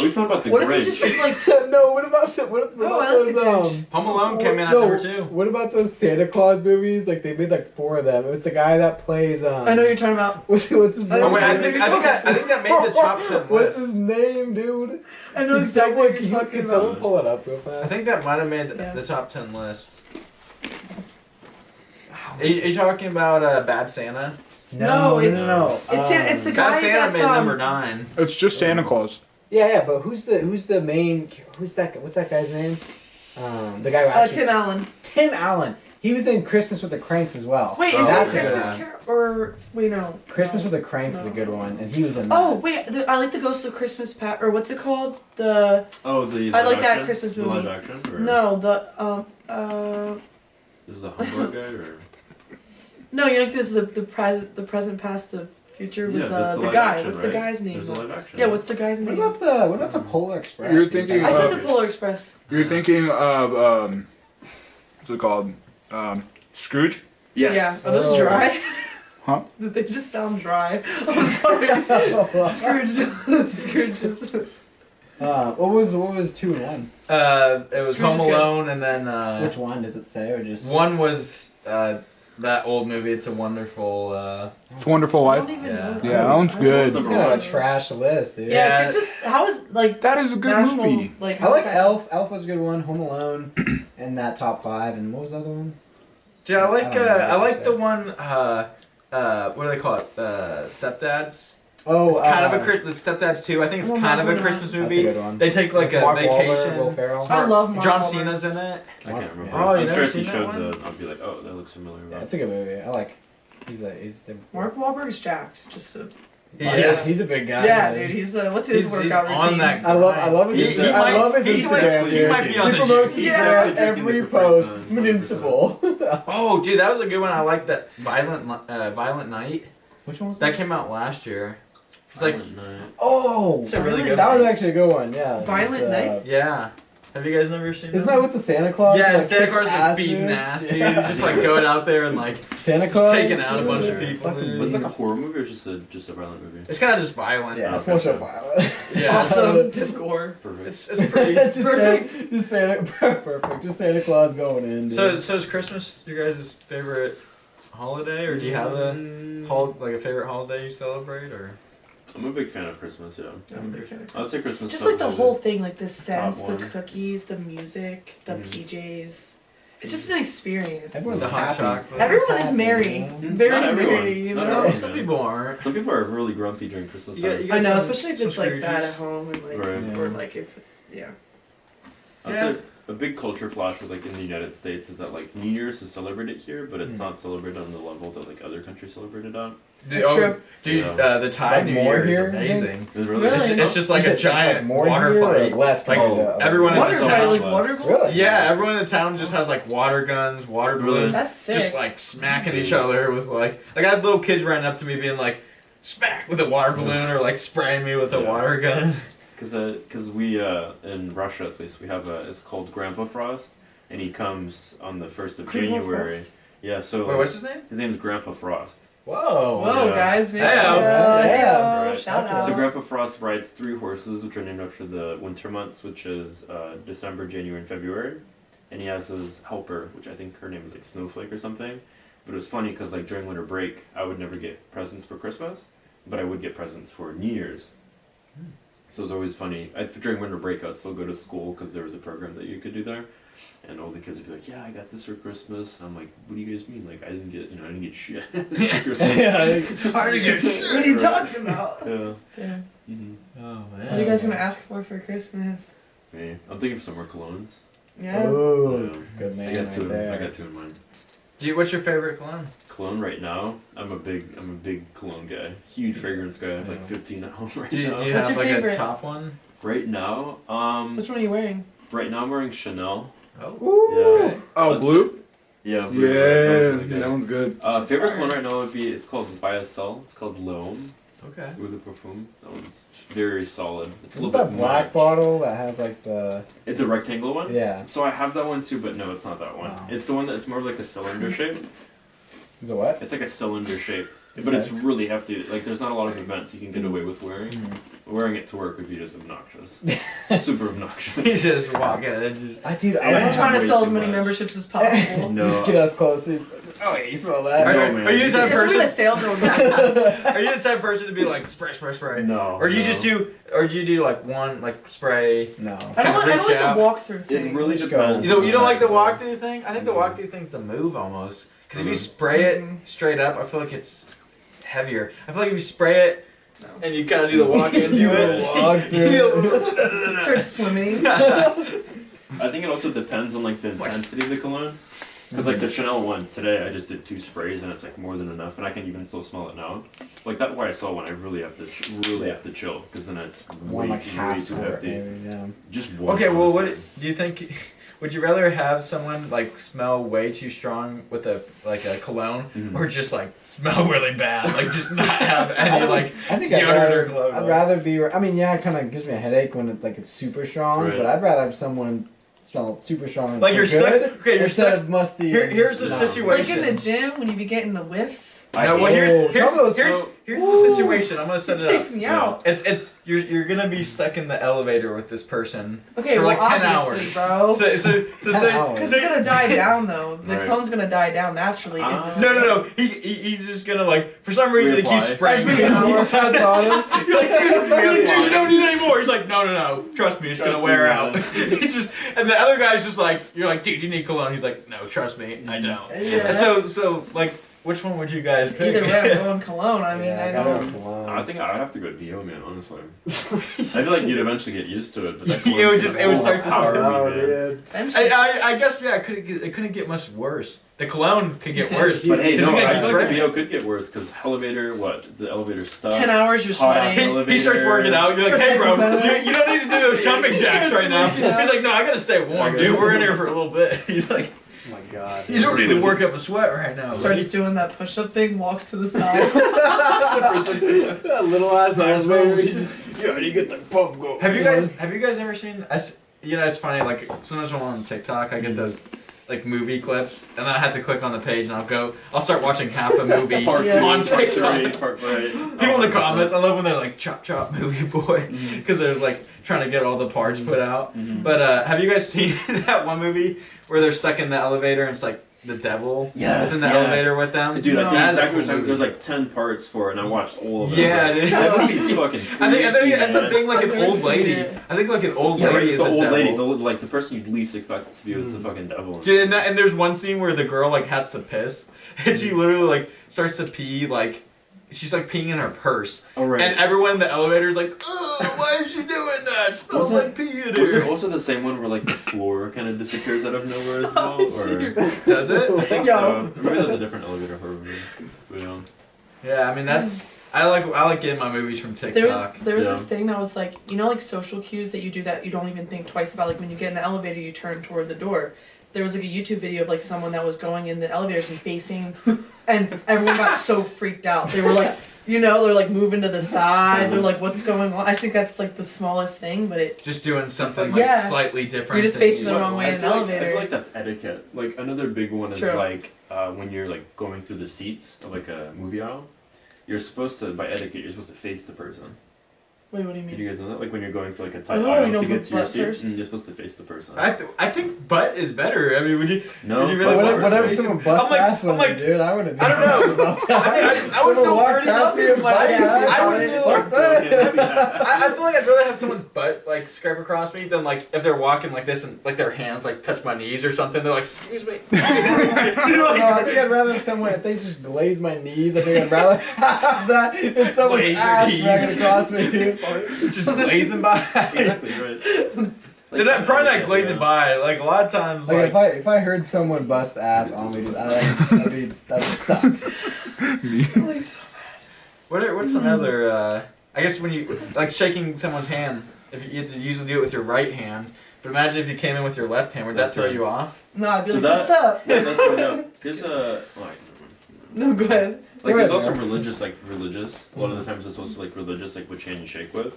we thought about the What if we Grinch? just did like no, what about what Oh, about I like those the Home Alone came in at no, number 2. What about those Santa Claus movies? Like they made like 4 of them. It's the guy that plays I know what you're talking about. what's his I name? Oh wait, I know think what you're I think that made the top 10 What's list. his name, dude? I know exactly what you're talking Can about. someone pull it up real fast? I think that might have made Yeah. the top 10 list. Are you talking about Bad Santa? No, it's- no. it's the Bad guy Santa that's, made number 9. It's just Santa Claus. Yeah, but who's the main? Who's that? What's that guy's name? The guy who actually Tim Allen. Tim Allen. He was in Christmas with the Cranks as well. Wait, Oh, is that's it a good Christmas one. Carol or wait no? Christmas no. with the Cranks is a good one, and he was in. Oh that. wait, I like the Ghost of Christmas Past or what's it called? The Oh, the. I live like that action? Christmas The movie. live action? Or no the Is the Hamburg guy or? no you like this the present past the future with Yeah, that's the live guy. action, What's right? the guy's name? There's a live action. Yeah, what's the guy's What name? about the Polar Express? You're thinking I said of- the Polar Express. You're thinking of what's it called? Scrooge? Yes. Yeah. Are those Oh. dry? Huh? They just sound dry. I'm sorry. Scrooge. Scrooge is. What was 2 and 1? It was Scrooge Home is good. Alone, and then Which one does it say, or just one was that old movie. It's a Wonderful. It's a Wonderful I Life. don't even Yeah. know. Yeah, that one's good. It's kind of a trash list, dude. Yeah, Yeah. Christmas. How is like That is a good national, movie. Like I how's like that? Elf. Elf was a good one. Home Alone, in that top 5. And what was the other one? Yeah, I like I don't know what I like to the say. one. What do they call it? Stepdads. Oh, It's kind of a Christmas. Stepdads 2. I think it's Oh, kind of a no, Christmas That's a movie. good one. They take like a Mark Wahlberg, vacation. Will Ferrell. I love Mark John Wahlberg. Cena's in it. I can't remember. Yeah. Oh, you I'm never sure if seen you that showed one? the, I'd be like, oh, that looks familiar. Yeah, it's a good movie. I like. He's the. Mark Wahlberg's jacked. Just a, He's a big guy. yeah, dude. He's what's his workout he's routine? on that. I love his He Insta- I love his he's like- Instagram, He dude. might be on He the promotes juice. yeah, He's every drinking post. the Capri Sun, Municipal. Oh, dude, that was a good one. I like that Violent Night. Which one was That came out last year. It's like, Oh, it's a really good that one. was actually a good one. Yeah. Violent Night? Yeah. Have you guys never seen Isn't that with the Santa Claus? Yeah, who, and Santa kicks Claus is ass, beating dude? ass, dude. He's just like going out there and like Santa just Claus taking out a bunch of dude. people. Fucking dude. Was it like a horror movie or just a violent movie? It's kind of just violent. Yeah, it's more so violent. Yeah. Awesome. Just gore. Perfect. It's pretty. It's just Perfect. perfect. Just Santa Claus going in. Dude. So is Christmas your guys' favorite holiday, or do you have a like a favorite holiday you celebrate, or? I'm a big fan of Christmas, yeah. I'm a big fan of I'd say Christmas. Just like the television. whole thing, like the scents, Top the one. cookies, the music, the Mhm. PJs. It's just an experience. Everyone's The hot happy. chocolate. Everyone is happy, merry. you know? Very Not everyone. merry, you Not know? everyone. Some people aren't. Some people are really grumpy during Christmas You got- time. you got I know, some- especially if some it's like that Scrooges. at home and like, Right. or Yeah. like if it's I'd say a big culture flash with like in the United States is that like New Year's is celebrated here, but it's not celebrated on the level that like other countries celebrated on. That's true. Dude, Yeah. the Thai Like New more Year is here, you think? amazing. It's really, Really? It's just like Is a it, giant more water here or fight. less Like, compared to other everyone in Water the fight, town. like water balls? Really? Yeah, everyone in the town just has like water guns, water Really? balloons, That's sick. just like smacking each other with like I had little kids running up to me being like, smack with a water balloon or like spraying me with a Yeah. water gun. Because we in Russia at least we have it's called Grandpa Frost, and he comes on the 1st of Grandpa January. Frost? Yeah, so Wait, what's his name? his name's Grandpa Frost. Whoa. Whoa, yeah. guys. Man. Hey-o. Yeah. Right. Shout out. So Grandpa Frost rides 3 horses, which are named after the winter months, which is December, January, and February. And he has his helper, which I think her name is like Snowflake or something. But it was funny because like during winter break, I would never get presents for Christmas, but I would get presents for New Year's. So it was always funny. During winter break, I'd still go to school because there was a program that you could do there. And all the kids would be like, "Yeah, I got this for Christmas." And I'm like, "What do you guys mean? Like, I didn't get shit." for Christmas." What are you talking about? Yeah. Yeah. Mm-hmm. Oh What are you guys gonna ask for Christmas? Me. I'm thinking of some more colognes. Yeah. Ooh, Yeah. good man I got right two. there. I got 2 in mind. What's your favorite cologne? Cologne right now. I'm a big cologne guy. Huge fragrance guy. I have like 15 at home right Do you now. have What's your like favorite? a top one? Right now, Which one are you wearing? right now I'm wearing Chanel. Oh. Ooh. Okay. Oh, Let's blue? Yeah, blue. Yeah, Really good. that one's good. Favorite cologne right now would be it's called YSL. It's called L'Homme Okay. Eau de Parfum. That one's very solid. It's a Isn't little that bit black much. bottle that has like the The rectangle one. yeah? So I have that one too, but no, it's not that one. Oh. It's the one that's more like a cylinder shape. Is it what? It's like a cylinder shape, Is but that- it's really hefty. Like there's not a lot of events you can get away with wearing. Wearing it to work would be just obnoxious. Super obnoxious. He's just walking and just. Dude, Yeah. I I'm want trying to way sell too as many much. memberships as possible. No. Just get us closer. Oh, yeah, you smell that? Are, No, are, man. are you the type of Yes, we're person? gonna sale girl. Are you the type of person to be like spray, spray, spray? No. Or do you no. just do? Or do you do like one like spray? No. I don't reach like out. the walkthrough thing. It really Just depends. You don't like the on walk through thing? I think the walk through thing's the move almost. Because if you spray it straight up, I feel like it's heavier. I feel like if you spray it and you kind of do the walk into You it. walk through. Start swimming. I think it also depends on like the intensity of the cologne. Because like the Chanel one today, I just did 2 sprays and it's like more than enough, and I can even still smell it now. Like that YSL one, I really have to have to chill because then it's One like way half too squirt, hefty. maybe, yeah. Just one. Okay, well, what honestly. do you think? Would you rather have someone like smell way too strong with a cologne, Mhm. or just like smell really bad, like just not have any like I think deodorant or cologne? I'd rather be. I mean, yeah, it kind of gives me a headache when it's super strong, Right. but I'd rather have someone smell super strong and Like you're good stuck- okay, you're instead stuck- of musty. Here- and here's just the not. situation. Like in the gym when you be getting the whiffs. I No, well, hate- some of those here's so- the situation. I'm gonna set It it takes up. me Yeah. out. It's you're gonna be stuck in the elevator with this person Okay, for well, like 10 obviously, hours. bro. So 10 say hours. Because it's gonna die down though. The Right. cone's gonna die down naturally. Is the no. He's just gonna like for some reason he keeps Reapply. spraying. Every you. hour. He just has on him. You're like, dude, Reapply. you don't need any more. He's like, no. Trust me, it's Trust gonna me, wear man. out. He's just, and the other guy's just like, you're like, dude, you need cologne. He's like, no, trust me, I don't. Yeah. So like, Which one would you guys pick? Either way, I'm going cologne. I mean, Yeah, I gotta don't. go cologne. I think I'd have to go Dio, man. Honestly, I feel like you'd eventually get used to it, but that It would just- it would start to overpower Oh, me, man. dude. I'm sure. I guess yeah, it couldn't get much worse. The cologne could get worse. But hey, This no, is gonna I keep feel like the spreading. VO could get worse because the elevator stuck. 10 hours, you're Hot ass sweating. He starts working out. You're like, hey, bro, you don't need to do those jumping jacks right now. working out. He's like, no, I gotta stay warm, dude. We're in here for a little bit. He's like, Oh my god. you don't need to work up a sweat right now. Starts doing that push-up thing, walks to the side. That little ass elevator. Yeah, you get the pump go. Have you guys ever seen? You know, it's funny. Like sometimes when I'm on TikTok, I get those like movie clips, and then I have to click on the page, and I'll start watching half a movie Part Yeah. two, on part TikTok. three, part right. People in the comments, I love when they're like chop chop movie boy, because they're like trying to get all the parts put out. Mhm. But have you guys seen that one movie where they're stuck in the elevator and it's like the devil is in the elevator with them? Dude, I think That's exactly a what cool you're talking. There's movie. like 10 parts for it, and I watched all of them. Yeah, dude. That movie's fucking I think it ends up man. being like I've an never old seen lady. it. I think like an old Yeah, lady it's is the a old devil. lady, like the person you'd least expect it to be was the fucking devil. Dude, and there's one scene where the girl like has to piss, and she literally like starts to pee like she's like peeing in her purse, Oh right. and everyone in the elevator is like, "Oh, why is she doing that? It smells Was like pee in Was it here." also the same one where like the floor kind of disappears out of nowhere as well? Or Does it? I think Yeah. so. Maybe that was a different elevator horror movie. But, yeah. Yeah, I mean that's I like getting my movies from TikTok. There was Yeah. this thing that was like, you know, like social cues that you do that you don't even think twice about. Like when you get in the elevator, you turn toward the door. There was like a YouTube video of like someone that was going in the elevators and facing, and everyone got so freaked out. They were like, you know, they're like moving to the side. They're like, what's going on? I think that's like the smallest thing, but it. Just doing something like Yeah. slightly different. You're just than facing you- the wrong way in an I elevator. feel like that's etiquette. Like another big one is True. like when you're like going through the seats of like a movie aisle, you're supposed to, by etiquette, you're supposed to face the person. Wait, what do you Did mean? you guys know that? Like when you're going for like a tight Oh, aisle you know, to get put to your butt seat, first? you're supposed to face the person. I think butt is better. I mean, would you? No, would you really butt want first. Whatever face- someone busts I'm like- ass I'm on like- me, dude, I wouldn't. I don't know. About that. I would Someone feel walked pretty past me something. and bust Like, ass, I would would feel- fuck that. I feel like I'd rather have someone's butt like scrape across me than like if they're walking like this and like their hands like touch my knees or something. They're like, "Excuse me." No, I think I'd rather have someone, if they just glaze my knees, I think I'd rather have that than someone's Glaze your ass knees. dragging across me, dude. Just glazing by. Exactly right. They're not, probably not glazing by. Like a lot of times, Like, like if I heard someone bust ass on me, dude, that would suck. what's some other? I guess when you like shaking someone's hand, if you have to usually do it with your right hand. But imagine if you came in with your left hand, would that Left throw hand. you off? No, I'd be So like, that- what's up? Let's find out. There's a No, go ahead. like there's Right, also yeah. religious. A lot of the times it's also like religious, like which hand you shake with.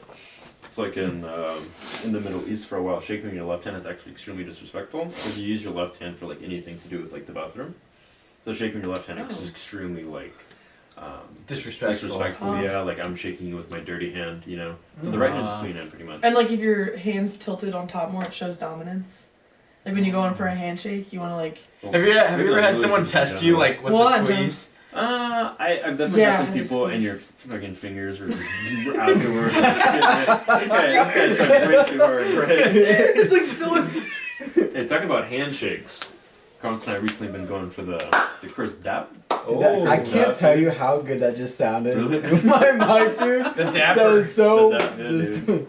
It's like in the Middle East for a while, shaking your left hand is actually extremely disrespectful because you use your left hand for like anything to do with like the bathroom. So shaking your left hand is Oh. extremely like Disrespectful. disrespectful. Huh. Yeah, like I'm shaking you with my dirty hand, you know. So the right hand's a clean hand, pretty much. And like if your hands tilted on top more, it shows dominance. Like when you go in for a handshake, you want to like. Have you ever had someone test you like with Well, the I'm squeeze? I've definitely Yeah, had some it is people and squeeze. your fucking fingers were afterwards. This guy tried way too hard. Right? It's like still. Hey, talking about handshakes. Carlos and I recently been going for the first dap. Dude, I can't tell you how good that just sounded. Really? My mic, dude. The dapper. Sounded so The dap, yeah, just. dude.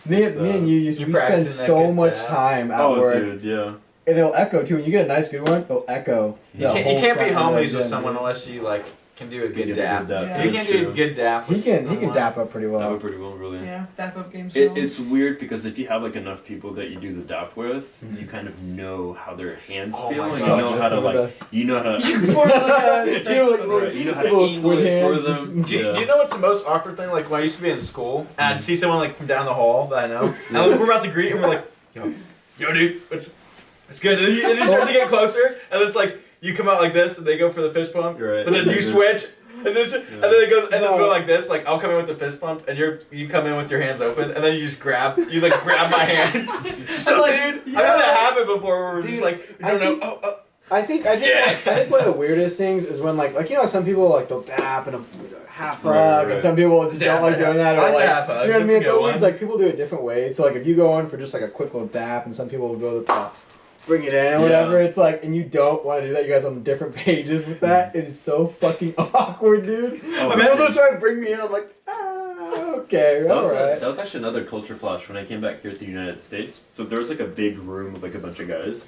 Me and you used You we spend practicing that so good much dap? time at Oh, work, dude, yeah. and it'll echo too. When you get a nice good one, it'll echo. You the can't whole be front of homies the with gym, someone dude. unless you like can do a Can good do a dap. good dap, Yeah. You that's can't do a true. good dap. He with can someone. dap up pretty Dap well. it pretty well, really. Yeah, dap up game show. It's weird because if you have like enough people that you do the dap with, you kind of know how their hands Oh feel, my and God. you know how to like, you know how to, You form like a. You That's like, funny. right, you know how to little angle squid it for hands, them. Do you know what's the most awkward thing? Like when I used to be in school and I'd see someone like from down the hall that I know, and like, we're about to greet and we're like, yo dude, it's good. And you start to get closer, and it's like you come out like this, and they go for the fist pump, You're right. but then you This- switch. And then it goes, and then go like this. Like I'll come in with the fist pump, and you come in with your hands open, and then you just grab my hand. So, Like, dude, I've had that happen before. Where we're Dude, just like, we I don't think- know. Oh. I think one of the weirdest things is when like you know some people like they'll dap and a half hug, Right. and some people just Dap don't like and doing that. I Or like like half hug. you know what I That's mean? a It's good always one. like people do it different ways. So like if you go on for just like a quick little dap, and some people will go the bring it in or whatever. It's like, and you don't want to do that. You guys on different pages with that. It is so fucking awkward, dude. I mean, they'll try to bring me in. I'm like, okay, alright. That was actually another culture flash when I came back here to the United States. So there was like a big room with like a bunch of guys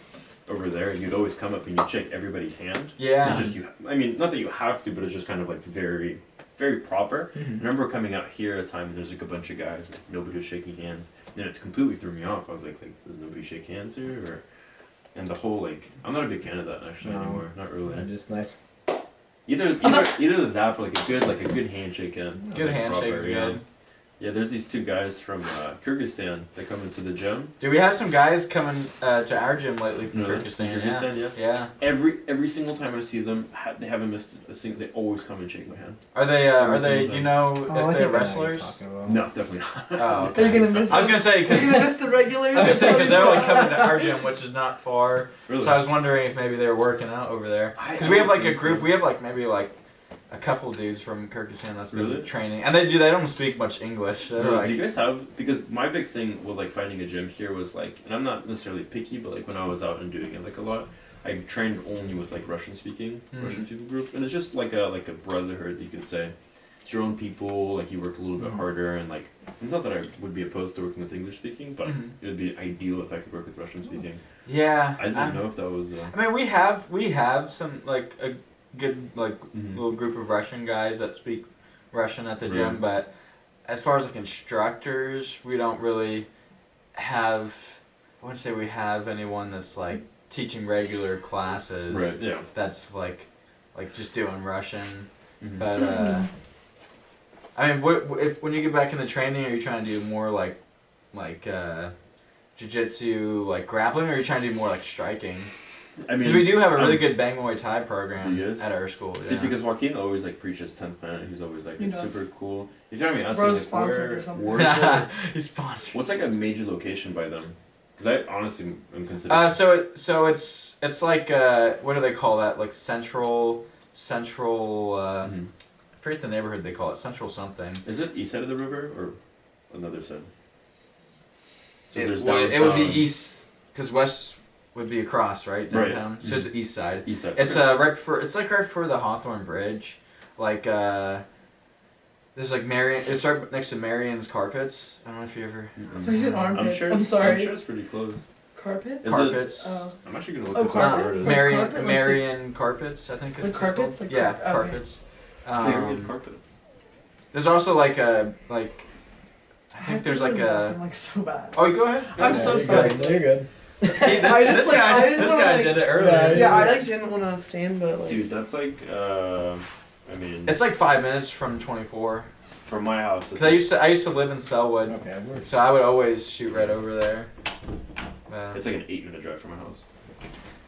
over there, and you'd always come up and you'd shake everybody's hand. Yeah. It's just I mean, not that you have to, but it's just kind of like very, very proper. I remember coming out here at a time and there's like a bunch of guys, like nobody was shaking hands. And then it completely threw me off. I was like, does nobody shake hands here? Or, and the whole like, I'm not a big fan of that actually anymore. Not really. Just nice. Either that or like a good handshake and Good handshake is good. Yeah, there's these two guys from Kyrgyzstan that come into the gym. Dude, we have some guys coming to our gym lately from Kyrgyzstan. Kyrgyzstan, yeah. Every single time I see them, they haven't missed a single. They always come and shake my hand. Are they? Do you know if they're wrestlers? No, definitely not. Oh, okay. Are you gonna miss? I was gonna say because the regulars. they're like coming to our gym, which is not far. Really? So I was wondering if maybe they were working out over there. Because we have like a group. We have like maybe like a couple dudes from Kyrgyzstan that's been training, and they don't speak much English. So do you guys have? Because my big thing with like finding a gym here was like, and I'm not necessarily picky, but like when I was out and doing it like a lot, I trained only with like Russian speaking groups, and it's just like a brotherhood, you could say. It's your own people. Like you work a little bit harder, and like it's not that I would be opposed to working with English speaking, but it would be ideal if I could work with Russian speaking. Yeah, I didn't know if that was. I mean, we have some like a good like little group of Russian guys that speak Russian at the gym, but as far as like instructors, we don't really have. I wouldn't say we have anyone that's like teaching regular classes. Right. Yeah. That's like just doing Russian, but I mean, when you get back into training, are you trying to do more like jiu-jitsu, like grappling, or are you trying to do more like striking? I mean, because we do have a really good Bang Muay Thai program at our school. See, because Joaquin always like preaches 10th man. He's always like super cool. If you know what I mean, Bro's sponsored or something. He's sponsored. What's like a major location by them? Because I honestly am considering. So it's like what do they call that? Like central. I forget the neighborhood they call it. Central something. Is it east side of the river or another side? So it would be east, because west would be across, right, downtown. Right. So it's the east side. East side. It's right before. It's like right before the Hawthorne Bridge, like there's like Marion. It's right next to Marion's Carpets. I don't know if you ever. There's an armpits. I'm sorry. I'm sure it's pretty close. Carpets. Carpets. I'm actually gonna look. Carpets. Marion Carpets. I think. The carpets. Like carpets. Carpets. There's also like a I think there's like a. I'm like so bad. Oh, go ahead. I'm so sorry. No, you're good. Hey, this guy did it earlier. Yeah, I like didn't want to stand, but like. Dude, that's like I mean. It's like 5 minutes from 24. From my house. Because I used to live in Selwood. Okay, so I would always shoot right over there. It's like an 8-minute drive from my house.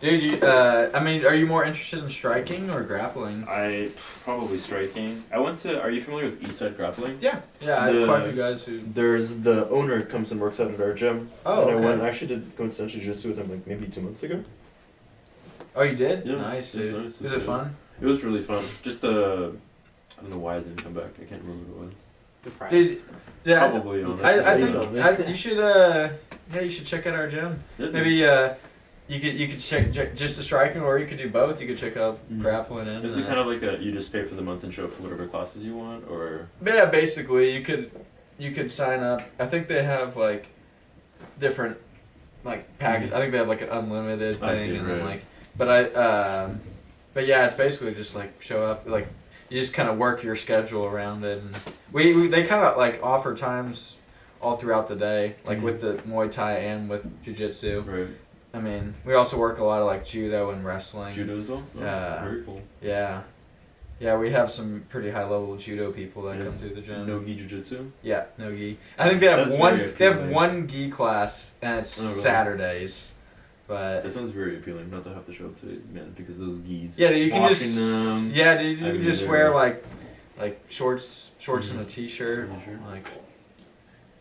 Dude, I mean, are you more interested in striking or grappling? I probably striking. Are you familiar with Eastside Grappling? Yeah. Yeah, I have quite a few guys who. There's the owner comes and works out at our gym. Oh, and I actually did coincidentally jiu-jitsu with him like maybe 2 months ago. Oh, you did? Yeah. Nice, dude. Nice. Was it fun? It was really fun. Just I don't know why I didn't come back. I can't remember what it was. The price. Probably. I think you should you should check out our gym. Maybe you could check just the striking, or you could do both. You could check out grappling and. Is it kind of like you just pay for the month and show up for whatever classes you want, or? Yeah, basically you could sign up. I think they have like different like package. I think they have like an unlimited thing, and then like, but yeah, it's basically just like show up like. You just kind of work your schedule around it, and they kind of like offer times all throughout the day, like with the Muay Thai and with Jiu-Jitsu. Right. I mean, we also work a lot of like judo and wrestling. Judo as well? Oh, very cool. Yeah. Yeah, we have some pretty high level judo people that come through the gym. No gi jiu-jitsu? Yeah, no gi. I think they have one gi class, and it's Saturdays. But that sounds very appealing, not to have to show up to it, man, because those gis. Yeah, dude, you can just them. Yeah, dude, you can just wear like shorts and a t-shirt, like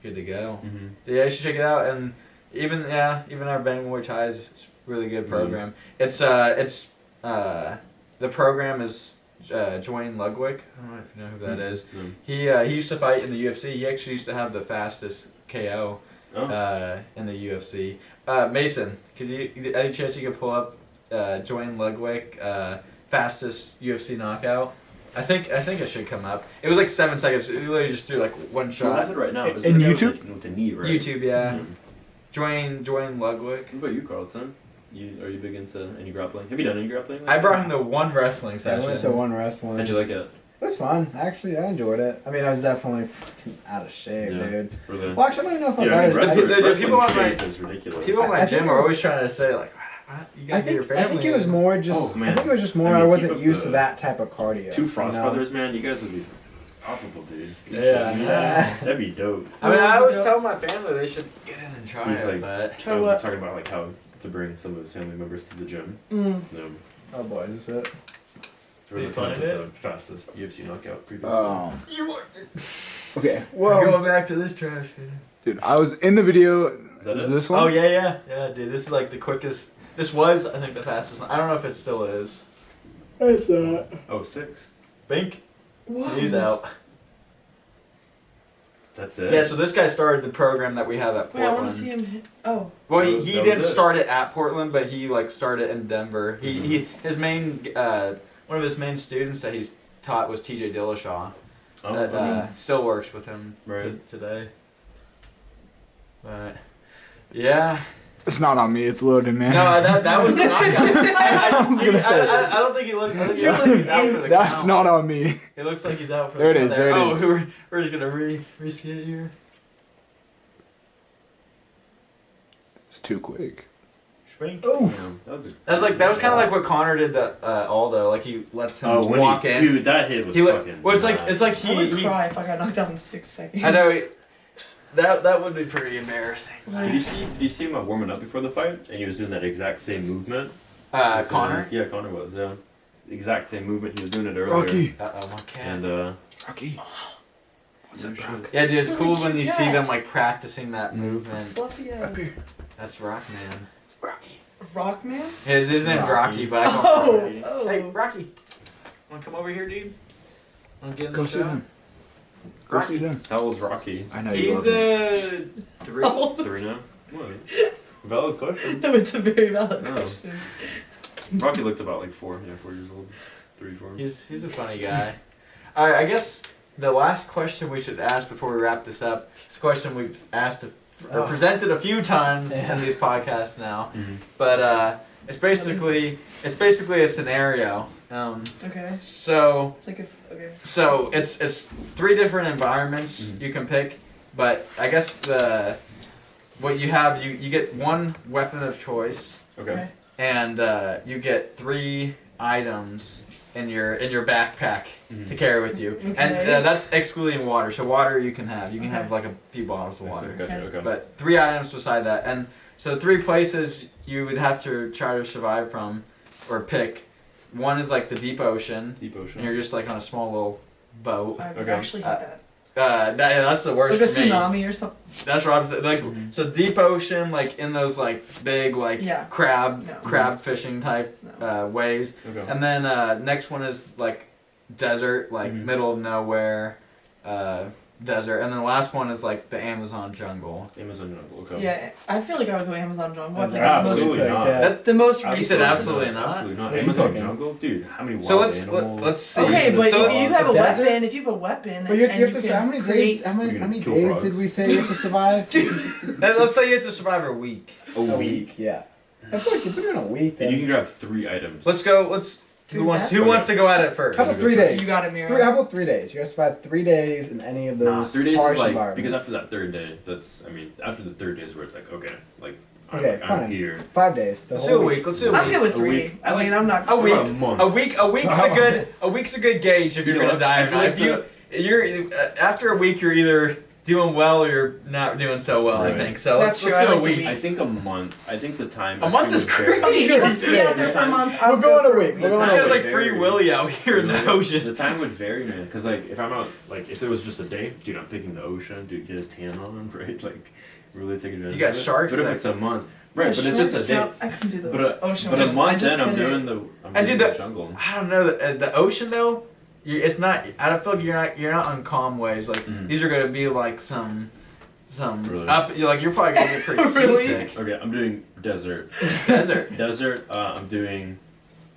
good to go. Yeah, you should check it out, and even our Bang Muay Thai is a really good program. It's the program is Dwayne Ludwig. I don't know if you know who that is. He used to fight in the UFC. He actually used to have the fastest KO in the UFC. Mason, any chance you could pull up Joanne Ludwig, fastest UFC knockout? I think it should come up. It was like 7 seconds. It literally just threw like one shot. What is it right now? Is In it YouTube? With the knee, right? YouTube, yeah. Mm-hmm. Joanne Ludwig. What about you, Carlton? Are you big into any grappling? Have you done any grappling? I brought him to one wrestling I session. went to one wrestling. How'd you like it? It was fun. Actually, I enjoyed it. I mean, I was definitely fucking out of shape, Yeah. dude. Really? Well, actually, I don't even know if I was Yeah, I out mean, of wrestling, People wrestling on my- shape is ridiculous. People in I my think gym it are was- always trying to say like, you gotta get your family. I think it was in." more just. Oh, man. I think it was just more. I mean, I keep wasn't up used the- to that type of cardio. Two Frost you know? brothers, man. You guys would be unstoppable, dude. You Yeah, should- yeah. That'd be dope. I mean, I always Yeah. tell my family they should get in and try He's it, like- but Try what? Talking about like how to bring some of his family members to the gym. Mm. Oh boy, is this it? Really You find kind it? of the fastest UFC knockout previously. Okay. we're Well, going back to this trash can. dude, I was in the video. that Is it? this one? Oh yeah, dude. This is like the quickest. This was, I think, the fastest one. I don't know if it still is. It's that. Oh, 6. Bink. Whoa. He's out. That's it. Yeah, so this guy started the program that we have at Wait, I Portland. want to see him hit. Oh. Well, That was- he that didn't was it. start it at Portland, but he like started in Denver. His main one of his main students that he's taught was T.J. Dillashaw. Oh, That okay. still works with him Right. today. But yeah, It's not on me. It's loaded, man. no, that was the knockout. I was gonna say. I don't think he looked. I think he looks like he's out for the That's count. not on me. It looks like he's out for There the it count is, there it oh, is. we're just gonna re-see it here. It's too quick. Spink. Oh, That was, That was kind of like what Connor did to Aldo. Like he lets him when walk in. Dude, that hit was He fucking. well, it's like nuts. I would he. cry if I got knocked out in 6 seconds. I know. That would be pretty embarrassing. Did you see him warming up before the fight? And he was doing that exact same movement. Connor. Yeah, Connor was. Yeah, the exact same movement. He was doing it earlier. Rocky. My cat. And Rocky. What's up, Brock? Yeah, dude, it's Look cool at when your you see cat. them like practicing that movement. Fluffy ass. That's Rockman. Rocky. Rockman? His name's Rocky, Rocky. but I call him Rocky. Oh. Hey, Rocky. Wanna come over here, dude? Wanna get in Go the see show? them. Go see them. how old's Rocky? I know you He's love me. 3. How old is 3 now. What? Valid question. No, it's a very valid No. question. Rocky looked about like 4. Yeah, 4 years old. 3, 4. He's a funny guy. Alright, I guess the last question we should ask before we wrap this up. It's a question we've asked or presented a few times in these podcasts now, but it's basically a scenario. Okay. So It's like if. Okay. So it's 3 different environments you can pick, but I guess what you have you get 1 weapon of choice, Okay. and you get 3 items in your backpack to carry with you, Okay. and that's excluding water. So water you can have Okay. like a few bottles of water, Gotcha. Okay. but 3 items beside that, and so 3 places you would have to try to survive from or pick. One is like the deep ocean. Deep ocean. And you're just like on a small little boat. I would Okay. actually hate that. That's the worst Like a for me. tsunami or something. That's what I'm saying. Like so deep ocean, like in those like big like Yeah. crab fishing type No. waves. Okay. And then next one is like desert, like middle of nowhere, desert. And then the last one is like the Amazon jungle. Amazon jungle. Okay. Yeah, I feel like I would go Amazon jungle. I feel like Absolutely that's not. That, the most He said absolutely not. Absolutely not. What are you Amazon thinking? jungle, dude. How many wild so let's animals? see. Okay, but so, if you have a Desert? weapon, if you have a weapon, but you and have to. can How many create, days? How many Kill days frogs. did we say you have to survive? let's say you have to survive a week. a week. Yeah. I feel like if we're doing a week, And then you can grab 3 items. Let's go. Who Dude, wants that's- to go at it first? how about 3 days? You got it, Mira. How about 3 days? You gotta survive 3 days in any of Nah, those 3 days harsh is like environments. because after that 3rd day, after the 3rd day is where it's like okay, like Okay, I'm fine. here. 5 days. The Let's whole do a week. Let's do a I'm week. good with A 3. week. I mean, I'm not. A week. About a month. A week's a good gauge if you're You know gonna what? die I or feel not. like If you're after a week, you're either doing well or you're not doing so well. Right. I think so. That's Let's true, do I a like the week. week. I think a month. I think the time. A month actually is was very- crazy. If he wants to be out there for a month, I'll We're go going a for week. We're This going guy's a like week. Free Willy out here in the The ocean. time would vary, man. Because like if I'm out, like if it was just a day, dude, I'm picking the ocean, dude, get a tan on, right? Like really take advantage. You got of it. sharks But if that- it's a month, right? But it's just a day. I can do the But ocean. But just, a month I just then I'm couldn't. doing the. And dude, the the- jungle. I don't know the ocean though. It's not. I don't feel like you're not on calm waves. Like these are gonna be like some Really? You're probably gonna get pretty Really? seasick. Okay, I'm doing desert. Desert. Desert. I'm doing.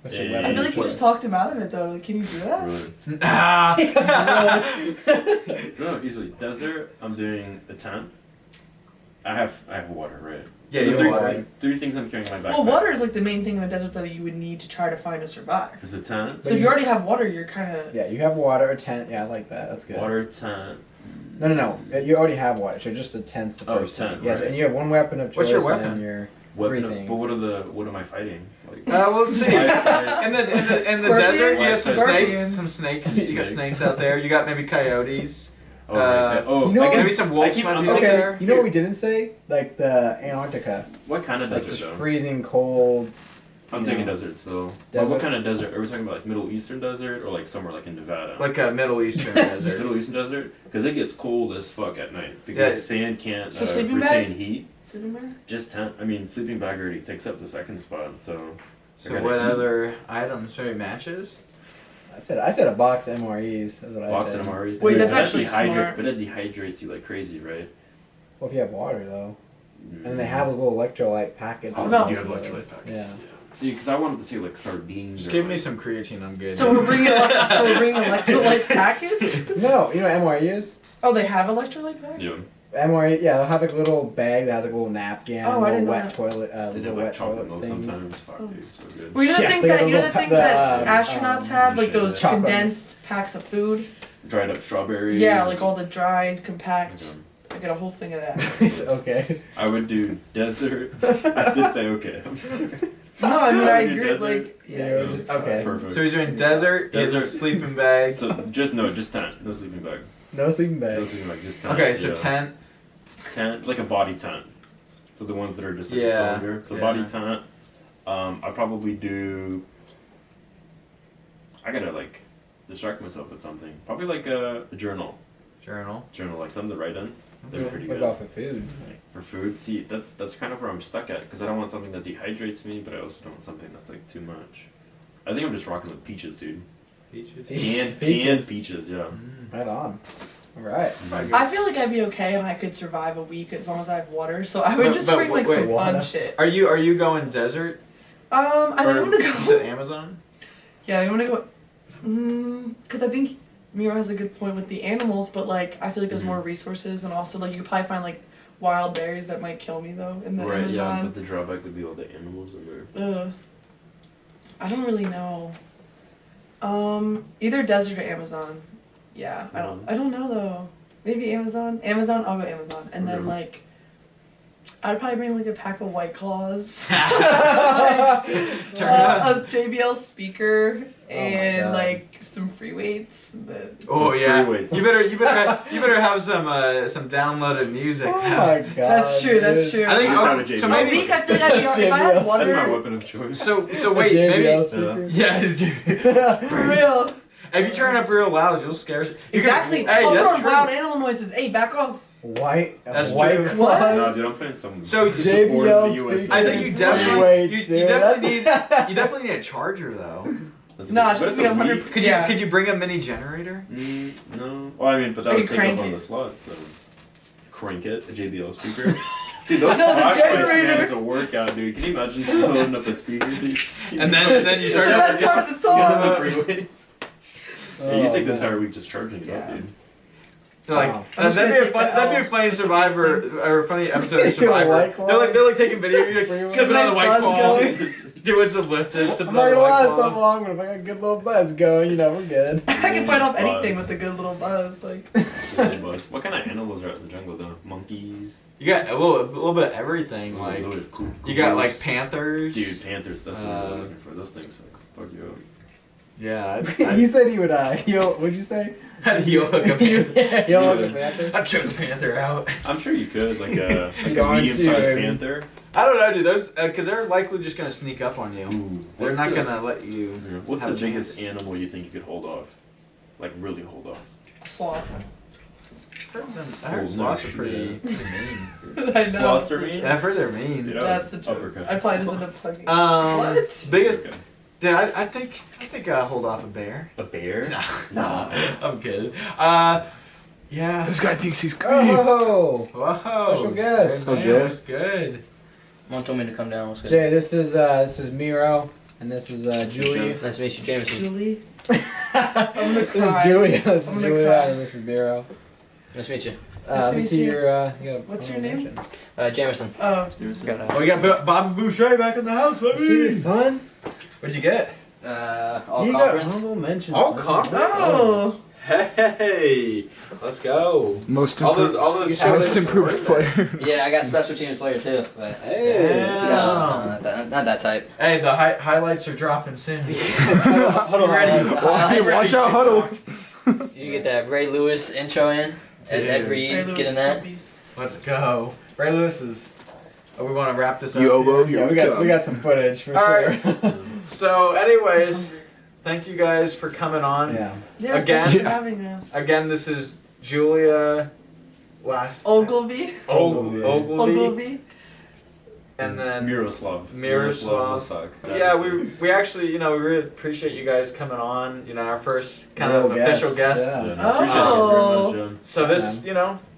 What's your a- weapon? I feel like you just talked him out of it though. Can you do that? Really? Ah. No, easily. Desert. I'm doing a tent. I have water, right? Yeah, So you the have three, water. three things I'm carrying in my backpack. Well, water is like the main thing in the desert that you would need to try to find to survive. Is a tent. So if you already have water, you're kind of. Yeah, you have water, a tent. Yeah, I like that. That's good. Water, tent. No. You already have water, so just the tent's the Oh, first thing. tent, Yes, right. and you have one weapon of choice. What's your And weapon? then your Weapon. three things. But what am I fighting? Like. Let's see. Life-size. In the Scorpions? desert, you have some Scorpions. snakes. Some snakes. You got snakes out there. You got maybe coyotes. Oh, right, okay. Oh, You know I what- guess Maybe some wolves might be Okay, there. you know what we didn't say? Like the Antarctica. What kind of Like desert just though? freezing cold. I'm you taking know. desert. So Desert? what kind of desert? Are we talking about like Middle Eastern desert or like somewhere like in Nevada? Like a Middle Eastern Middle desert. Eastern desert because it gets cold as fuck at night because Yeah. sand can't So sleeping bag? retain heat. Sleeping bag? Just tent. I mean, sleeping bag already takes up the second spot. So So what other items? Maybe matches? I said a box of MREs. That's what box I said. and MREs. Wait, but that's that actually smart. But that dehydrates you like crazy, right? Well, if you have water though, and then they have those little electrolyte packets. Oh, and you No. do stuff, have so- electrolyte packets. Yeah. See, because I wanted to say like sardines. Just or, give me like- some creatine. I'm good. So we're bringing electrolyte packets. No, you know what MRE is? Oh, they have electrolyte packets. Yeah. MRE, yeah, they'll have like a little bag that has like a little napkin, Oh, I little didn't know wet that. toilet, They have little like wet chocolate toilet milk things. sometimes. Fuck, dude, so good. Well, you know the Yeah, things they got that those little astronauts have, like those chocolate. condensed packs of food. Dried up strawberries. Yeah, like all the dried, compact. Okay. I get a whole thing of that. Okay. I would do desert. I did say okay. I'm sorry. No, I mean I I would do agree. desert. Like Yeah, just okay. Perfect. So he's doing desert. He has a Desert. sleeping bag. So just tent. No sleeping bag. No sleeping No bag. sleeping bag. Just tent. Okay, so yeah. tent. Tent, like a body tent. So the ones that are just like Yeah, a cylinder. So yeah. body tent. I probably do. I gotta like distract myself with something. Probably like a journal. Journal. Journal, like something to write in. They're pretty What good. about for food? For food, see, that's kind of where I'm stuck at because I don't want something that dehydrates me, but I also don't want something that's like too much. I think I'm just rocking with peaches, dude. Peaches. Canned Peaches. peaches, yeah. Right on. All right. I feel like I'd be okay and I could survive a week as long as I have water. So I would But- just but bring like wait, some fun water? shit. Are you going desert? I think I'm Or gonna You said go. Amazon. Yeah, I'm gonna go. Because I think Miro has a good point with the animals, but like I feel like there's Mhm. more resources and also like you could probably find like wild berries that might kill me though in the Right, yeah, Amazon. but the drawback would be all the animals in there. Ugh. I don't really know. Either desert or Amazon. Yeah, I don't know though. Maybe Amazon. Amazon. I'll go Amazon, and then Okay. like, I'd probably bring like a pack of White Claws, Turn a JBL speaker, Oh my and God. like some free weights. And then Oh Some yeah. free weights. You better have some downloaded music. Oh now. my god. that's true. That's dude. true. I think That's not oh, a JBL. so a maybe week. I feel like I'd be if I had JBL. water. That's my weapon of choice. so A wait JBL maybe speaker. yeah. For real. If you turn up real loud, you'll scare. You Exactly. Can, hey, I'll that's throw true. wild animal noises. Hey, back off. White. That's white true. No, claws. dude, I'm playing some. So, JBL board in the speaker. I think you definitely Weights, you dude. definitely need a charger though. That's Nah, good. it's But just be a 100. week. Yeah. Could you bring a mini generator? No. Well, I mean, but that Or would you take up crank on it. the slots. So crank it, a JBL speaker. Dude, those No, the flashlights, man, generator. is a workout, dude. Can you imagine just loading up a speaker, dude? And then you That's start. the best part of the Get song. on the free weights. Yeah, you Oh, take the man. entire week just charging it up, Yeah. dude. So like Wow. I'm just that'd gonna be a take fun, the that'd be L. a funny Survivor or a funny episode of Survivor. White Claw? They're like taking video, you're Free like sipping on the nice White buzz Claw, going. doing some lifting, sipping I'm not on the gonna White last so Claw. long, but if I got a good little buzz going, you know, we're good. I can fight off anything Buzz. with a good little buzz. Like, What kind of animals are out in the jungle, though? Monkeys? You got a little bit of everything. Ooh, Like those are cool. you got Cougars. like panthers. Dude, panthers. That's what I'm looking for. Those things fuck you up. Yeah, He said he would heal. What'd you say? I'd heal like a panther. Yeah, heal like a panther. I'd choke a panther out. I'm sure you could, like a Going medium-sized to- panther. I don't know, dude. Those because they're likely just gonna sneak up on you. Ooh, They're what's not the- gonna let you. What's have the a biggest chance. animal you think you could hold off? Like really hold off? sloth. I heard Oh, sloths no are pretty shit. mean. I know. Sloths are mean? Yeah, I've heard they're mean. Yeah. That's the joke. Uppercut. I probably just end up plugging. What? Biggest. Okay. Yeah, I think I'll hold off a bear. A bear? No, Nah. I'm kidding. Yeah. This guy thinks he's good. Oh, Whoa. Special guest. Good man, Jay. That's good. Mom told me to come down. What's good? Jay, this is Miro, and this is Julie. Nice to meet you, Jameson. Julie. I'm gonna cry. This is Julia. This is I'm gonna Julia, cry. and this is Miro. Nice to meet you. Nice to Let me meet see you. your. You got What's your name? Jameson. Oh. Got Oh, we got Bobby Boucher back in the house, baby. See this, son? What'd you get? all You got conference. honorable mentions. All son. conference? Oh. Hey, let's go. Most All improved, those, all those. You should- most improved player. Yeah, I got special teams player too, but Hey. Yeah. not that type. Hey, the highlights are dropping soon. Hold on. Ready? Watch out, huddle. You get that Ray Lewis intro in, and Ed Dude. Reed Ray Lewis get in is that. so beast. Let's go. Ray Lewis is. Oh, we want to wrap this up. YOLO, here? Yeah, we got some footage for All sure. right. So, anyways, thank you guys for coming on. Yeah. Yeah, Again? thanks for having us. Again, this is Julia. Ogilvie. Ogilvie. Ogilvie. And then Miroslav. Miroslav. Lysak. Yeah, we actually, we really appreciate you guys coming on. Our first kind Real of official guests, guest. yeah. Yeah, no, appreciate you very much, So this,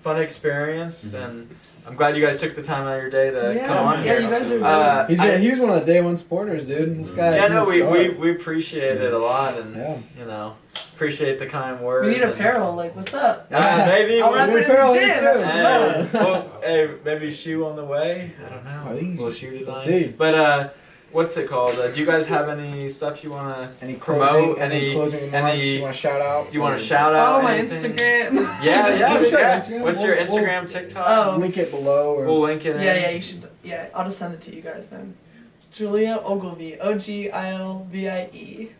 fun experience, and I'm glad you guys took the time out of your day to Yeah. come on Yeah, here. you guys are He was one of the day one supporters, dude. This guy. Yeah, he no, was we smart. appreciate it a lot, and Yeah. appreciate the kind words. We need and- apparel. Like, what's up? Maybe I'll we'll- wrap it in the apparel, gym. That's Hey, what's up. well, hey, maybe shoe on the way. I don't I know. think- Little shoe design. see. But what's it called? Do you guys have any stuff you wanna Any promote? closing? Any closing remarks any- you want to shout out? Do you want to shout out? Follow my anything? Instagram. Yeah, Just yeah, give us your yeah. Instagram. What's your We'll- Instagram, TikTok? Oh. Link it below. Or We'll link it in. Yeah, you should. Yeah, I'll just send it to you guys then. Julia Ogilvie. Ogilvie.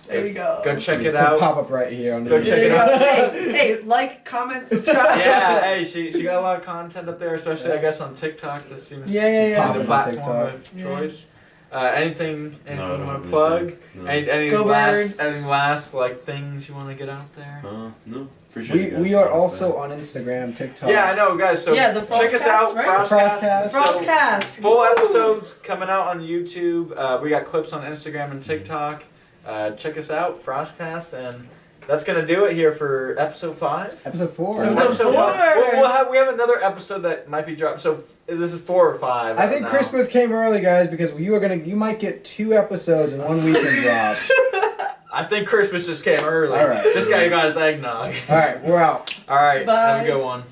There you go. Go check it It's a out. pop up right here on the. Go check There it you out. go. Hey, like, comment, subscribe. Yeah, hey, she got a lot of content up there, especially I guess on TikTok. This seems Yeah. to Pop be it the on platform TikTok. of Yeah. choice. Anything No, I you don't want have to plug? anything. No. Any Go last Birds. like things you want to get out there? No. Appreciate you guys. We are also on Instagram, TikTok. Yeah, I know, guys. So Yeah, the check us Frostcast, out, right? Frostcast. So, Frostcast. full episodes coming out on YouTube. We got clips on Instagram and TikTok. Check us out, Frostcast, and that's gonna do it here for episode 5. Episode 4. Episode 4. We have another episode that might be dropped. So this is 4 or 5. I think don't know. Christmas came early, guys, because you might get 2 episodes in one weekend drop. I think Christmas just came early. All right. This guy got his eggnog. All right, we're out. All right. Have Bye. a good one.